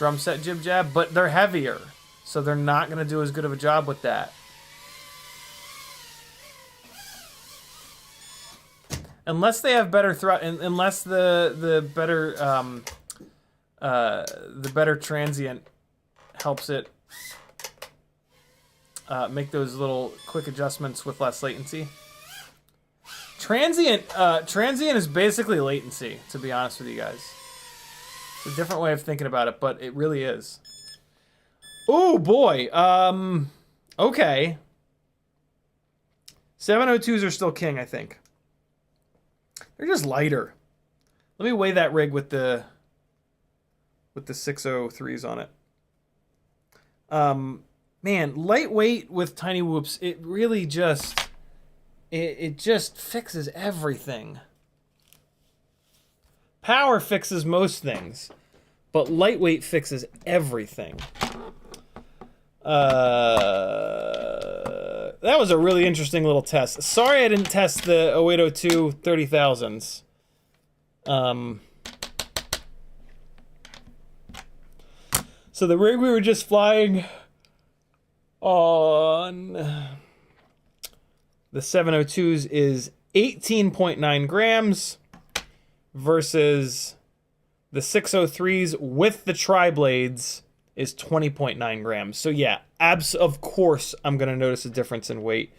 drum set jib jab, but they're heavier, so they're not going to do as good of a job with that. Unless they have better unless the better transient helps it make those little quick adjustments with less latency. Transient is basically latency, to be honest with you guys. It's a different way of thinking about it, but it really is. Oh boy. Okay. 702s are still king, I think. They're just lighter. Let me weigh that rig with the 603s on it. Man, lightweight with tiny whoops, it really just it just fixes everything. Power fixes most things, but lightweight fixes everything. That was a really interesting little test. Sorry I didn't test the 0802 30,000s. So the rig we were just flying on the 702s is 18.9 grams versus the 603s with the tri-blades is 20.9 grams. So yeah, of course I'm going to notice a difference in weight.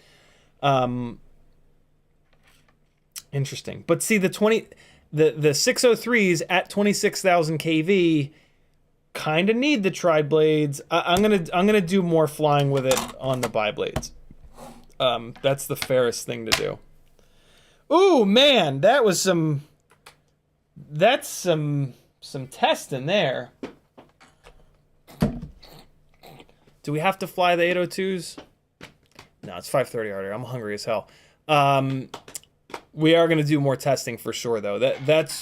Interesting. But see, the 603s at 26,000 kV kind of need the tri-blades. I'm gonna do more flying with it on the bi-blades. That's the fairest thing to do. Ooh, man, that's some testing there. Do we have to fly the 802s? No, it's 5:30 already. I'm hungry as hell. We are gonna do more testing for sure, though. That's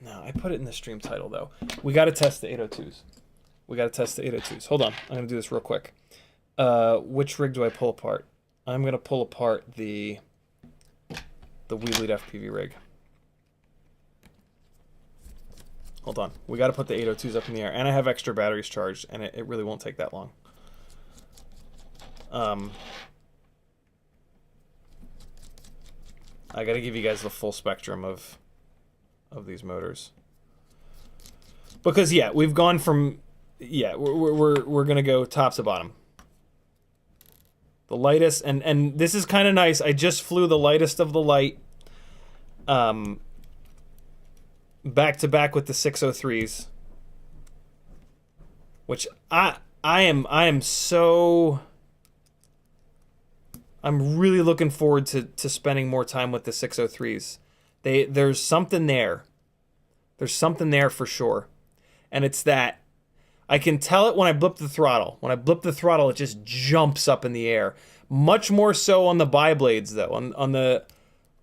no, I put it in the stream title though. We got to test the 802s. We got to test the 802s. Hold on, I'm gonna do this real quick. Which rig do I pull apart? I'm gonna pull apart the WeBleedFPV rig. Hold on, we got to put the 802s up in the air, and I have extra batteries charged, and it really won't take that long. I got to give you guys the full spectrum of these motors, because yeah, we've gone from we're gonna go top to bottom. The lightest, and this is kind of nice. I just flew the lightest of the light, back to back with the 603s, which I'm really looking forward to spending more time with the 603s. There's something there. There's something there for sure. And it's that I can tell it when I blip the throttle. When I blip the throttle, it just jumps up in the air. Much more so on the bi-blades though.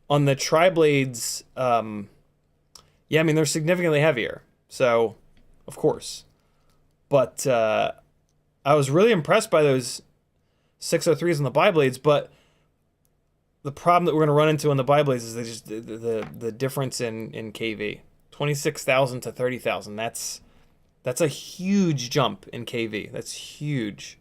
On the tri-blades, yeah, I mean, they're significantly heavier. So, of course. But I was really impressed by those 603s on the bi-blades, but the problem that we're going to run into on the bi-blades is just the difference in kV. 26,000 to 30,000. That's a huge jump in kV. That's huge.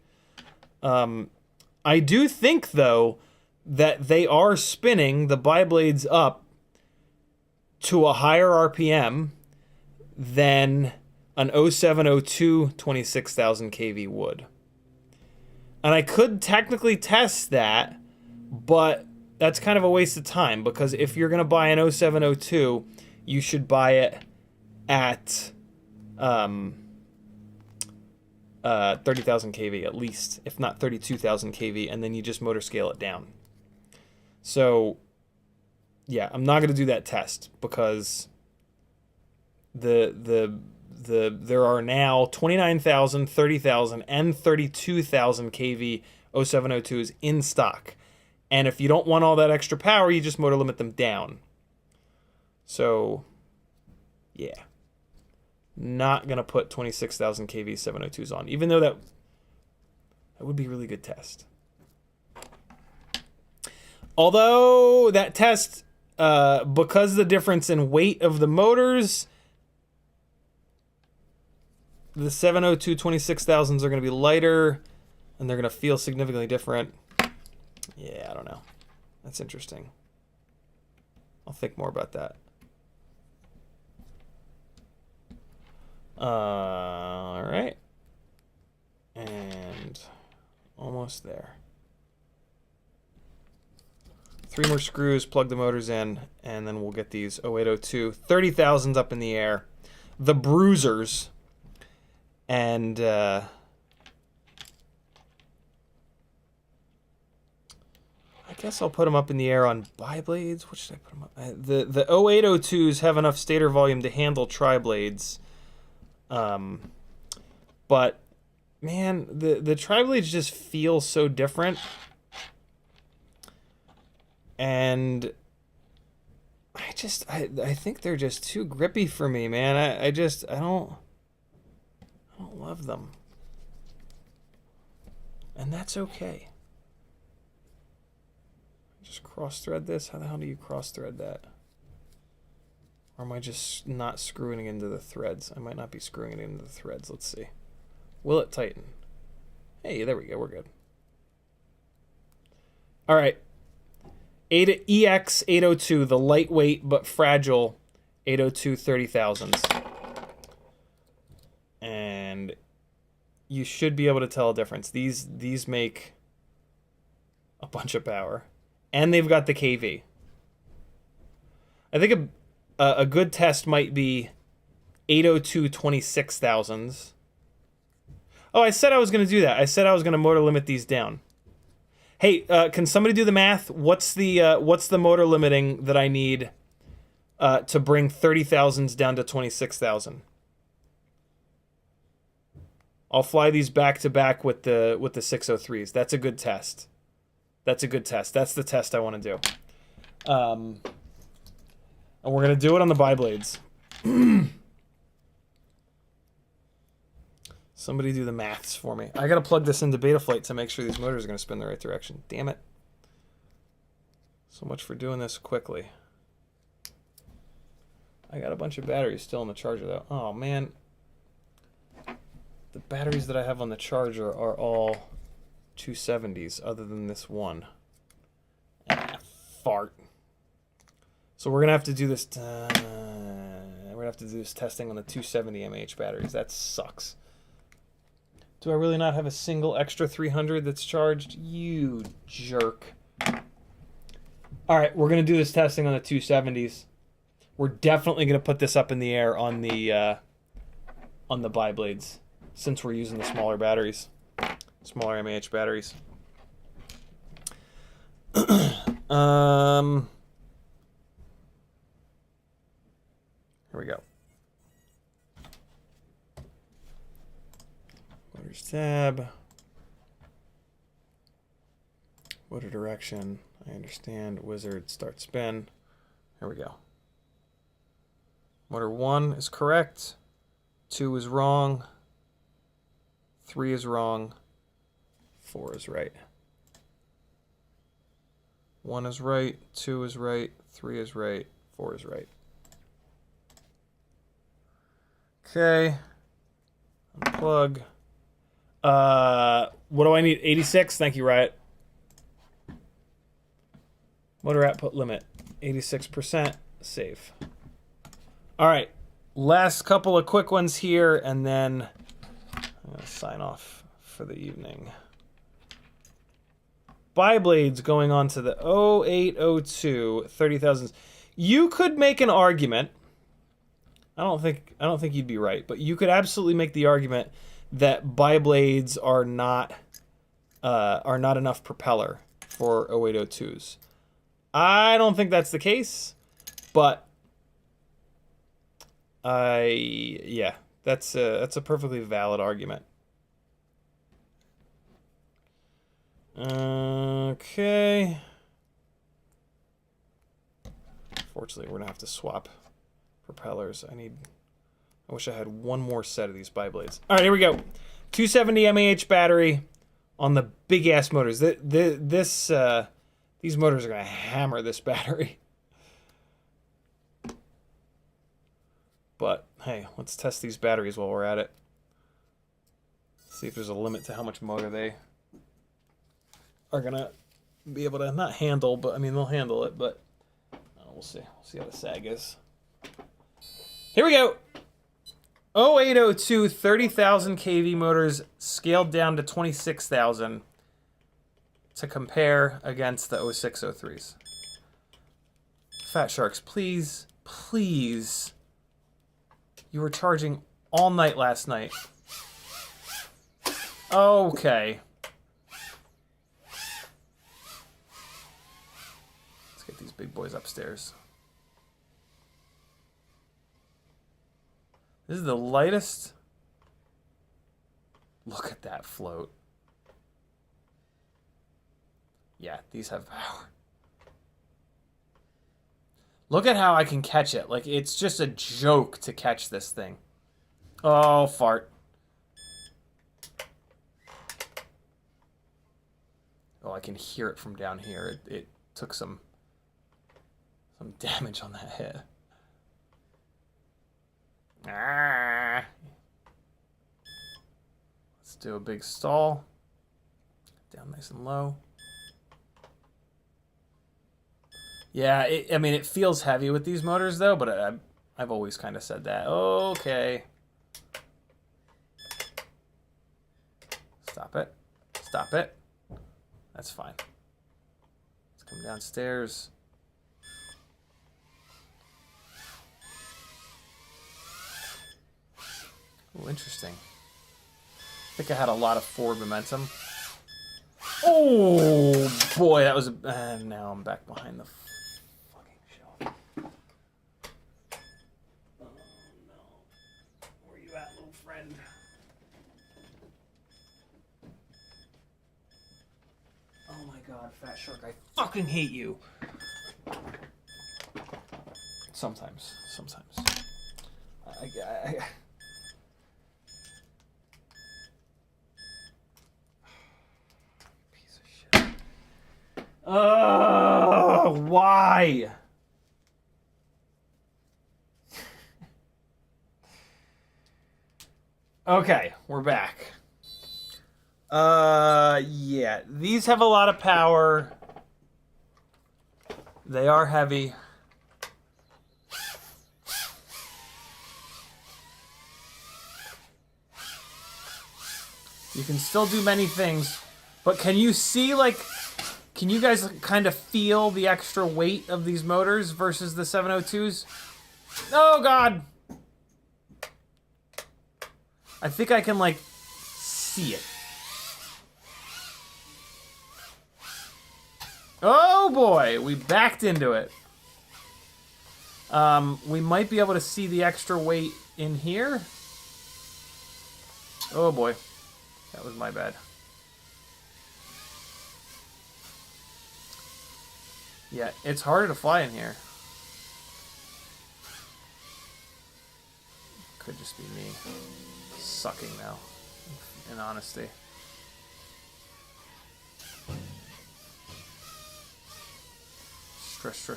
I do think though that they are spinning the bi-blades up to a higher RPM than an 0702 26,000 kV would. And I could technically test that, but that's kind of a waste of time, because if you're going to buy an 0702, you should buy it at 30,000 kV at least, if not 32,000 kV, and then you just motor scale it down. So, yeah, I'm not going to do that test, because there are now 29,000, 30,000, and 32,000 kV 0702s in stock. And if you don't want all that extra power, you just motor limit them down. So, yeah. Not going to put 26,000 kV 702s on, even though that would be a really good test. Although that test, because the difference in weight of the motors, the 702 26,000s are going to be lighter, and they're going to feel significantly different. Yeah, I don't know. That's interesting. I'll think more about that. All right. And almost there. 3 more screws, plug the motors in, and then we'll get these 0802 30,000s up in the air. The bruisers. And I guess I'll put them up in the air on bi-blades. What should I put them up? The 0802s have enough stator volume to handle tri-blades. But man, the tri-blades just feel so different. And I think they're just too grippy for me, man. I don't love them. And that's okay. Just cross-thread this. How the hell do you cross-thread that? Or am I just not screwing it into the threads? I might not be screwing it into the threads. Let's see. Will it tighten? Hey, there we go. We're good. All right. EX802, the lightweight but fragile 802 30,000s. And you should be able to tell a difference. These make a bunch of power. And they've got the KV. I think a good test might be 802 26,000s. Oh, I said I was going to do that. I said I was going to motor limit these down. Hey, can somebody do the math? What's the motor limiting that I need to bring 30,000s down to 26,000? I'll fly these back to back with the 603s. That's a good test. That's a good test. That's the test I want to do. And we're going to do it on the bi-blades. Somebody do the maths for me. I got to plug this into Betaflight to make sure these motors are going to spin the right direction. Damn it. So much for doing this quickly. I got a bunch of batteries still in the charger, though. Oh, man. The batteries that I have on the charger are all 270s, other than this one. Ah, fart. So we're gonna have to do this. We're gonna have to do this testing on the 270 mAh batteries. That sucks. Do I really not have a single extra 300 that's charged? You jerk. All right, we're gonna do this testing on the 270s. We're definitely gonna put this up in the air on the bi-blades, since we're using the smaller batteries. Smaller mAh batteries. Here we go. Motors tab. Motor direction. I understand. Wizard start spin. Here we go. Motor 1 is correct. 2 is wrong. 3 is wrong. 4 is right. 1 is right. 2 is right. 3 is right. 4 is right. Okay. Unplug. What do I need? 86? Thank you, Riot. Motor output limit. 86%. Save. Alright. Last couple of quick ones here, and then I'm going to sign off for the evening. Bi-blades going on to the 0802 30,000s. You could make an argument. I don't think you'd be right, but you could absolutely make the argument that bi-blades are not enough propeller for 0802s. I don't think that's the case, but yeah, that's a perfectly valid argument. Okay. Fortunately, we're gonna have to swap propellers. I wish I had one more set of these bi-blades. All right, here we go. 270 mAh battery on the big ass motors. These motors are gonna hammer this battery. But hey, let's test these batteries while we're at it. See if there's a limit to how much motor they are gonna be able to not handle, but I mean they'll handle it, but we'll see. We'll see how the sag is. Here we go. 0802 30,000 kV motors scaled down to 26,000 to compare against the 0603s. Fat Sharks, please, please. You were charging all night last night. Okay. Let's get these big boys upstairs. This is the lightest. Look at that float. Yeah, these have power. Look at how I can catch it. Like, it's just a joke to catch this thing. Oh, fart. Oh, I can hear it from down here. It took some damage on that hit. Ah. Let's do a big stall. Down nice and low. Yeah, I mean, it feels heavy with these motors, though, but I've always kind of said that. Okay. Stop it. Stop it. That's fine. Let's come downstairs. Oh, interesting. I think I had a lot of forward momentum. Oh, boy, that was... now I'm back behind the fucking shelf. Oh, no. Where you at, little friend? Oh, my God, Fat Shark, I fucking hate you. Sometimes. I why? Okay, we're back. Yeah, these have a lot of power. They are heavy. You can still do many things, but can you see, like, can you guys kind of feel the extra weight of these motors versus the 702s? Oh, God! I think I can, like, see it. Oh, boy! We backed into it. We might be able to see the extra weight in here. Oh, boy. That was my bad. Yeah, it's harder to fly in here. Could just be me sucking now, in honesty.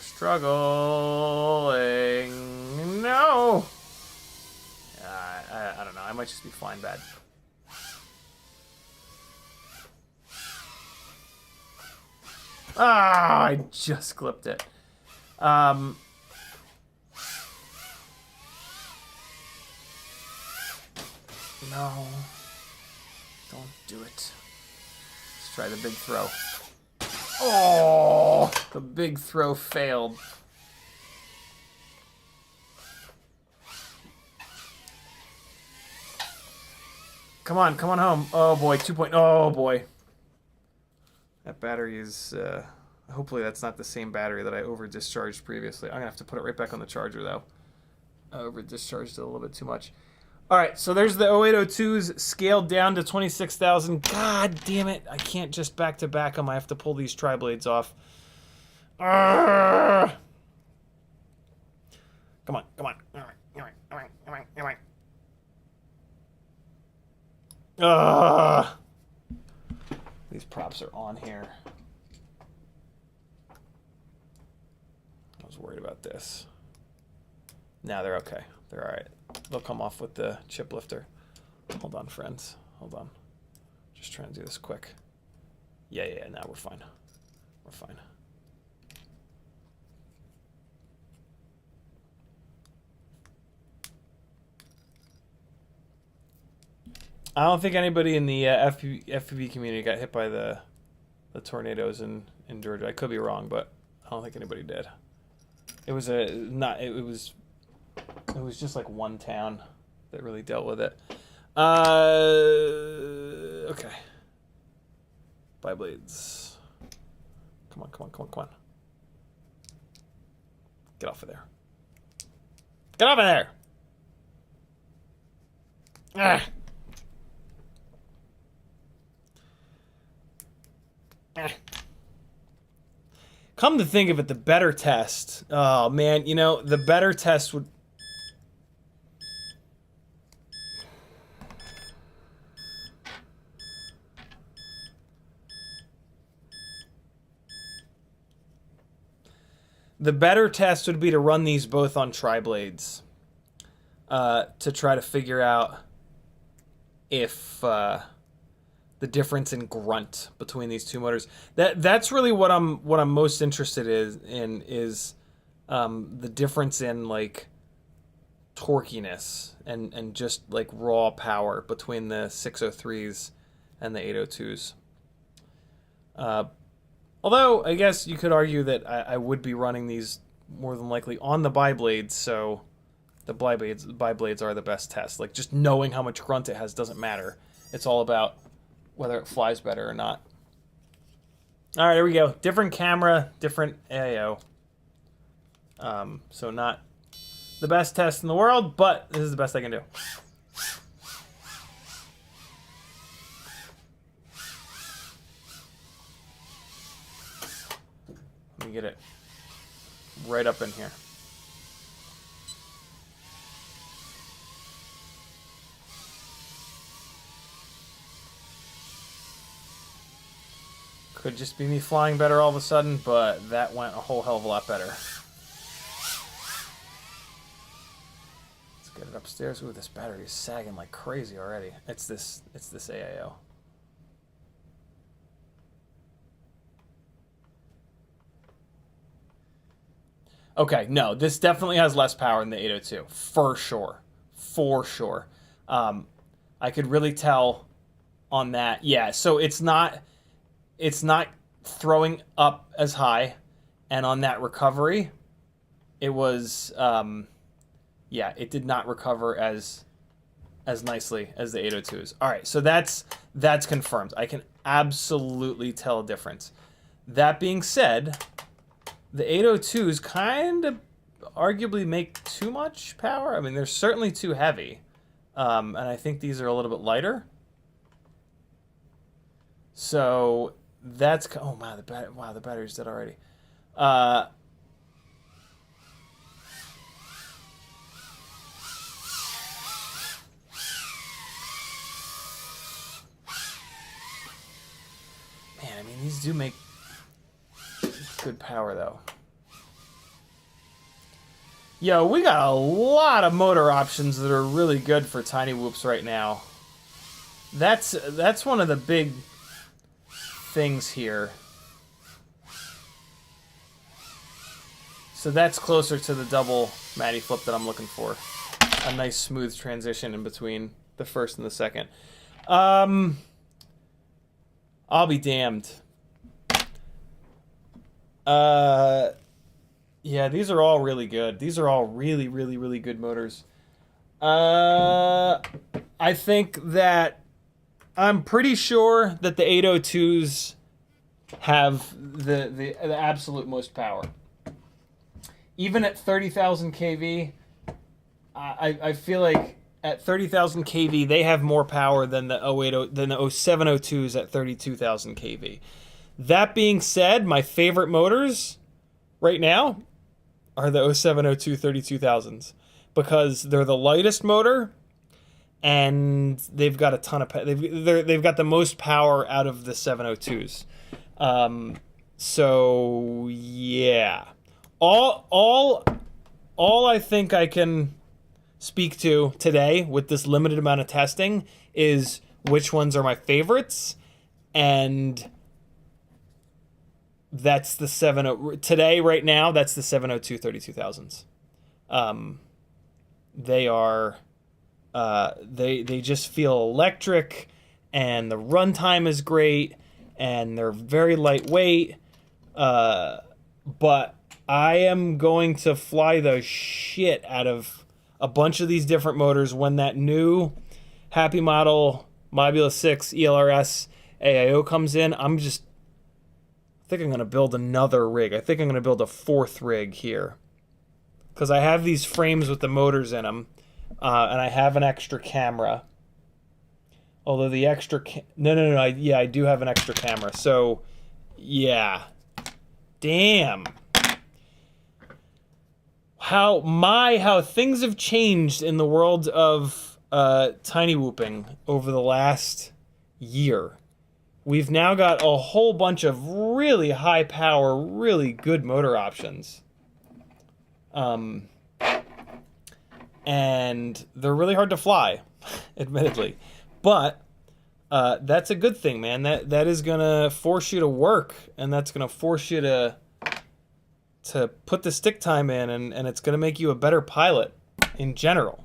Struggling. No! I don't know. I might just be flying bad. Ah, I just clipped it. No. Don't do it. Let's try the big throw. Oh, the big throw failed. Come on home. Oh boy, 2 point. Oh boy. That battery is, hopefully that's not the same battery that I over-discharged previously. I'm going to have to put it right back on the charger, though. I over-discharged it a little bit too much. All right, so there's the 0802s scaled down to 26,000. God damn it. I can't just back-to-back them. I have to pull these tri-blades off. Arrgh! Come on. All right. Ugh. These props are on here. I was worried about this. Now they're okay. They're all right. They'll come off with the chip lifter. Hold on, friends. Hold on. Just trying to do this quick. Yeah, now we're fine. We're fine. I don't think anybody in the FPV community got hit by the tornadoes in Georgia. I could be wrong, but I don't think anybody did. It was it was just like one town that really dealt with it. Okay. Bye, blades. Come on. Get off of there. Get off of there! Ah! Come to think of it, the better test. Oh, man, you know, the better test would... The better test would be to run these both on tri-blades. To try to figure out if... the difference in grunt between these two motors. That's really what I'm most interested in is the difference in like torquiness and just like raw power between the 603s and the 802s. Although I guess you could argue that I would be running these more than likely on the bi-blades, so the bi-blades are the best test. Like just knowing how much grunt it has doesn't matter. It's all about whether it flies better or not. All right, there we go. Different camera, different AIO. So not the best test in the world, but this is the best I can do. Let me get it right up in here. Could just be me flying better all of a sudden, but that went a whole hell of a lot better. Let's get it upstairs. Ooh, this battery is sagging like crazy already. It's this AIO. Okay, no, this definitely has less power than the 802, for sure. For sure. I could really tell on that. Yeah, so it's not throwing up as high, and on that recovery, it was, yeah, it did not recover as nicely as the 802s. All right, so that's confirmed. I can absolutely tell a difference. That being said, the 802s kind of arguably make too much power. I mean, they're certainly too heavy, and I think these are a little bit lighter. So that's, oh my, the battery's dead already. Man, I mean, these do make good power though. Yo, we got a lot of motor options that are really good for tiny whoops right now. That's one of the big things here. So that's closer to the double Matty flip that I'm looking for. A nice smooth transition in between the first and the second. I'll be damned. Yeah, these are all really good. These are all really, really, really good motors. I think that I'm pretty sure that the 802s have the absolute most power. Even at 30,000 kV, I feel like at 30,000 kV they have more power than the 0702s at 32,000 kV. That being said, my favorite motors right now are the 0702 32,000s because they're the lightest motor and they've got a ton of they've got the most power out of the 702s. So yeah, all I think I can speak to today with this limited amount of testing is which ones are my favorites, and that's the 70 today right now. That's the 702 32,000s. They are they just feel electric, and the runtime is great, and they're very lightweight. But I am going to fly the shit out of a bunch of these different motors when that new Happy Model Mobula 6 ELRS AIO comes in. I think I'm going to build another rig. I think I'm going to build a 4th rig here, because I have these frames with the motors in them, and I have an extra camera. Although the extra... No, yeah, I do have an extra camera. So, yeah. Damn. How things have changed in the world of tiny whooping over the last year. We've now got a whole bunch of really high power, really good motor options. And they're really hard to fly, admittedly. But that's a good thing, man. That is gonna force you to work, and that's gonna force you to put the stick time in, and it's gonna make you a better pilot in general.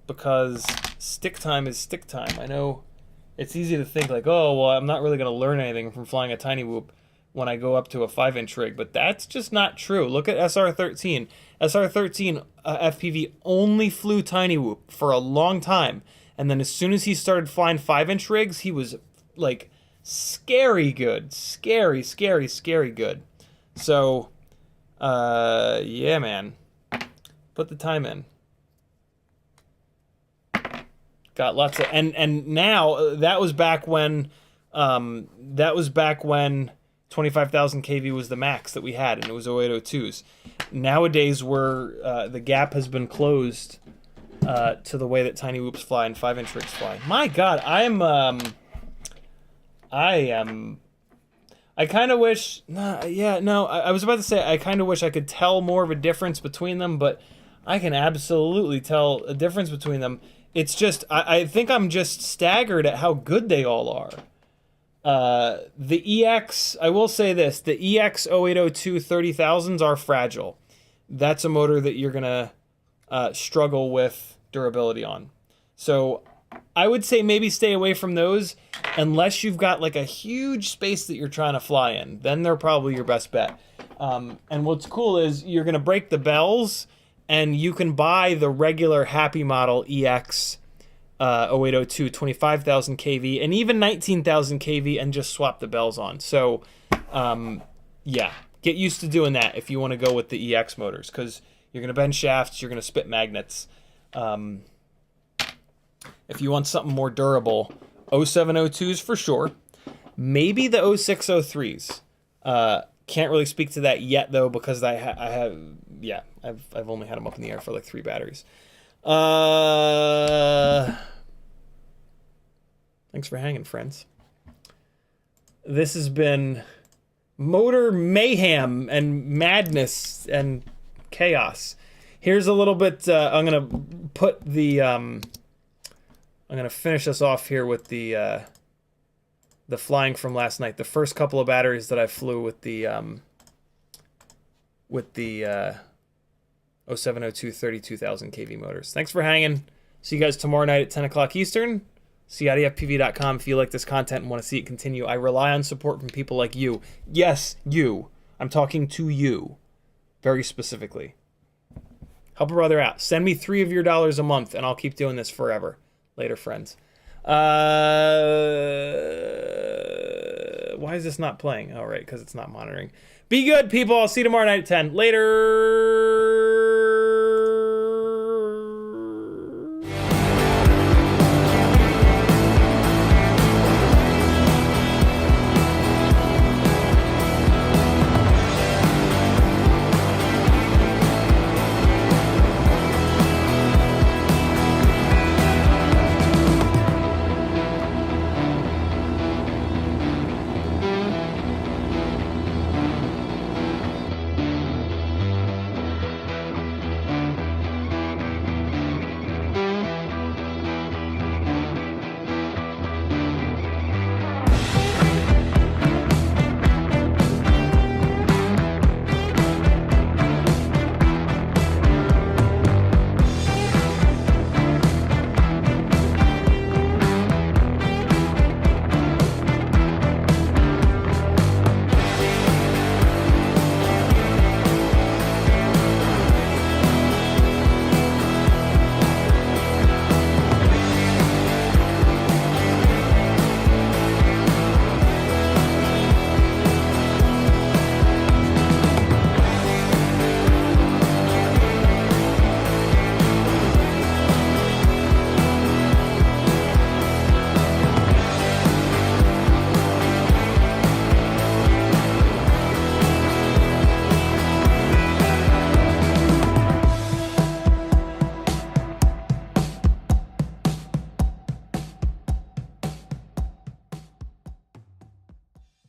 Because stick time is stick time. I know it's easy to think like, oh, well, I'm not really gonna learn anything from flying a tiny whoop when I go up to a 5-inch rig, but that's just not true. Look at SR13. SR13 FPV only flew tiny whoop for a long time. And then as soon as he started flying 5-inch rigs, he was like scary good. Scary good. So, yeah, man. Put the time in. Got lots of, and now that was back when 25,000 kV was the max that we had, and it was 0802s. Nowadays, the gap has been closed to the way that tiny whoops fly and 5-inch rigs fly. My God, I kind of wish. I was about to say I kind of wish I could tell more of a difference between them, but I can absolutely tell a difference between them. It's just I think I'm just staggered at how good they all are. The EX, I will say this, the EX 0802 30,000s are fragile. That's a motor that you're going to struggle with durability on. So I would say maybe stay away from those unless you've got like a huge space that you're trying to fly in. Then they're probably your best bet. And what's cool is you're going to break the bells, and you can buy the regular Happy Model EX 0802 25,000 kV and even 19,000 kV and just swap the bells on. So yeah, get used to doing that if you want to go with the EX motors, because you're going to bend shafts, you're going to spit magnets. If you want something more durable, 0702s for sure. Maybe the 0603s. Can't really speak to that yet though, because I've only had them up in the air for like 3 batteries. Thanks for hanging, friends. This has been motor mayhem and madness and chaos. Here's a little bit. I'm gonna put the. I'm gonna finish us off here with the flying from last night. The first couple of batteries that I flew with the 0702 32,000 kV motors. Thanks for hanging. See you guys tomorrow night at 10 o'clock Eastern. CiottiFPV.com if you like this content and want to see it continue. I rely on support from people like you. Yes, you. I'm talking to you. Very specifically. Help a brother out. Send me $3 of your dollars a month, and I'll keep doing this forever. Later, friends. Why is this not playing? Oh, right, because it's not monitoring. Be good, people. I'll see you tomorrow night at 10. Later.